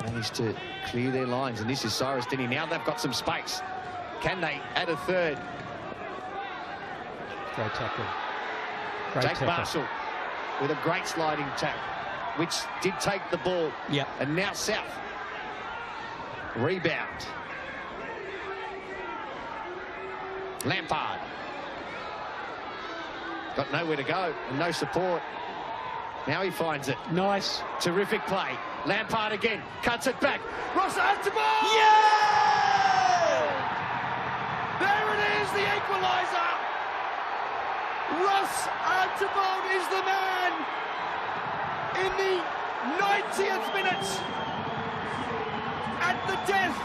managed to clear their lines, and this is Cyrus Denny. Now they've got some space. Can they add a third? Great tackle. Jake Marshall with a great sliding tackle, which did take the ball. Yep. And now South. Rebound. Lampard. Got nowhere to go and no support. Now he finds it. Nice. Terrific play. Lampard again. Cuts it back. Ross Archibald! Yeah! There it is, the equaliser. Ross Archibald is the man in the 90th minute. At the death,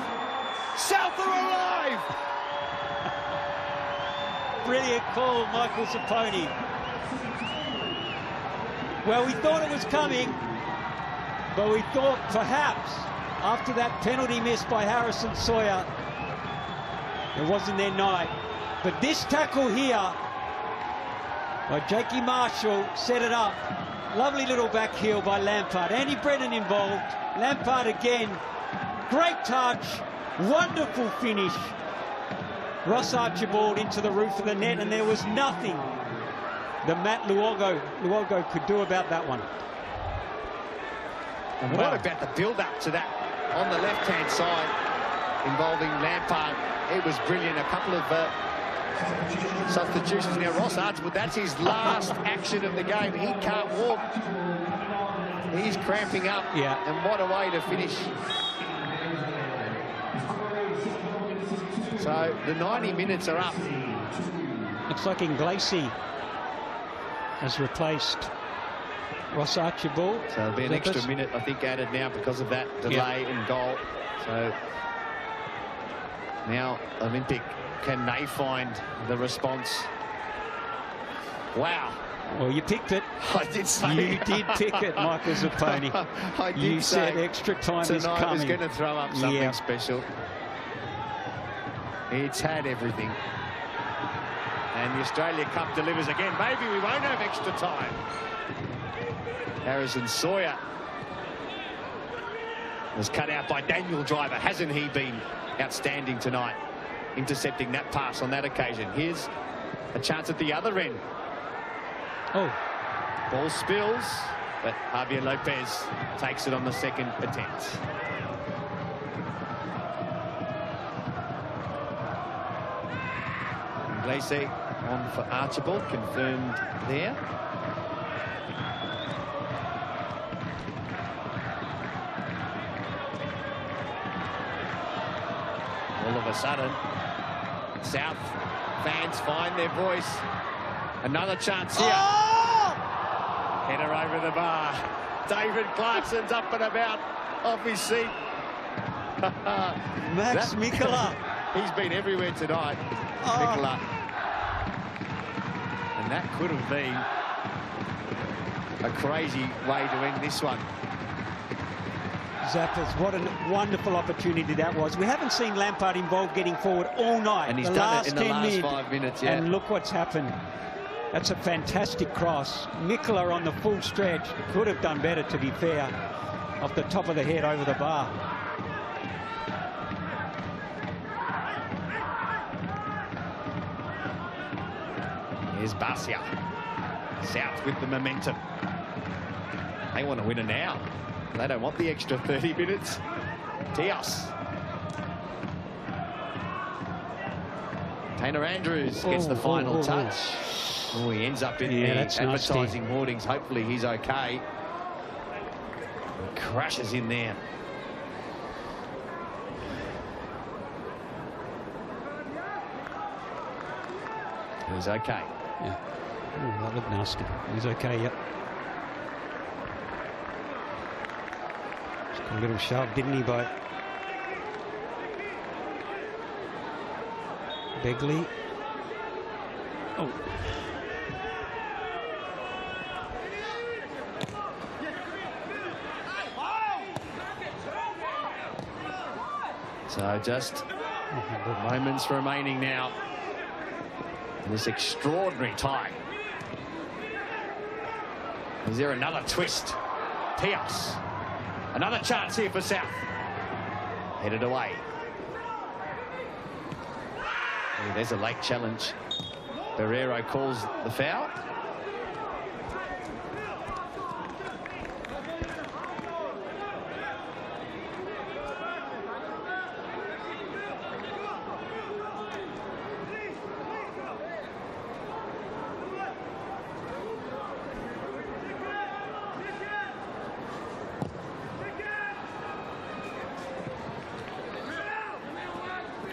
South are alive. Brilliant call, Michael Zapponi. Well, we thought it was coming, but we thought perhaps after that penalty miss by Harrison Sawyer, it wasn't their night. But this tackle here by Jakey Marshall set it up. Lovely little back heel by Lampard. Andy Brennan involved. Lampard again. Great touch. Wonderful finish. Ross Archibald into the roof of the net, and there was nothing that Matt Luogo could do about that one. And what about the build-up to that on the left-hand side involving Lampard? It was brilliant. A couple of substitutions. Now Ross Archibald, that's his last action of the game. He can't walk. He's cramping up. Yeah. And what a way to finish. So the 90 minutes are up. Looks like Inglesi has replaced Ross Archibald. So there'll be an extra minute, I think, added now because of that delay in goal. So now Olympic, can they find the response? Wow. Well, you picked it. I did say you did pick it, Michael Zapponi. I did you say said extra time is coming. Tonight was going to throw up something special. It's had everything. And the Australia Cup delivers again. Maybe we won't have extra time. Harrison Sawyer was cut out by Daniel Driver. Hasn't he been outstanding tonight, intercepting that pass on that occasion? Here's a chance at the other end. Oh. Ball spills, but Javier Lopez takes it on the second attempt. Inglesi on for Archibald, confirmed there. All of a sudden, South fans find their voice. Another chance here. Oh! Header over the bar. David Clarkson's up and about off his seat. Max Mikkola. He's been everywhere tonight. Oh. Mikkola. And that could have been a crazy way to end this one. Zappers, what a wonderful opportunity that was. We haven't seen Lampard involved getting forward all night. And he's done it in the last 5 minutes, yeah. And look what's happened. That's a fantastic cross. Mikkola on the full stretch. Could have done better, to be fair. Off the top of the head over the bar. Here's Basia. South with the momentum. They want to win it now. They don't want the extra 30 minutes. Tios. Taylor Andrews gets the final touch. Oh, he ends up in the advertising hoardings. Hopefully he's okay. He crashes in there. He's okay. Yeah. Oh, that looked nasty. He's okay, yep. Just got a little shove, didn't he, by Begley. Oh. So just moments remaining now in this extraordinary tie. Is there another twist? Tios. Another chance here for South. Headed away. Oh, there's a late challenge. Barrero calls the foul.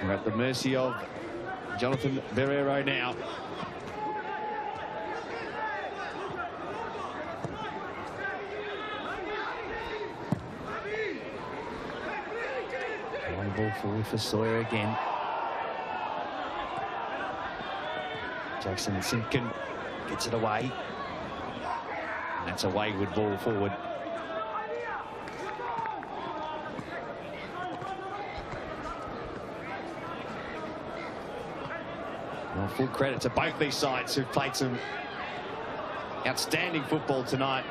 We're at the mercy of Jonathan Barrero now. Long ball forward for Sawyer again. Jackson Simpkin gets it away. And that's a wayward ball forward. Well, full credit to both these sides who've played some outstanding football tonight.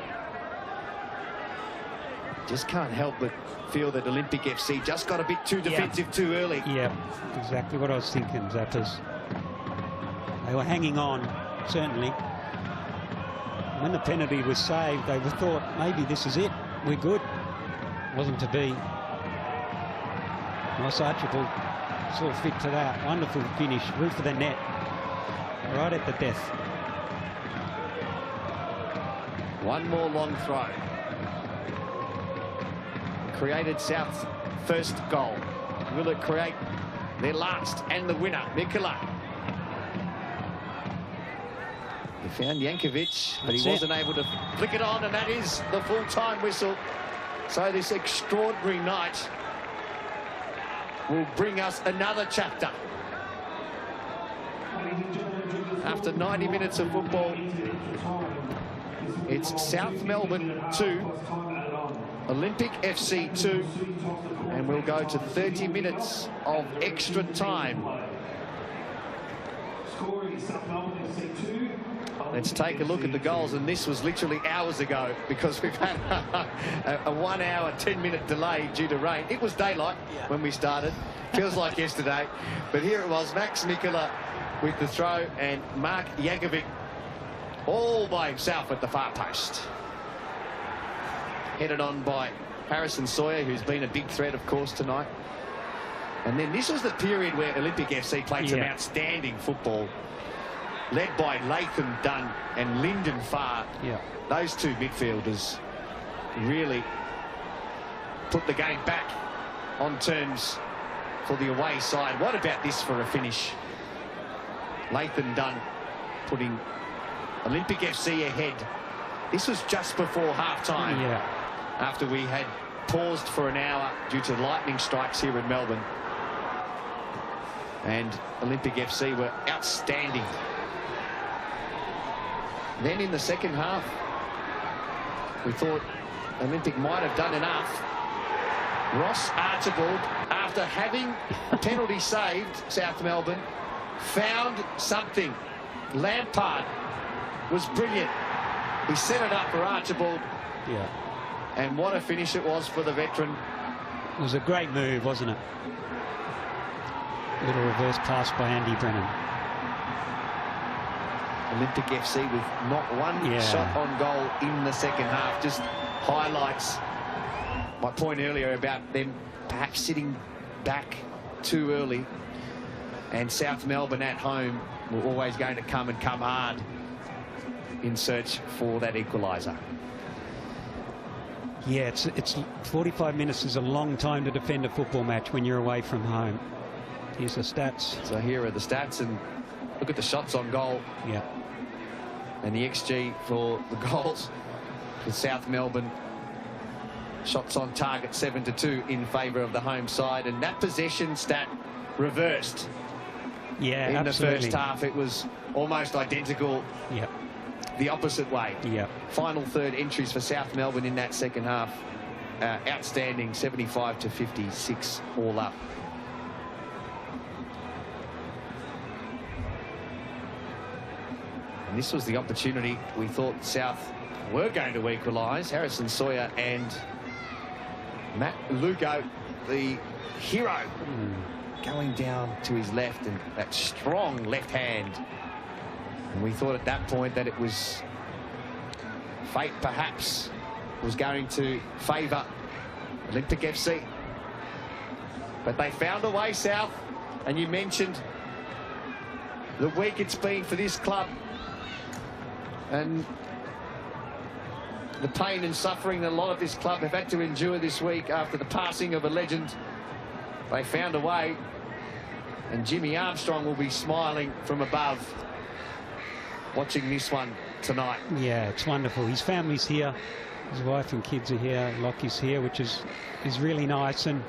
Just can't help but feel that Olympic FC just got a bit too defensive too early. Yeah, exactly what I was thinking, Zappers. They were hanging on, certainly. When the penalty was saved, they thought, maybe this is it. We're good. Wasn't to be. Nice Archibald saw fit to that. Wonderful finish. Roof of the net. Right at the death. One more long throw. Created South's first goal. Will it create their last and the winner? Mikkola. He found Jankovic, but he wasn't able to flick it on, and that is the full-time whistle. So this extraordinary night will bring us another chapter. After 90 minutes of football, it's South Melbourne 2, Olympic FC 2, and we'll go to 30 minutes of extra time. Let's take a look at the goals, and this was literally hours ago because we've had a 1 hour, 10-minute delay due to rain. It was daylight when we started. Feels like yesterday. But here it was, Max Mikkola with the throw and Mark Jankovic all by himself at the far post. Headed on by Harrison Sawyer, who's been a big threat, of course, tonight. And then this was the period where Olympic FC played some outstanding football, led by Latham Dunn and Lyndon Farr. Those two midfielders really put the game back on terms for the away side. What about this for a finish? Lathan Dunn putting Olympic FC ahead. This was just before half-time. Yeah. After we had paused for an hour due to lightning strikes here in Melbourne. And Olympic FC were outstanding. Then in the second half, we thought Olympic might have done enough. Ross Archibald, after having penalty saved, South Melbourne, found something. Lampard was brilliant. He set it up for Archibald. Yeah. And what a finish it was for the veteran. It was a great move, wasn't it? Little reverse pass by Andy Brennan. Olympic FC with not one shot on goal in the second half. Just highlights my point earlier about them perhaps sitting back too early. And South Melbourne at home were always going to come hard in search for that equaliser. Yeah, it's 45 minutes is a long time to defend a football match when you're away from home. Here's the stats. So here are the stats, and look at the shots on goal. Yeah. And the XG for the goals for South Melbourne. Shots on target 7-2 in favour of the home side, and that possession stat reversed. Yeah, in absolutely. the first half, it was almost identical. Yeah. The opposite way. Yeah. Final third entries for South Melbourne in that second half. Outstanding, 75 to 56 all up. And this was the opportunity we thought South were going to equalise. Harrison Sawyer and Matt Lugo, the hero, going down to his left, and that strong left hand. And we thought at that point that it was fate perhaps was going to favour Olympic FC. But they found a way, South. And you mentioned the week it's been for this club and the pain and suffering that a lot of this club have had to endure this week after the passing of a legend. They found a way, and Jimmy Armstrong will be smiling from above watching this one tonight. Yeah, it's wonderful. His family's here, his wife and kids are here, Lockie's here, which is really nice. And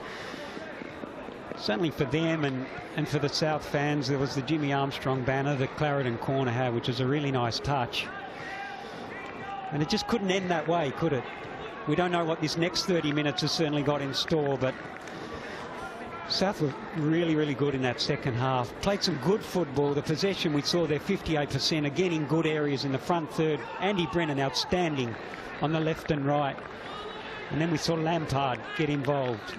certainly for them and for the South fans, there was the Jimmy Armstrong banner that Clarendon Corner had, which is a really nice touch. And it just couldn't end that way, could it? We don't know what this next 30 minutes has certainly got in store, but South were really, really good in that second half. Played some good football. The possession, we saw there 58%, again in good areas in the front third. Andy Brennan outstanding on the left and right. And then we saw Lampard get involved.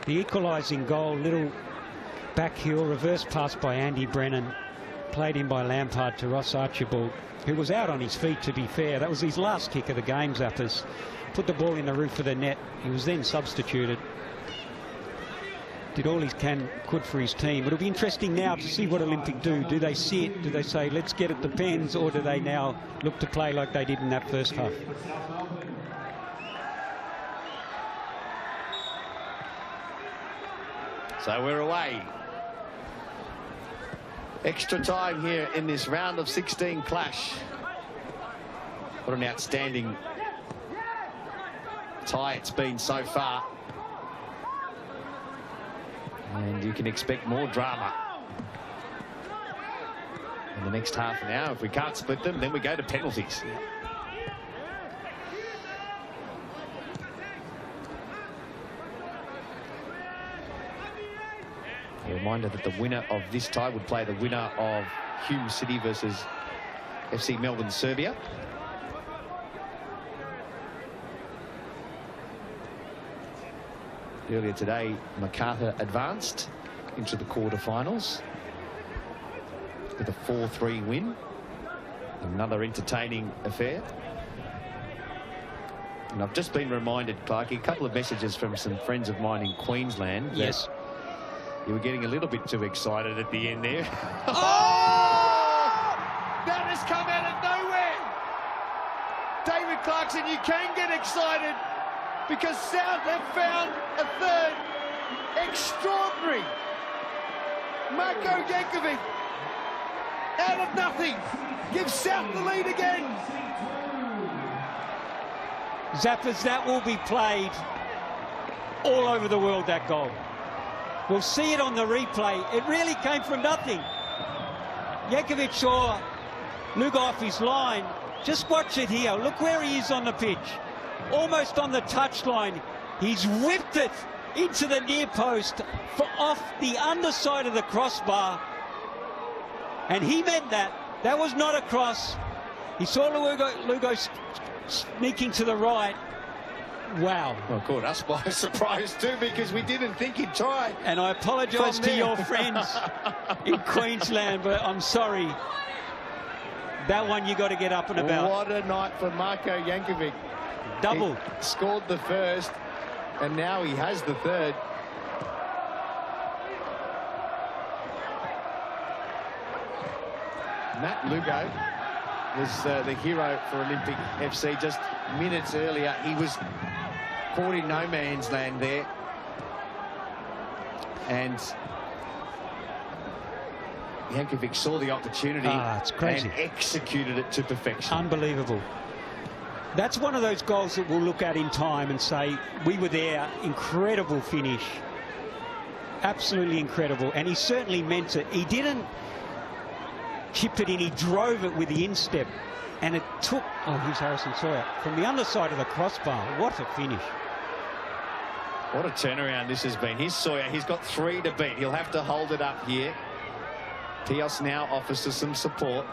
The equalising goal, little back heel, reverse pass by Andy Brennan. Played in by Lampard to Ross Archibald, who was out on his feet, to be fair. That was his last kick of the game, Zappers. Put the ball in the roof of the net. He was then substituted. Did all he could for his team. It'll be interesting now to see what Olympic do. Do they sit? Do they say, let's get at the pens? Or do they now look to play like they did in that first half? So we're away. Extra time here in this round of 16 clash. What an outstanding tie it's been so far. And you can expect more drama in the next half an hour. If we can't split them, then we go to penalties. A reminder that the winner of this tie would play the winner of Hume City versus FC Melbourne Serbia. Earlier today, MacArthur advanced into the quarterfinals with a 4-3 win. Another entertaining affair. And I've just been reminded, Clarkie, a couple of messages from some friends of mine in Queensland. Yes. You were getting a little bit too excited at the end there. Oh! That has come out of nowhere. David Clarkson, you can get excited because South have found a third. Extraordinary. Marko Jankovic out of nothing. Gives South the lead again. Zappers, that will be played all over the world, that goal. We'll see it on the replay. It really came from nothing. Jankovic saw Luga off his line. Just watch it here. Look where he is on the pitch. Almost on the touchline. He's whipped it into the near post off the underside of the crossbar. And he meant that. That was not a cross. He saw Lugo sneaking to the right. Wow. Well, caught us by surprise too, because we didn't think he'd try. And I apologise to your friends in Queensland, but I'm sorry. That one you got to get up and about. What a night for Marko Jankovic. Double. He scored the first, and now he has the third. Matt Lugo was the hero for Olympic FC just minutes earlier. He was caught in no man's land there. And Jankovic saw the opportunity it's crazy. and executed it to perfection. Unbelievable. That's one of those goals that we'll look at in time and say, we were there. Incredible finish. Absolutely incredible. And he certainly meant it. He didn't chip it in. He drove it with the instep. And it took, here's Harrison Sawyer, from the underside of the crossbar. What a finish. What a turnaround this has been. Here's Sawyer. He's got 3 to beat. He'll have to hold it up here. Tios now offers us some support.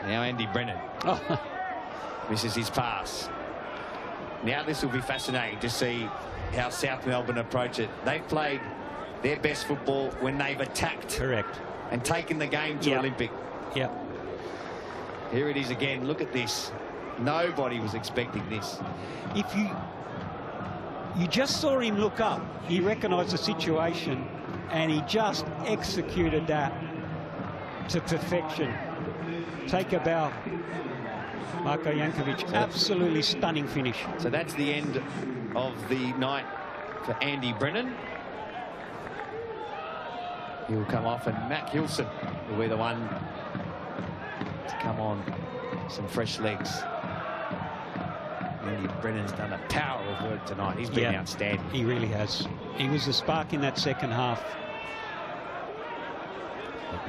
Now Andy Brennan misses his pass. Now this will be fascinating to see how South Melbourne approach it. They've played their best football when they've attacked. Correct. And taken the game to Olympic. Yep. Here it is again. Look at this. Nobody was expecting this. If you just saw him look up, he recognised the situation and he just executed that to perfection. Take a bow. Marko Jankovic, absolutely stunning finish. So that's the end of the night for Andy Brennan. He'll come off, and Mac Hilson will be the one to come on. Some fresh legs. Andy Brennan's done a power of work tonight. He's been outstanding. He really has. He was the spark in that second half.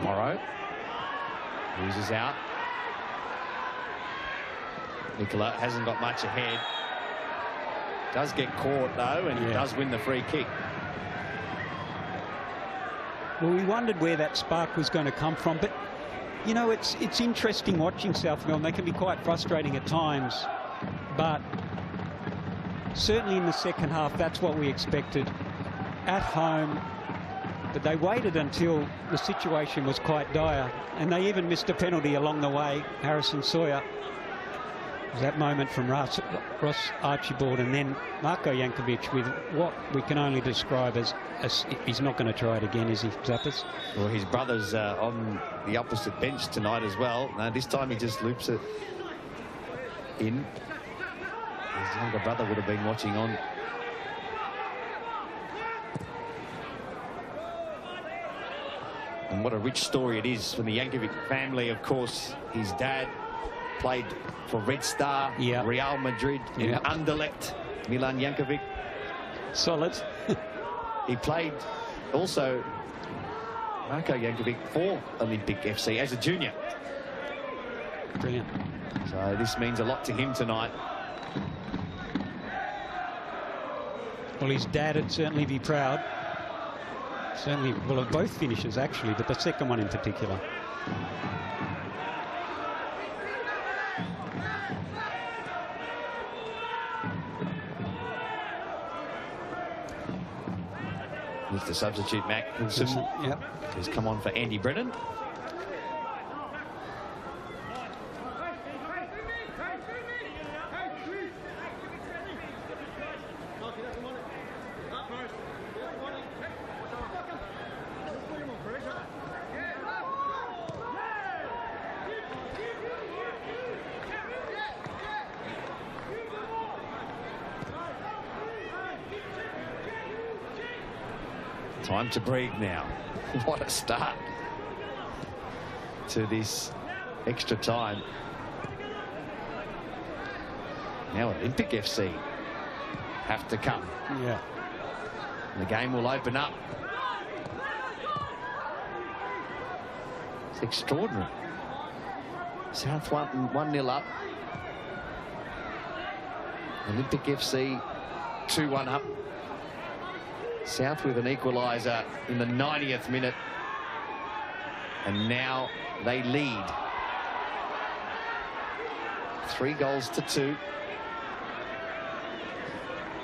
Morrow loses out. Nicola hasn't got much ahead. Does get caught though, and does win the free kick. Well, we wondered where that spark was going to come from, but you know, it's interesting watching South Melbourne. They can be quite frustrating at times, but certainly in the second half, that's what we expected. At home, but they waited until the situation was quite dire, and they even missed a penalty along the way. Harrison Sawyer. That moment from Ross Archibald, and then Marko Jankovic with what we can only describe as he's not going to try it again, is he, Zappers? Well, his brother's on the opposite bench tonight as well. This time he just loops it in. His younger brother would have been watching on. And what a rich story it is from the Jankovic family. Of course, his dad played for Red Star, Real Madrid, in Anderlecht, Milan Jankovic. Solid. He played also, Marko Jankovic, for Olympic FC as a junior. Brilliant. So this means a lot to him tonight. Well, his dad would certainly be proud. Certainly, well, of both finishes actually, but the second one in particular. With the substitute Mac Hilson, who's come on for Andy Brennan. Time to breathe now. What a start to this extra time. Now Olympic FC have to come. Yeah. The game will open up. It's extraordinary. South 1-0 up. Olympic FC 2-1 up. South with an equaliser in the 90th minute. And now they lead. 3-2.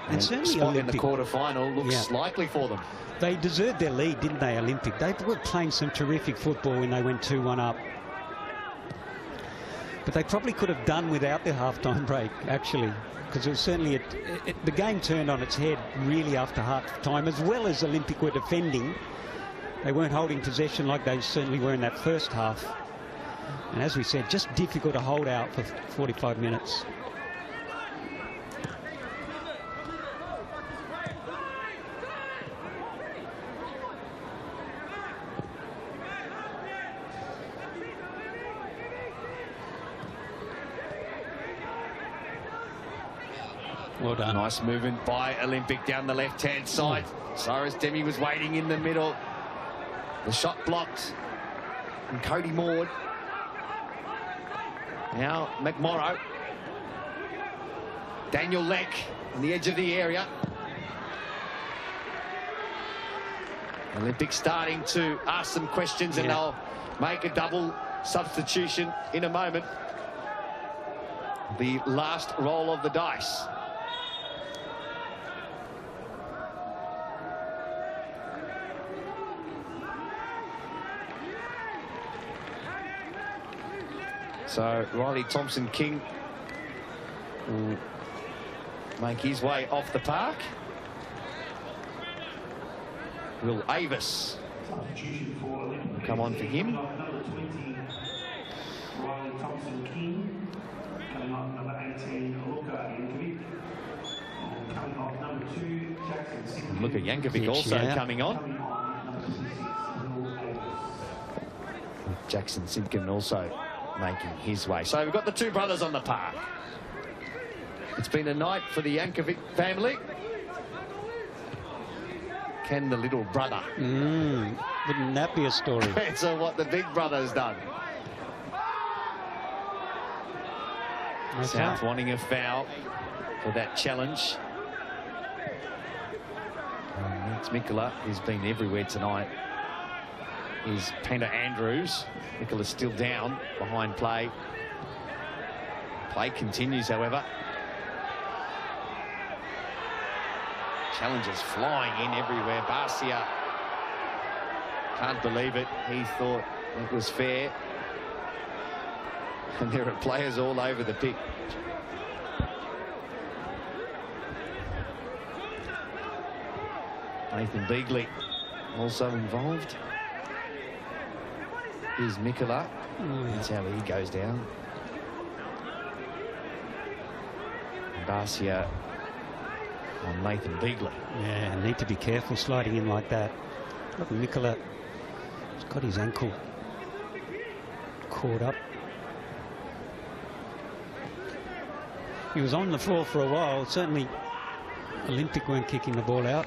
And certainly spot in the Olympic quarter-final looks likely for them. They deserved their lead, didn't they, Olympic? They were playing some terrific football when they went 2-1 up. But they probably could have done without their half-time break, actually, because it was certainly the game turned on its head really after half-time, as well as Olympic were defending. They weren't holding possession like they certainly were in that first half. And as we said, just difficult to hold out for 45 minutes. Well done. Nice movement by Olympic down the left-hand side. Cyrus Demi was waiting in the middle. The shot blocked. And Cody Maud. Now McMorrow. Daniel Leck on the edge of the area. Olympic starting to ask some questions, and they'll make a double substitution in a moment. The last roll of the dice. So Riley Thompson-King will make his way off the park. Will Avis come on for him? Number 20, Riley Thompson-King. Coming off number 18, Luka Yankovic. And coming off number 2, Jackson Sinkin. Luka Yankovic also coming on. Number 26, Will Avis. Jackson Simpkin also making his way. So we've got the two brothers on the park. It's been a night for the Yankovic family. Can the little brother? Wouldn't that be a story? Answer what the big brother's done. Okay. South wanting a foul for that challenge. Max Mikola has been everywhere tonight. Is Panda Andrews. Mikola's still down behind play. Play continues, however. Challenges flying in everywhere. Barcia can't believe it. He thought it was fair. And there are players all over the pitch. Nathan Beagley also involved. Here's Mikola. That's how he goes down. Barcia on Nathan Beagley. Yeah, need to be careful sliding in like that. Look, Mikola has got his ankle caught up. He was on the floor for a while. Certainly Olympic weren't kicking the ball out.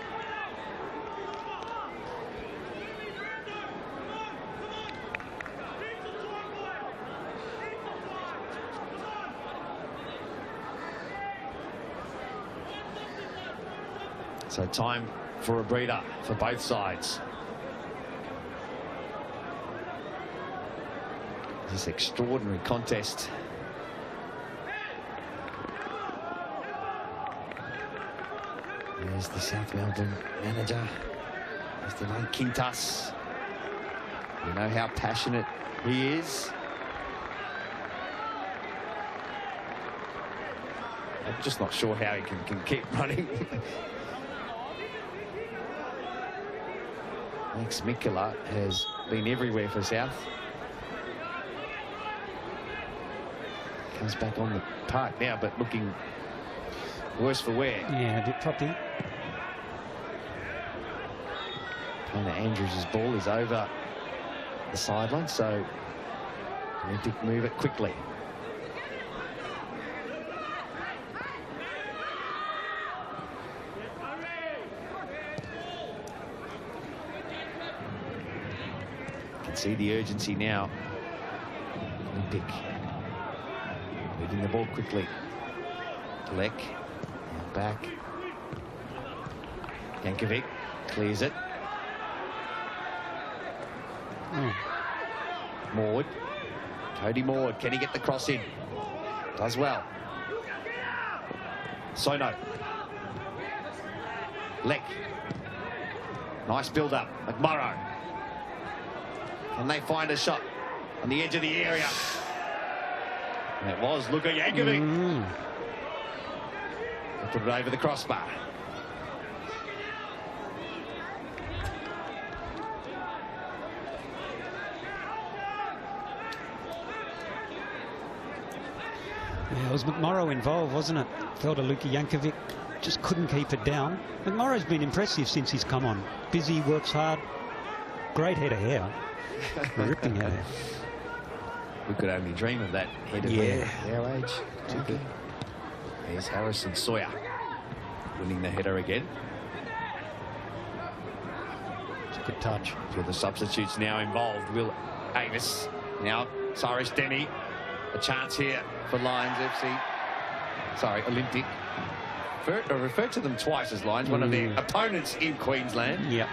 So time for a breather for both sides. This extraordinary contest. There's the South Melbourne manager, Esteban Quintas. You know how passionate he is. I'm just not sure how he can keep running. Max Mikola has been everywhere for South. Comes back on the park now, but looking worse for wear. Yeah, a bit proppy. Connor Andrews' ball is over the sideline, so Olympic move it quickly. Can see the urgency now. Olympic moving the ball quickly. Lek back. Yankovic clears it. Maud. Cody Maud, can he get the cross in? Does well. Sono. Lek. Nice build-up. McMurrow. Can they find a shot on the edge of the area? And it was Luka Yankovic. Put it over the crossbar. Yeah, it was McMorrow involved, wasn't it? Fell to Luka Yankovic, just couldn't keep it down. McMorrow's been impressive since he's come on. Busy, works hard, great head of hair. Ripping head of hair. We could only dream of that head of hair at our age. Okay. There's Harrison Sawyer winning the header again. It's a good touch. Two of the substitutes now involved. Will Avis, now Cyrus Denny. A chance here for Lions FC. Sorry, Olympic. Referred to them twice as Lions, one of their opponents in Queensland. Yeah.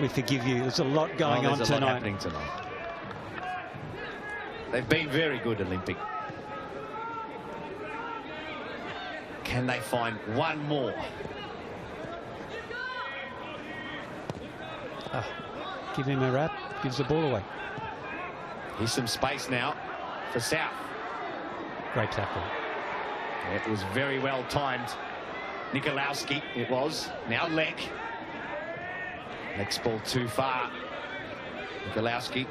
We forgive you. There's a lot going on there's tonight. A lot happening tonight. They've been very good, Olympic. Can they find one more? Give him a wrap. Gives the ball away. Here's some space now for South. Great tackle. It was very well timed. Nikolowski, it was. Now Lek. Lek's ball too far. Nikolowski.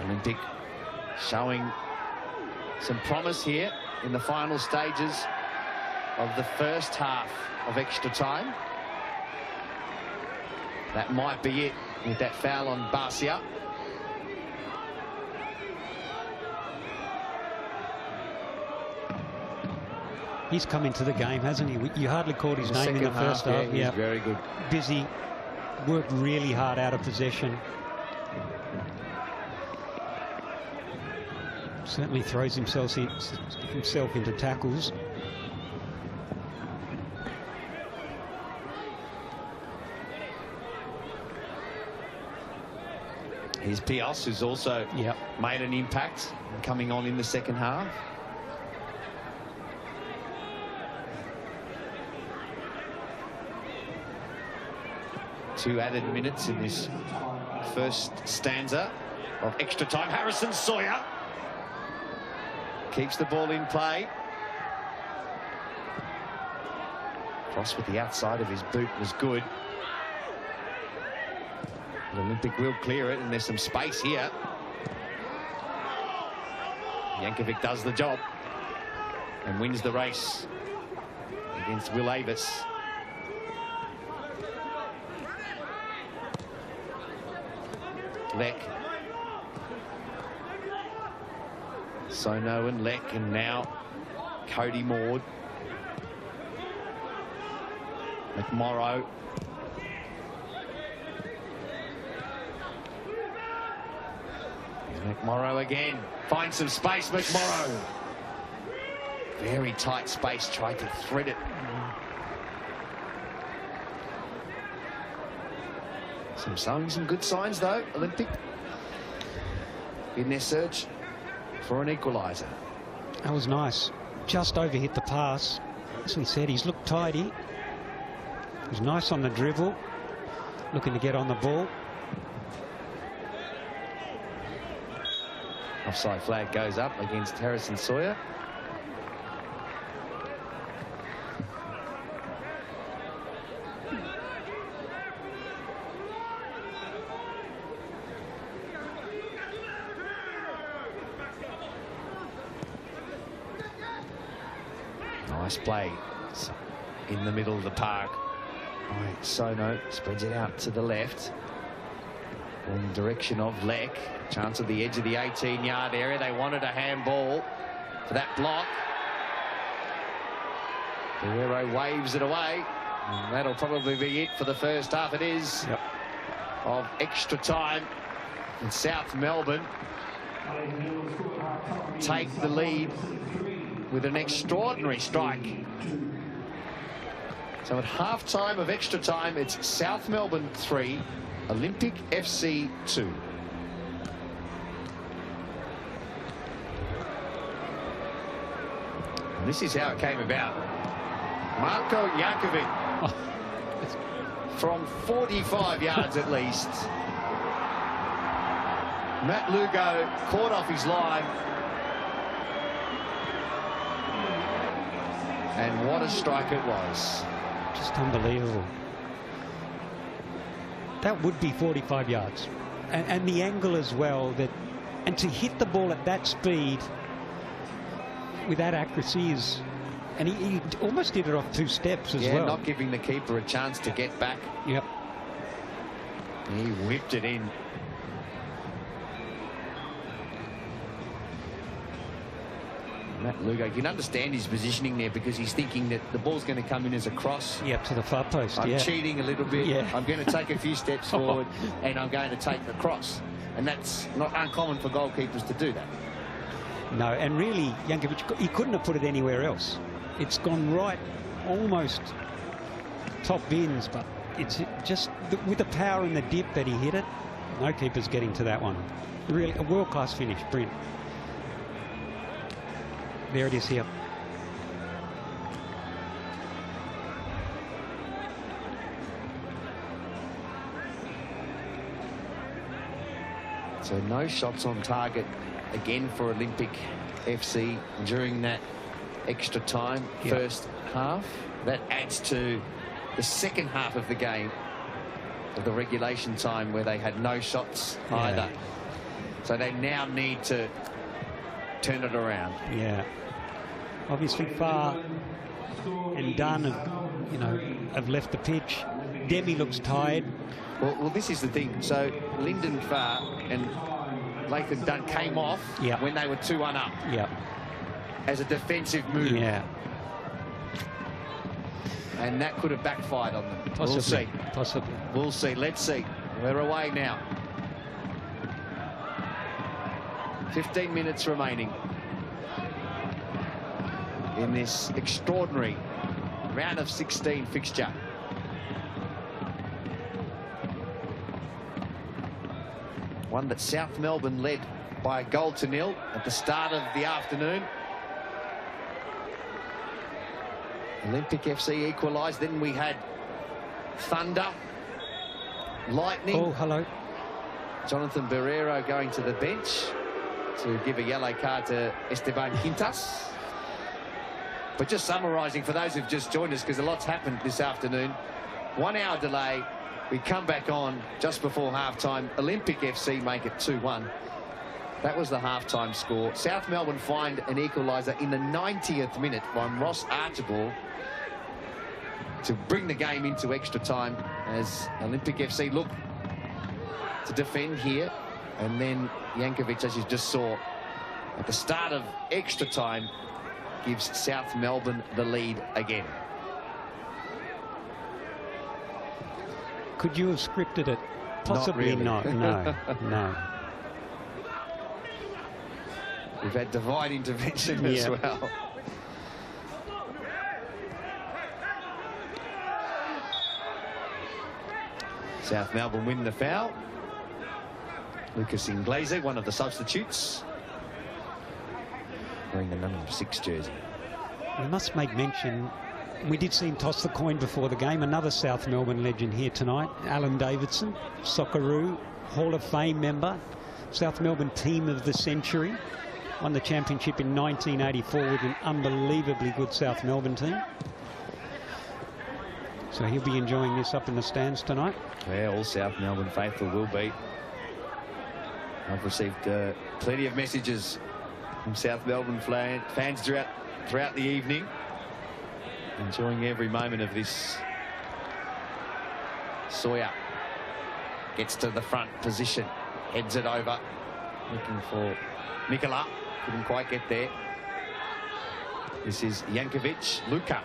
Olympic showing some promise here in the final stages of the first half of extra time. That might be it with that foul on Barcia. He's come into the game, hasn't he? You hardly called his name in the first half. Yeah, very good. Busy, worked really hard out of possession. Certainly throws himself into tackles. Here's Pios, who's also made an impact coming on in the second half. Two added minutes in this first stanza of extra time. Harrison Sawyer keeps the ball in play. Cross with the outside of his boot was good. The Olympic will clear it, and there's some space here. Yankovic does the job and wins the race against Will Avis. Lek. Sono and Lek, and now Cody Maud. McMorrow. McMorrow again. Finds some space, McMorrow. Very tight space, tried to thread it. Showing some good signs, though, Olympic, in their search for an equaliser. That was nice. Just overhit the pass. As we said, he's looked tidy. He was nice on the dribble, looking to get on the ball. Offside flag goes up against Harrison Sawyer. Nice play in the middle of the park. Sono spreads it out to the left in the direction of Leck. Chance at the edge of the 18-yard area. They wanted a handball for that block. Guerrero waves it away, and that'll probably be it for the first half. It is of extra time, and South Melbourne take the lead with an extraordinary strike. So at half-time of extra time, it's South Melbourne 3, Olympic FC 2. And this is how it came about. Marko Jankovic from 45 yards at least. Matt Lugo caught off his line. And what a strike it was. Just unbelievable. That would be 45 yards. And the angle as well, and to hit the ball at that speed with that accuracy is, and he almost did it off 2 steps as well. Not giving the keeper a chance to get back. Yep. He whipped it in. Matt Lugo, you can understand his positioning there because he's thinking that the ball's going to come in as a cross. Yeah, to the far post. I'm cheating a little bit. Yeah. I'm going to take a few steps forward and I'm going to take the cross. And that's not uncommon for goalkeepers to do that. No, and really, Jankovic, he couldn't have put it anywhere else. It's gone right, almost top bins, but it's just with the power and the dip that he hit it, no keeper's getting to that one. Really, a world-class finish, brilliant. There it is here. So no shots on target again for Olympic FC during that extra time first half. That adds to the second half of the game, of the regulation time, where they had no shots either. So they now need to turn it around. Yeah. Obviously Far and Dunn have left the pitch. Demi looks tired. Well, this is the thing. So Lyndon Farr and Lathan Dunn came off when they were 2-1 up. Yeah. As a defensive move. Yeah. And that could have backfired on them. Possibly. We'll see. Possibly. We'll see. Let's see. We're away now. 15 minutes remaining in this extraordinary round of 16 fixture. One that South Melbourne led by 1-0 at the start of the afternoon. Olympic FC equalised. Then we had thunder, lightning. Oh, hello. Jonathan Barrero going to the bench to give a yellow card to Esteban Quintas. But just summarising for those who've just joined us, because a lot's happened this afternoon. 1 hour delay. We come back on just before half-time. Olympic FC make it 2-1. That was the half-time score. South Melbourne find an equaliser in the 90th minute from Ross Archibald to bring the game into extra time, as Olympic FC look to defend here. And then Jankovic, as you just saw, at the start of extra time, gives South Melbourne the lead again. Could you have scripted it? Possibly not. No, no. We've had divine intervention as well. South Melbourne win the foul. Lucas Inglese, one of the substitutes, wearing the number 6 jersey. We must make mention, we did see him toss the coin before the game. Another South Melbourne legend here tonight, Alan Davidson, Socceroo, Hall of Fame member, South Melbourne Team of the Century, won the championship in 1984 with an unbelievably good South Melbourne team. So he'll be enjoying this up in the stands tonight. Yeah, all South Melbourne faithful will be. I've received plenty of messages from South Melbourne fans throughout the evening. enjoying every moment of this. Sawyer gets to the front position, heads it over, looking for Mikola. Couldn't quite get there. This is Jankovic. Luka.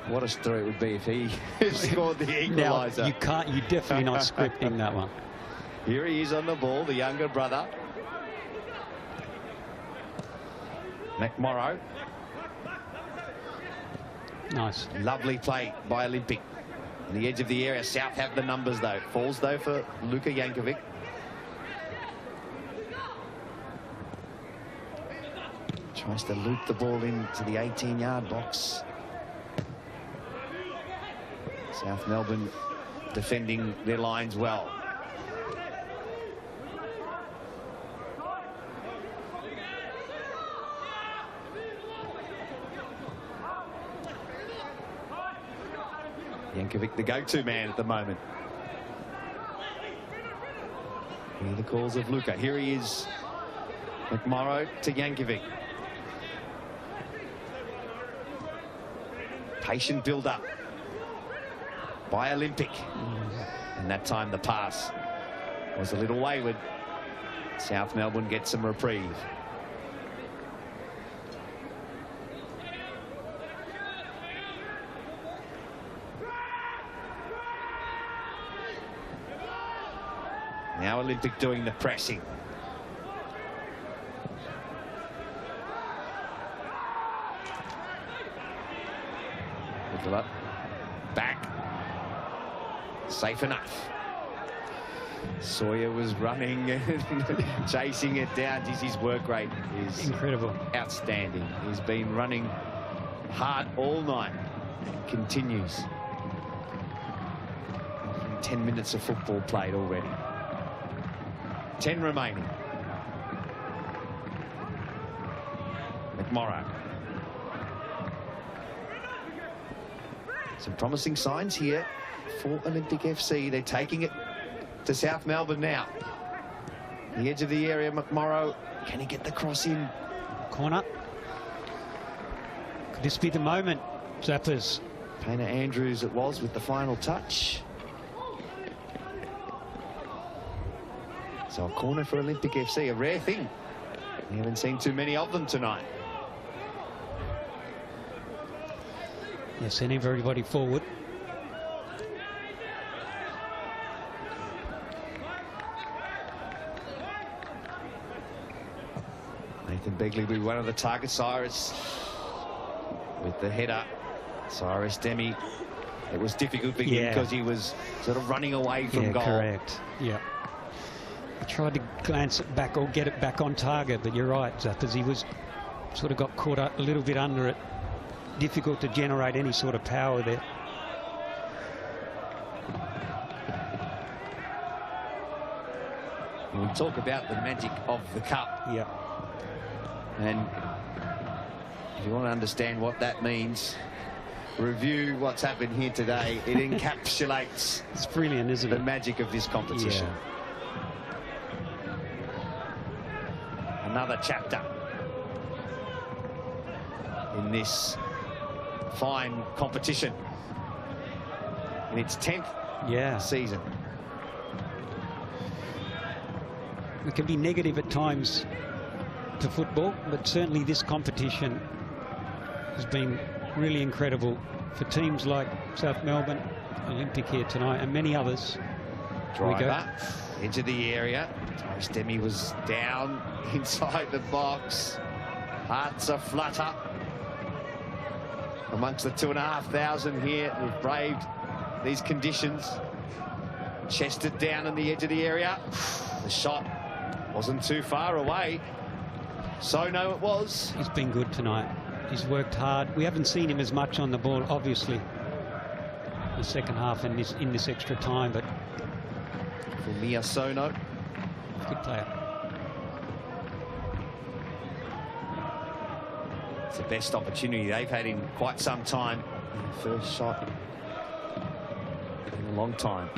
What a story it would be if he scored the equaliser. Now, you can't. You're definitely not scripting that one. Here he is on the ball, the younger brother. McMorrow. Nice. Lovely play by Olympic. On the edge of the area. South have the numbers, though. Falls, though, for Luka Jankovic. Tries to loop the ball into the 18-yard box. South Melbourne defending their lines well. Jankovic, the go-to man at the moment. Here are the calls of Luka. Here he is. McMorrow to Jankovic. Patient build-up by Olympic. And that time the pass was a little wayward. South Melbourne gets some reprieve. Now Olympic doing the pressing. Back. Safe enough. Sawyer was running and chasing it down. His work rate is incredible. Outstanding. He's been running hard all night. It continues. 10 minutes of football played already. 10 remaining. McMorrow. Some promising signs here for Olympic FC. They're taking it to South Melbourne now. The edge of the area, McMorrow. Can he get the cross in? Corner. Could this be the moment, Zappers? Painter Andrews it was with the final touch. So a corner for Olympic FC, a rare thing. We haven't seen too many of them tonight. Yeah, sending everybody forward. Nathan Begley will be one of the targets. Cyrus with the header. Cyrus Demi. It was difficult for him because he was sort of running away from goal. Correct. Yeah. I tried to glance it back or get it back on target, but you're right, Zappers. He was sort of got caught up a little bit under it. Difficult to generate any sort of power there. We talk about the magic of the cup. Yeah. And if you want to understand what that means, review what's happened here today. It encapsulates it's brilliant, isn't the magic of this competition. Yeah. Another chapter in this fine competition in its 10th season. It can be negative at times to football, but certainly this competition has been really incredible for teams like South Melbourne, Olympic here tonight, and many others. Driver, edge of the area. Tyrus Demi was down inside the box. Hearts aflutter amongst the 2,500 here who've braved these conditions. Chested down on the edge of the area. The shot wasn't too far away. So no, it was. He's been good tonight. He's worked hard. We haven't seen him as much on the ball, obviously, the second half in this extra time, but for Mia Sono, good player. It's the best opportunity they've had in quite some time. First shot in a long time.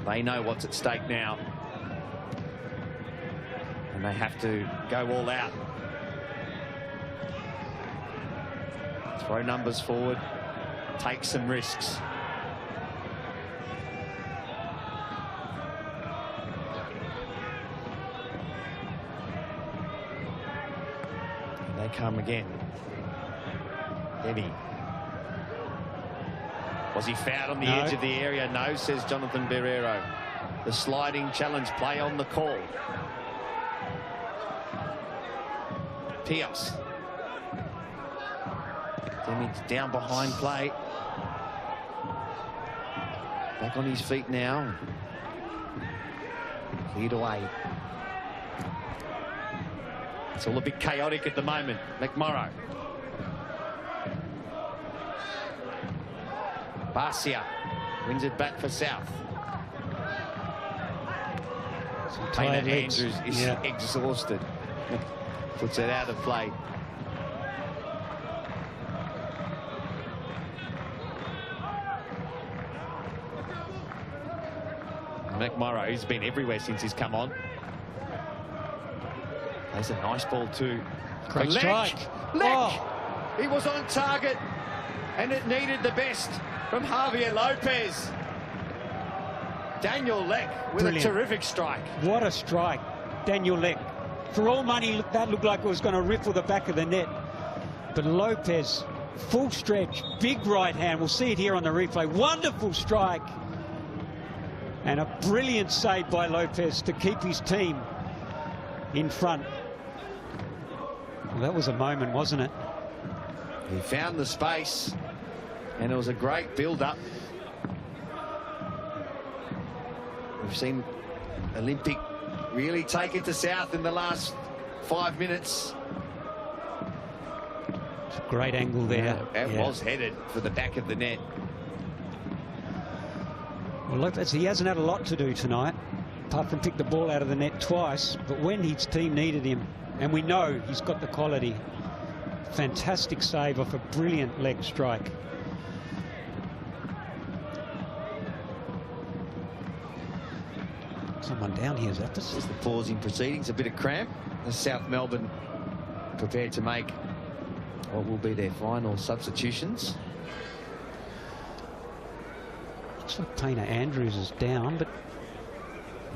They know what's at stake now, and they have to go all out. Throw numbers forward, take some risks. And they come again. Eddie. Was he fouled on the edge of the area? No, says Jonathan Barrero. The sliding challenge play on the call. Pios. Deming's down behind play. Back on his feet now. Cleared away. It's all a bit chaotic at the moment. McMorrow. Barcia wins it back for South. Payne Andrews is exhausted. Puts it out of play. McMorrow, he's been everywhere since he's come on. There's a nice ball too. Great strike. He was on target and it needed the best from Javier Lopez. Daniel Leck with a terrific strike. What a strike. Daniel Leck. For all money, that looked like it was going to riffle the back of the net. But Lopez, full stretch, big right hand. We'll see it here on the replay. Wonderful strike. And a brilliant save by Lopez to keep his team in front. Well, that was a moment, wasn't it? He found the space, and it was a great build-up. We've seen Olympic really take it to South in the last 5 minutes. It's a great angle there. It was headed for the back of the net. Well, Lopez, he hasn't had a lot to do tonight, apart from pick the ball out of the net twice. But when his team needed him, and we know he's got the quality, fantastic save off a brilliant leg strike. Someone down here, Zappis. Just the pause in proceedings, a bit of cramp. The South Melbourne prepared to make what will be their final substitutions. Looks like Payne Andrews is down, but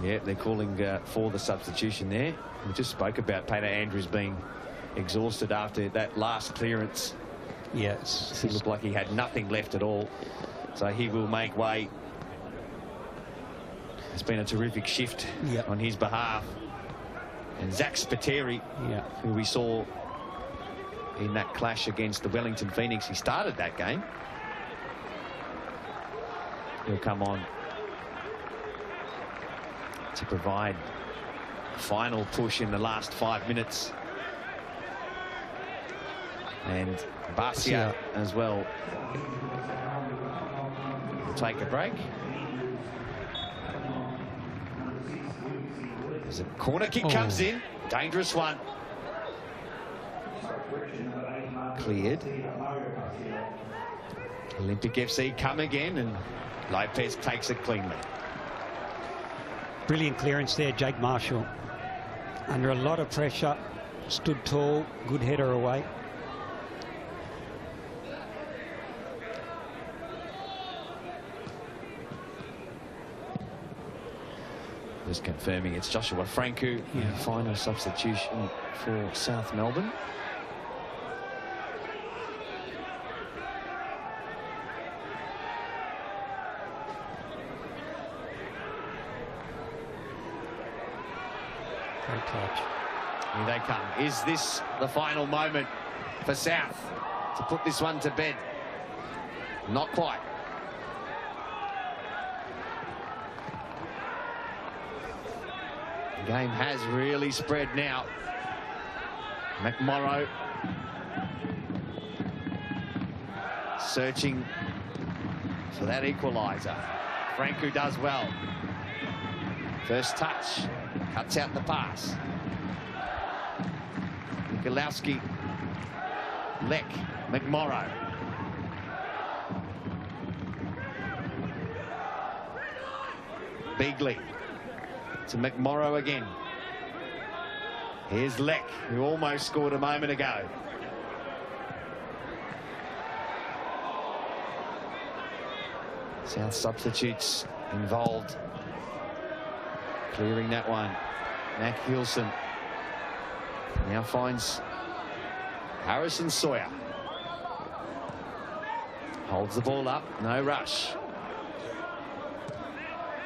yeah, they're calling for the substitution there. We just spoke about Payne Andrews being exhausted after that last clearance. Yes, he looked like he had nothing left at all, so he will make way. It's been a terrific shift on his behalf. And Zach Spiteri, who we saw in that clash against the Wellington Phoenix, he started that game. He'll come on to provide a final push in the last 5 minutes. And Barcia as well will take a break. As a corner kick comes in, dangerous one. Cleared. Olympic FC come again, and Lopez takes it cleanly. Brilliant clearance there, Jake Marshall. Under a lot of pressure, stood tall, good header away. Just confirming it's Joshua Franku, final substitution for South Melbourne. Great touch. Here they come. Is this the final moment for South to put this one to bed? Not quite. The game has really spread now. McMorrow searching for that equaliser. Franku does well. First touch, cuts out the pass. Nikolowski, Leck, McMorrow. Beagley to McMorrow again. Here's Leck, who almost scored a moment ago. South substitutes involved. Clearing that one. Mac Hilson now finds Harrison Sawyer. Holds the ball up, no rush.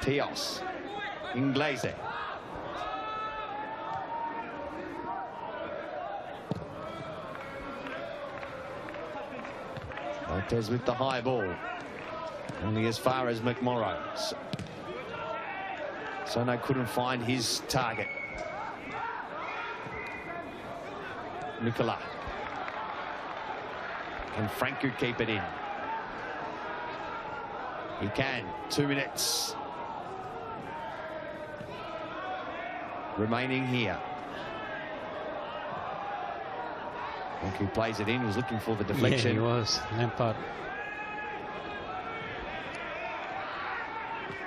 Tios. Inglese. Lopez with the high ball. Only as far as McMorrow. Sono couldn't find his target. Nicola. Can Franco keep it in? He can. 2 minutes remaining here. Franco plays it in, was looking for the deflection. Yeah, he was. Lampard.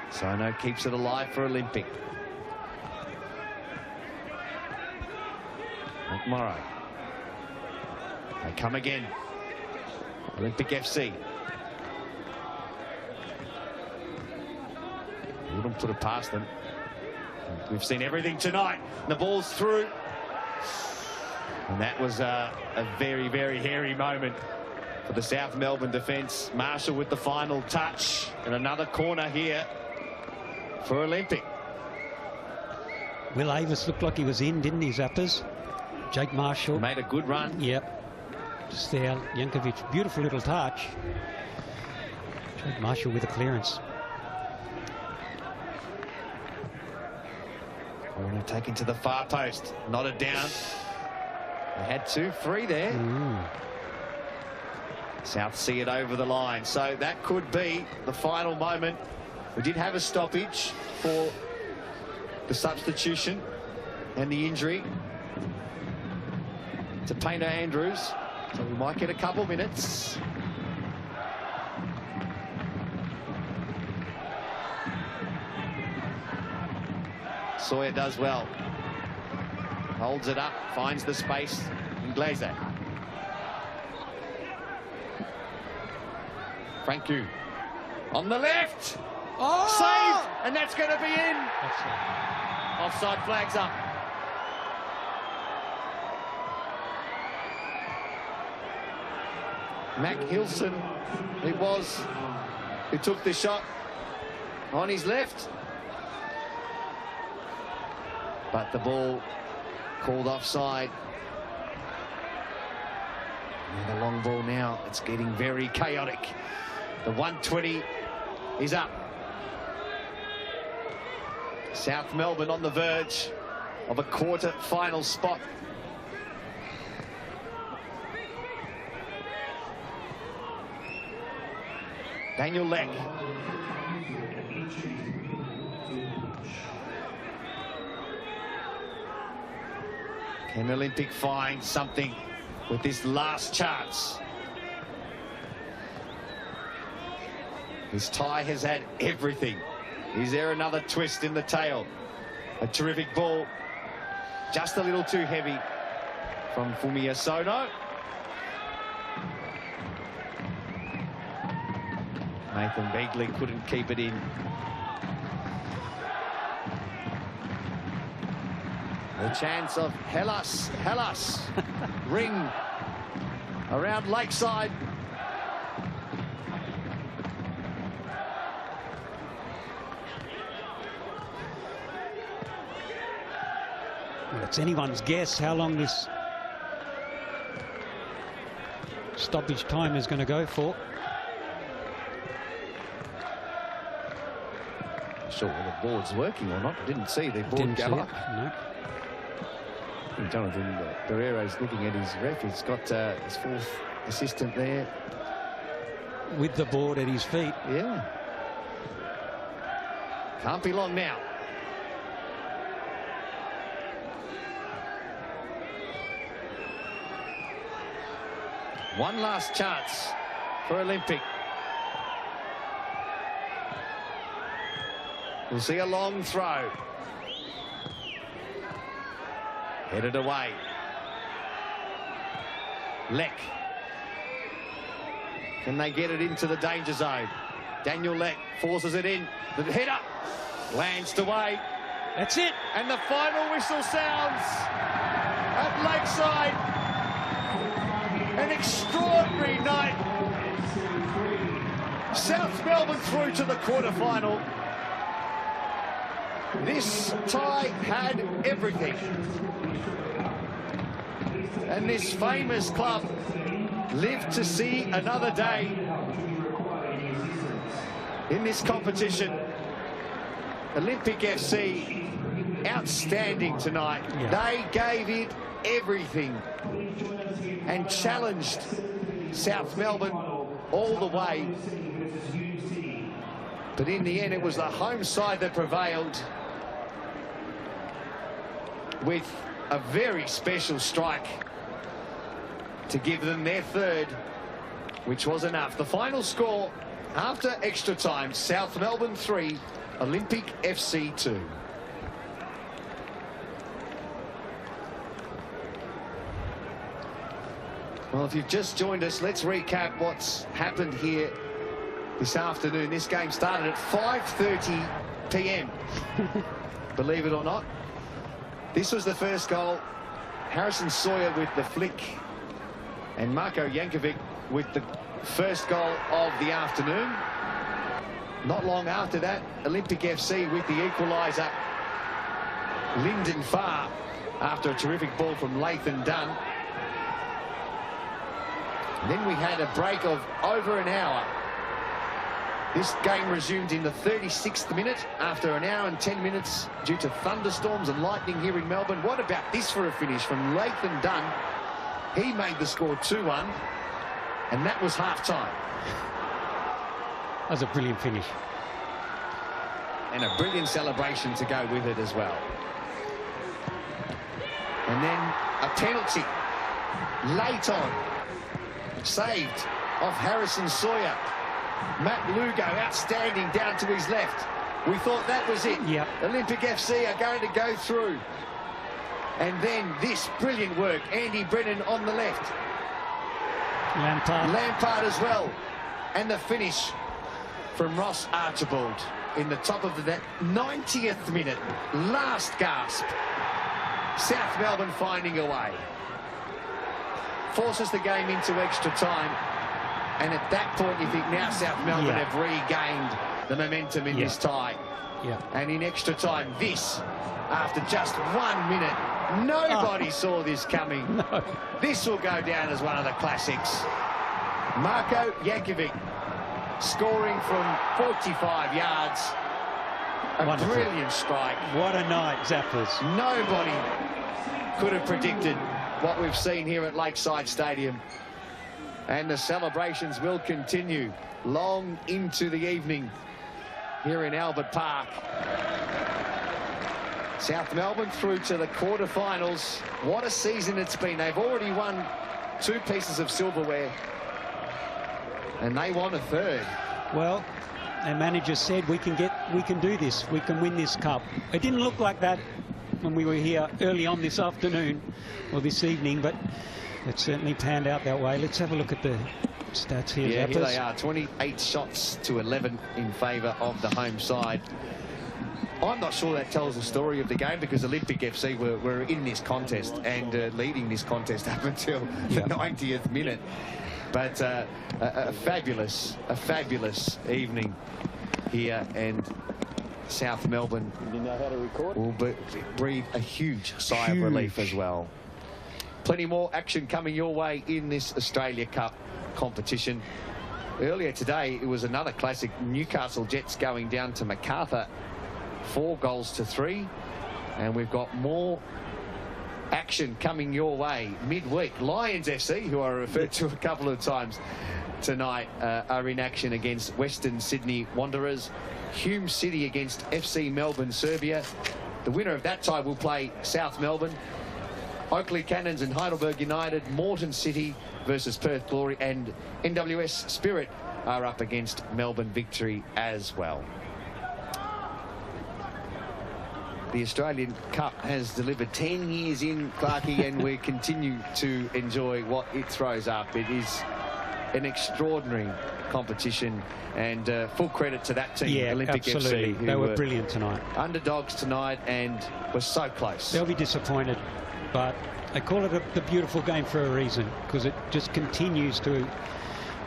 Sono keeps it alive for Olympic. McMorrow. They come again. Olympic FC. Wouldn't put it past them. We've seen everything tonight. The ball's through. And that was a very, very hairy moment for the South Melbourne defence. Marshall with the final touch. And another corner here for Olympic. Will Avis looked like he was in, didn't he, Zappers? Jake Marshall. Made a good run. Yep. Just there, Jankovic. Beautiful little touch. Jake Marshall with a clearance. Corner taken to the far post. Knotted down. They had 2-3 there. South see it over the line. So that could be the final moment. We did have a stoppage for the substitution and the injury to Painter Andrews. So we might get a couple minutes. Sawyer does well. Holds it up, finds the space. Inglese. Franco on the left. Oh! Saved, and that's going to be in. Offside flags up. Mac Hilson, it was, who took the shot on his left. But the ball called offside. And the long ball now, it's getting very chaotic. The 120 is up. South Melbourne on the verge of a quarter-final spot. Daniel Leck. Can Olympic find something with this last chance? His tie has had everything. Is there another twist in the tail? A terrific ball. Just a little too heavy from Fumiya Sono. Nathan Begley couldn't keep it in. The chance of Hellas ring around Lakeside. Well, it's anyone's guess how long this stoppage time is going to go for. Sure, whether the board's working or not. I didn't see the board go up. No. Jonathan Barrero's looking at his ref. He's got his fourth assistant there. With the board at his feet. Yeah. Can't be long now. One last chance for Olympic. We'll see a long throw. Headed away. Leck. Can they get it into the danger zone? Daniel Lett forces it in. The header lands away. That's it. And the final whistle sounds at Lakeside. An extraordinary night. South Melbourne through to the quarterfinal. This tie had everything. And this famous club lived to see another day in this competition. Olympic FC, outstanding tonight. Yeah. They gave it everything and challenged South Melbourne all the way. But in the end, it was the home side that prevailed with a very special strike to give them their third, which was enough. The final score after extra time, South Melbourne 3, Olympic FC 2. Well, if you've just joined us, let's recap what's happened here this afternoon. This game started at 5:30 p.m. Believe it or not. This was the first goal. Harrison Sawyer with the flick and Marko Jankovic with the first goal of the afternoon. Not long after that, Olympic FC with the equaliser, Lyndon Farr, after a terrific ball from Lathan Dunn. Then we had a break of over an hour. This game resumed in the 36th minute after an hour and 10 minutes due to thunderstorms and lightning here in Melbourne. What about this for a finish from Lathan Dunn? He made the score 2-1, and that was half-time. That was a brilliant finish. And a brilliant celebration to go with it as well. And then a penalty late on, saved off Harrison Sawyer. Matt Lugo outstanding down to his left. We thought that was it. Yep. Olympic FC are going to go through. And then this brilliant work, Andy Brennan on the left. Lampard as well. And the finish from Ross Archibald in the top of the net. 90th minute, last gasp. South Melbourne finding a way. Forces the game into extra time. And at that point, you think now South Melbourne have regained the momentum in this tie. And in extra time, this, after just 1 minute, nobody saw this coming. No. This will go down as one of the classics. Marko Jankovic scoring from 45 yards. A Wonderful. Brilliant strike. What a night, Zappers. Nobody could have predicted what we've seen here at Lakeside Stadium. And the celebrations will continue long into the evening here in Albert Park. South Melbourne through to the quarterfinals. What a season it's been. They've already won 2 pieces of silverware, and they want a third. Well, their manager said we can do this. We can win this cup. It didn't look like that when we were here early on this afternoon or this evening, but it certainly panned out that way. Let's have a look at the stats here. Yeah, Zappers. here they are. 28 shots to 11 in favour of the home side. I'm not sure that tells the story of the game, because Olympic FC were in this contest and leading this contest up until the 90th minute. But a fabulous evening here, and South Melbourne will breathe a huge sigh of relief as well. Plenty more action coming your way in this Australia Cup competition. Earlier today, it was another classic. Newcastle Jets going down to MacArthur, 4-3. And we've got more action coming your way midweek. Lions FC, who I referred to a couple of times tonight, are in action against Western Sydney Wanderers. Hume City against FC Melbourne Serbia. The winner of that tie will play South Melbourne. Oakley Cannons and Heidelberg United, Moreton City versus Perth Glory, and NWS Spirit are up against Melbourne Victory as well. The Australian Cup has delivered 10 years in, Clarkie, and we continue to enjoy what it throws up. It is an extraordinary competition, and full credit to that team, Yeah, Olympic absolutely. FC. They were brilliant tonight. Underdogs tonight and were so close. They'll be disappointed, but they call it the beautiful game for a reason, because it just continues to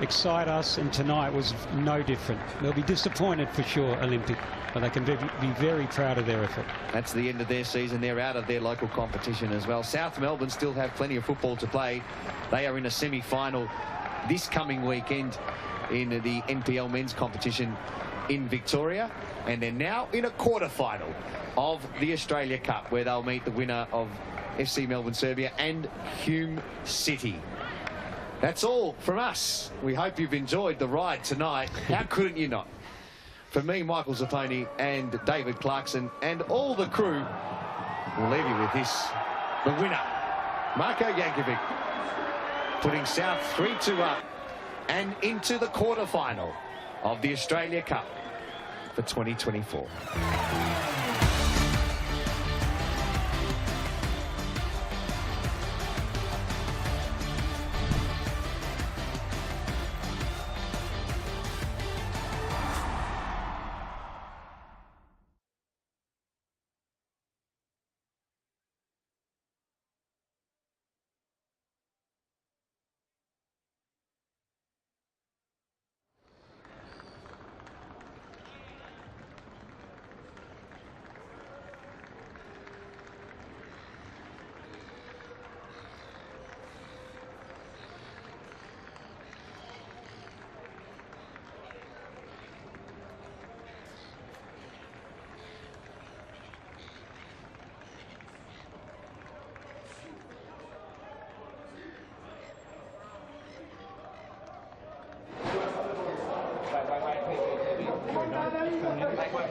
excite us, and tonight was no different. They'll be disappointed for sure, Olympic, but they can be very proud of their effort. That's the end of their season. They're out of their local competition as well. South Melbourne still have plenty of football to play. They are in a semi-final this coming weekend in the NPL men's competition in Victoria, and they're now in a quarter-final of the Australia Cup, where they'll meet the winner of FC Melbourne Serbia and Hume City. That's all from us. We hope you've enjoyed the ride tonight. How couldn't you not? For me, Michael Zapponi, and David Clarkson, and all the crew, we'll leave you with this. The winner, Marko Jankovic, putting South 3-2 up and into the quarterfinal of the Australia Cup for 2024.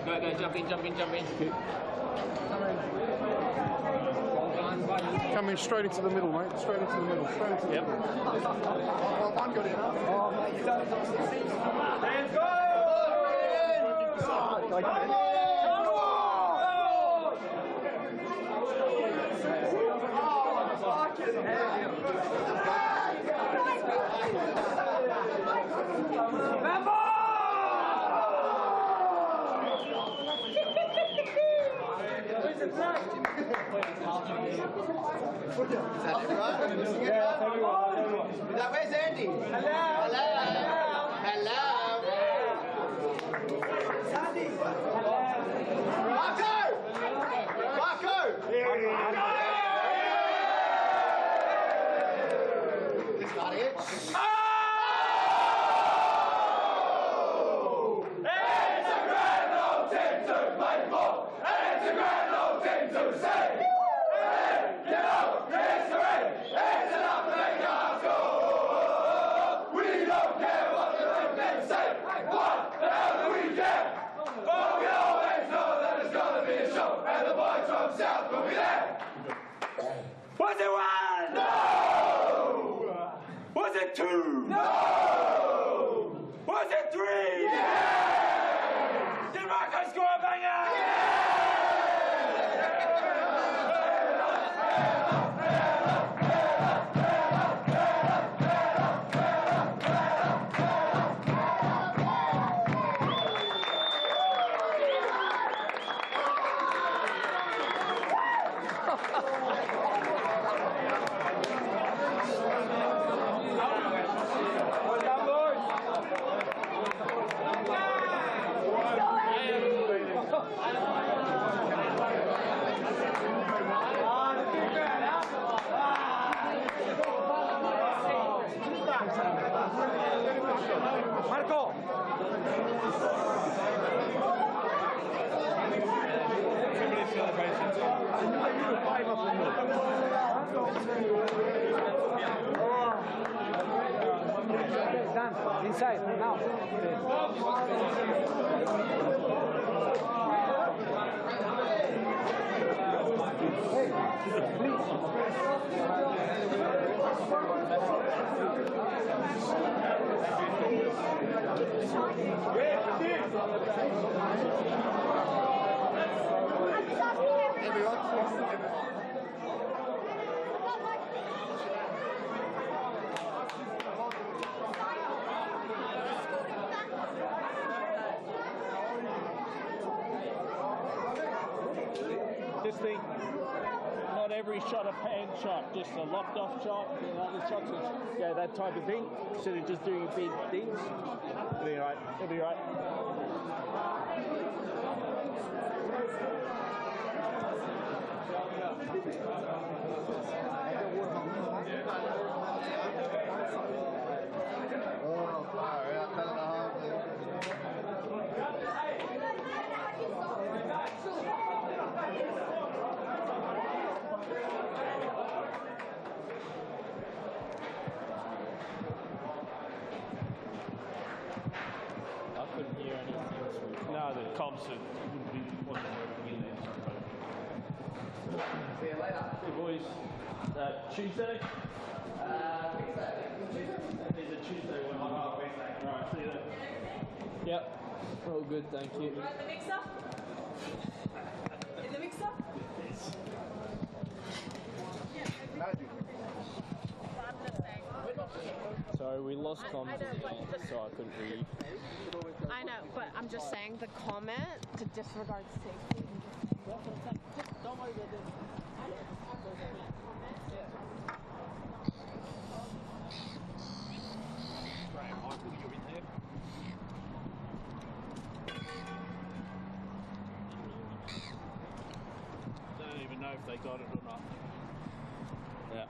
Go, jump in. Coming straight into the middle, mate. Straight into the middle. Yep. One got in. Oh, mate, you done it. Hands go! Where's Andy? Hello. Marko! That's not it. It's a grand old team to play for, and it's a grand old team to see. South will be there. Was it one? No. Was it two? No. Was it three? Yeah. Did Marko score a banger? Marko! Inside, now. Hey, Everyone. every shot a pan shot, just a locked off shot, you know, the shots, yeah, that type of thing, instead of just doing big things. It'll be right. It'll be right. I couldn't hear anything. No, the comps wouldn't be wasn't working in there. See you later. Hey boys, Tuesday? There's a Tuesday one. Oh, Wednesday. Alright, see you then. Yep. All good, thank you. Right, the mixer? In the mixer? Sorry, we lost comms at the end, so I couldn't hear you. I know, but I'm just saying the comment to disregard safety. Don't worry about this. Graham, Michael, you're in there. Don't even know if they got it or not. Yeah.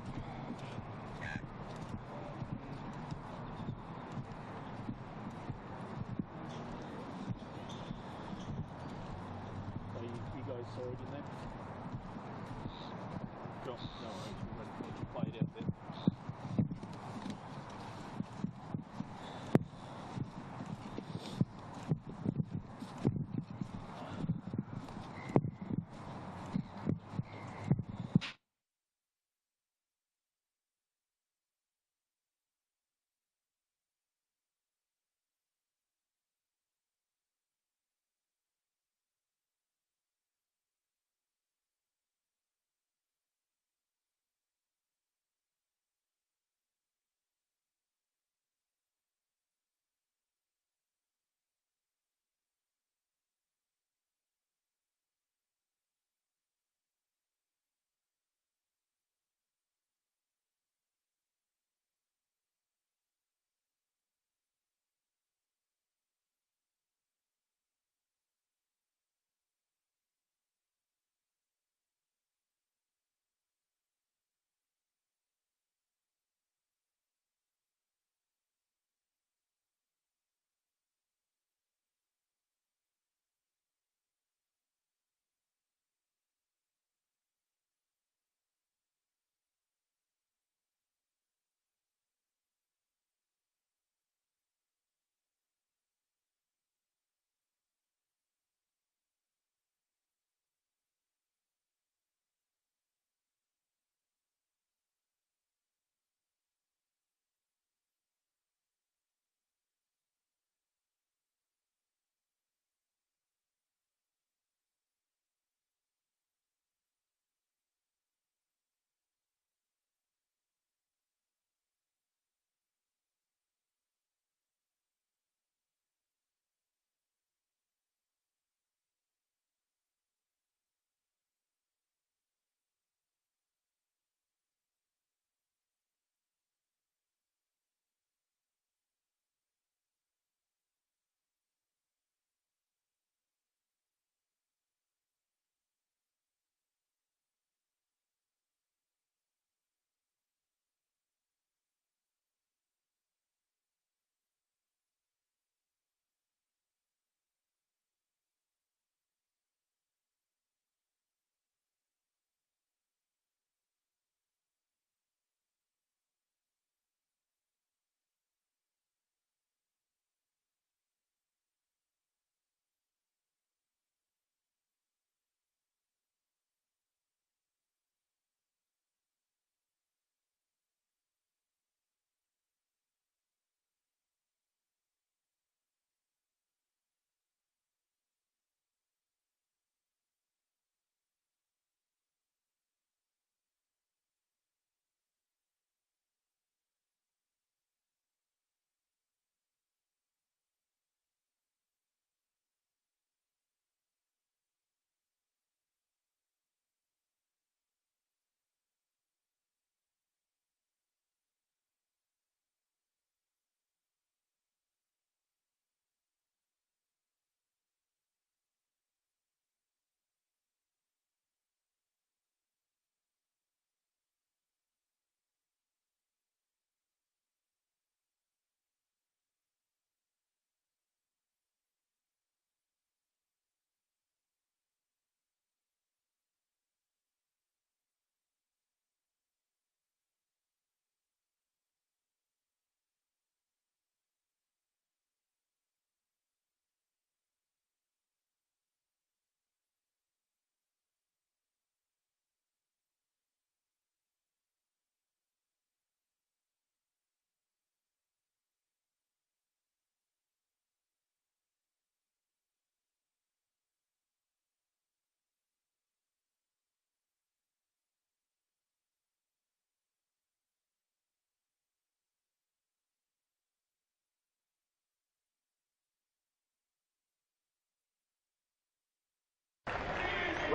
So you guys saw it in there? Cool. No worries. We'll play it out there.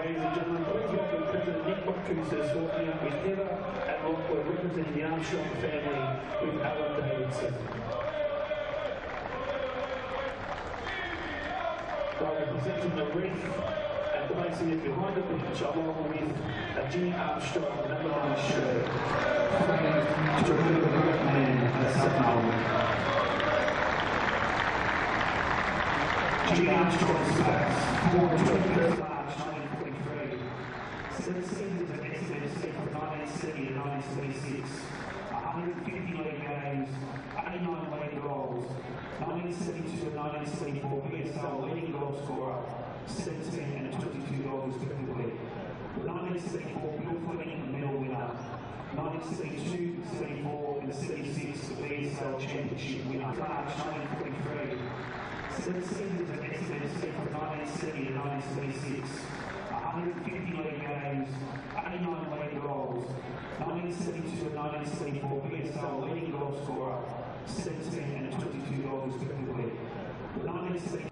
Ladies and gentlemen, please welcome President Nick Botkusas walking up with Heather and Lockwood representing the Armstrong family with Alan Davidson. They'll be presenting the wreath and placing it behind the bench along with a Jimmy Armstrong number 9 shirt. Thank you to the great man at South Melbourne. Jimmy Armstrong's pass, born 21st March 1943. 7 seasons at SMC from 1970 to 1976. 150 league games, 89 league goals. 1972 and 1974 PSL leading goal scorer, 17 and 22 goals respectively. 1974 Bill Fleming medal winner. 1972, 74 and 76 the PSL championship winner. March 1943. 7 seasons at SMC from 1970 to 1976. 150 league games, 89 league goals. 1972 and 1974 PSL leading goal scorer, 17 and 22 goals respectively. 1970.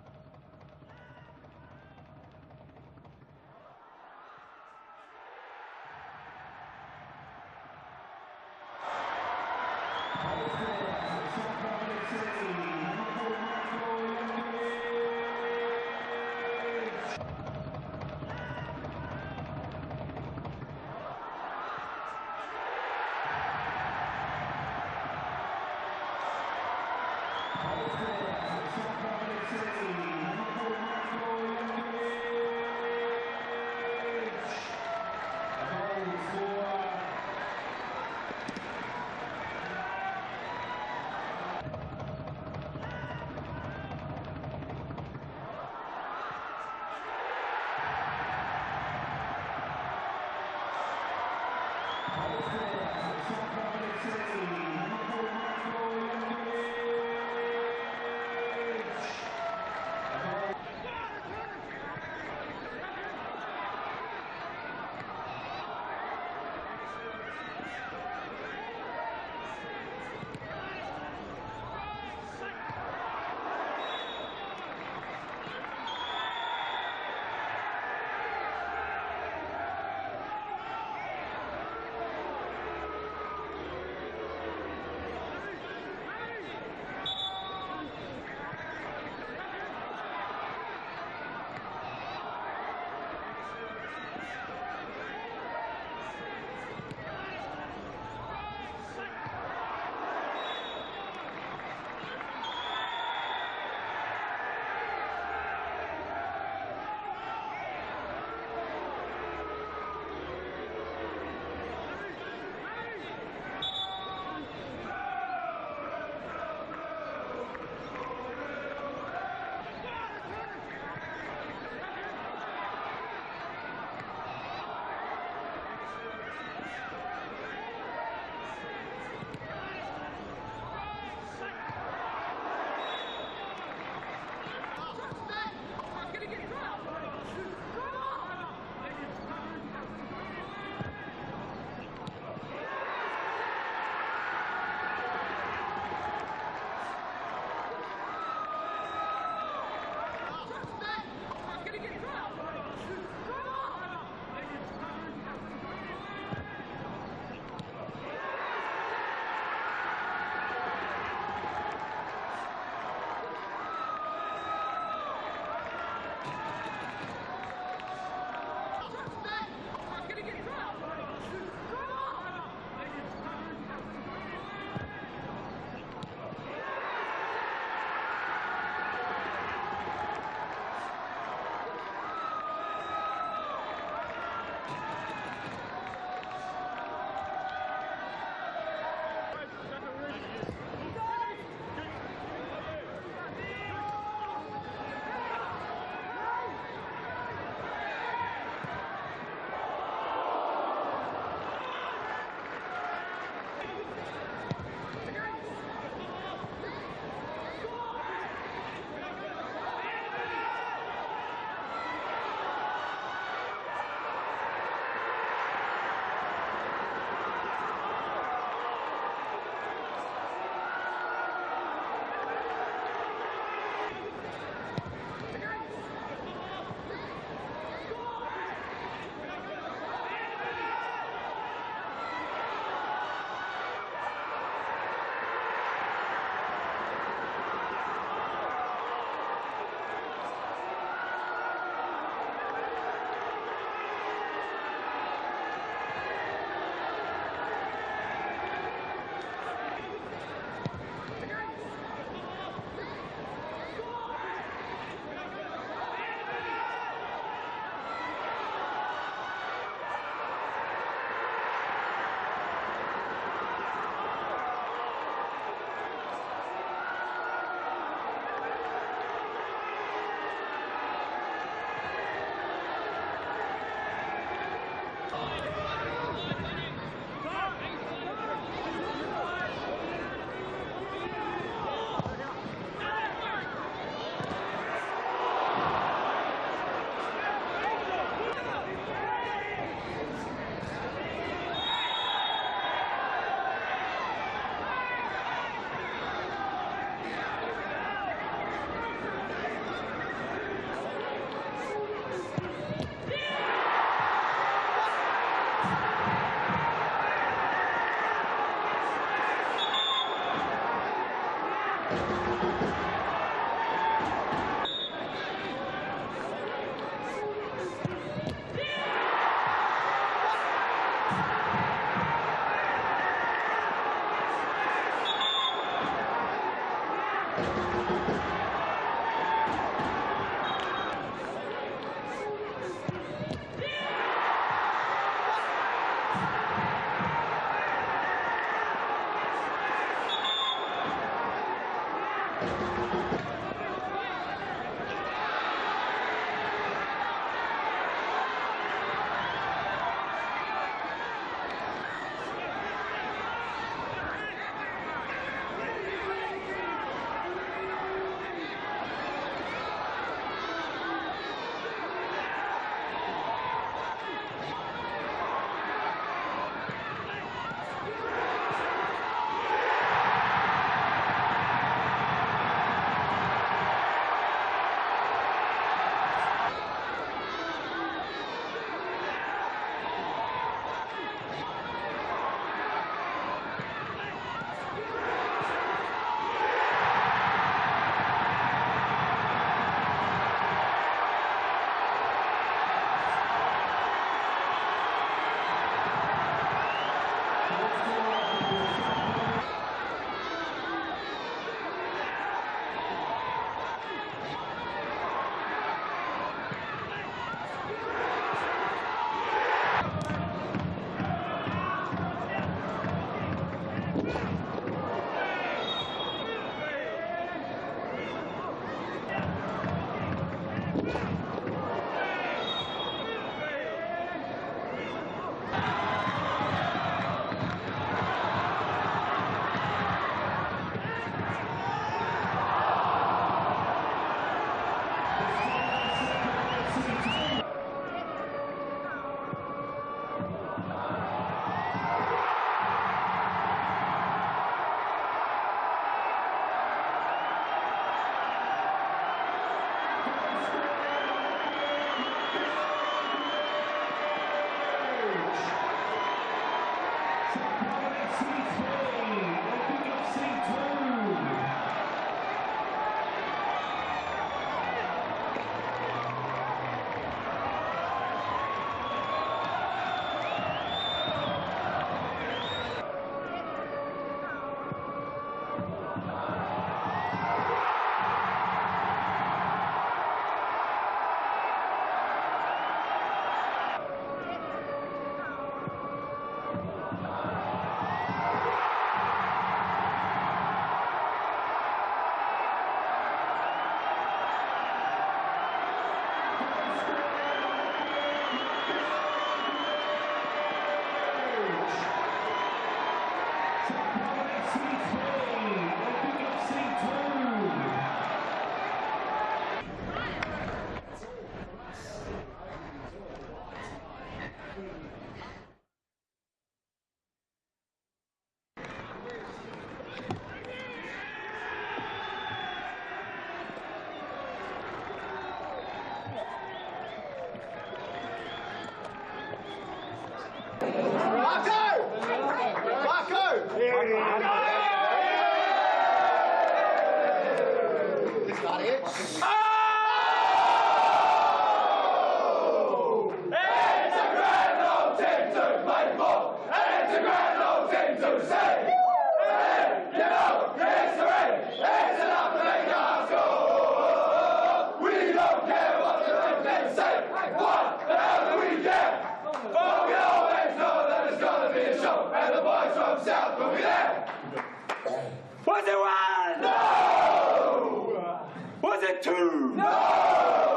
Was it one? No! Was it two? No!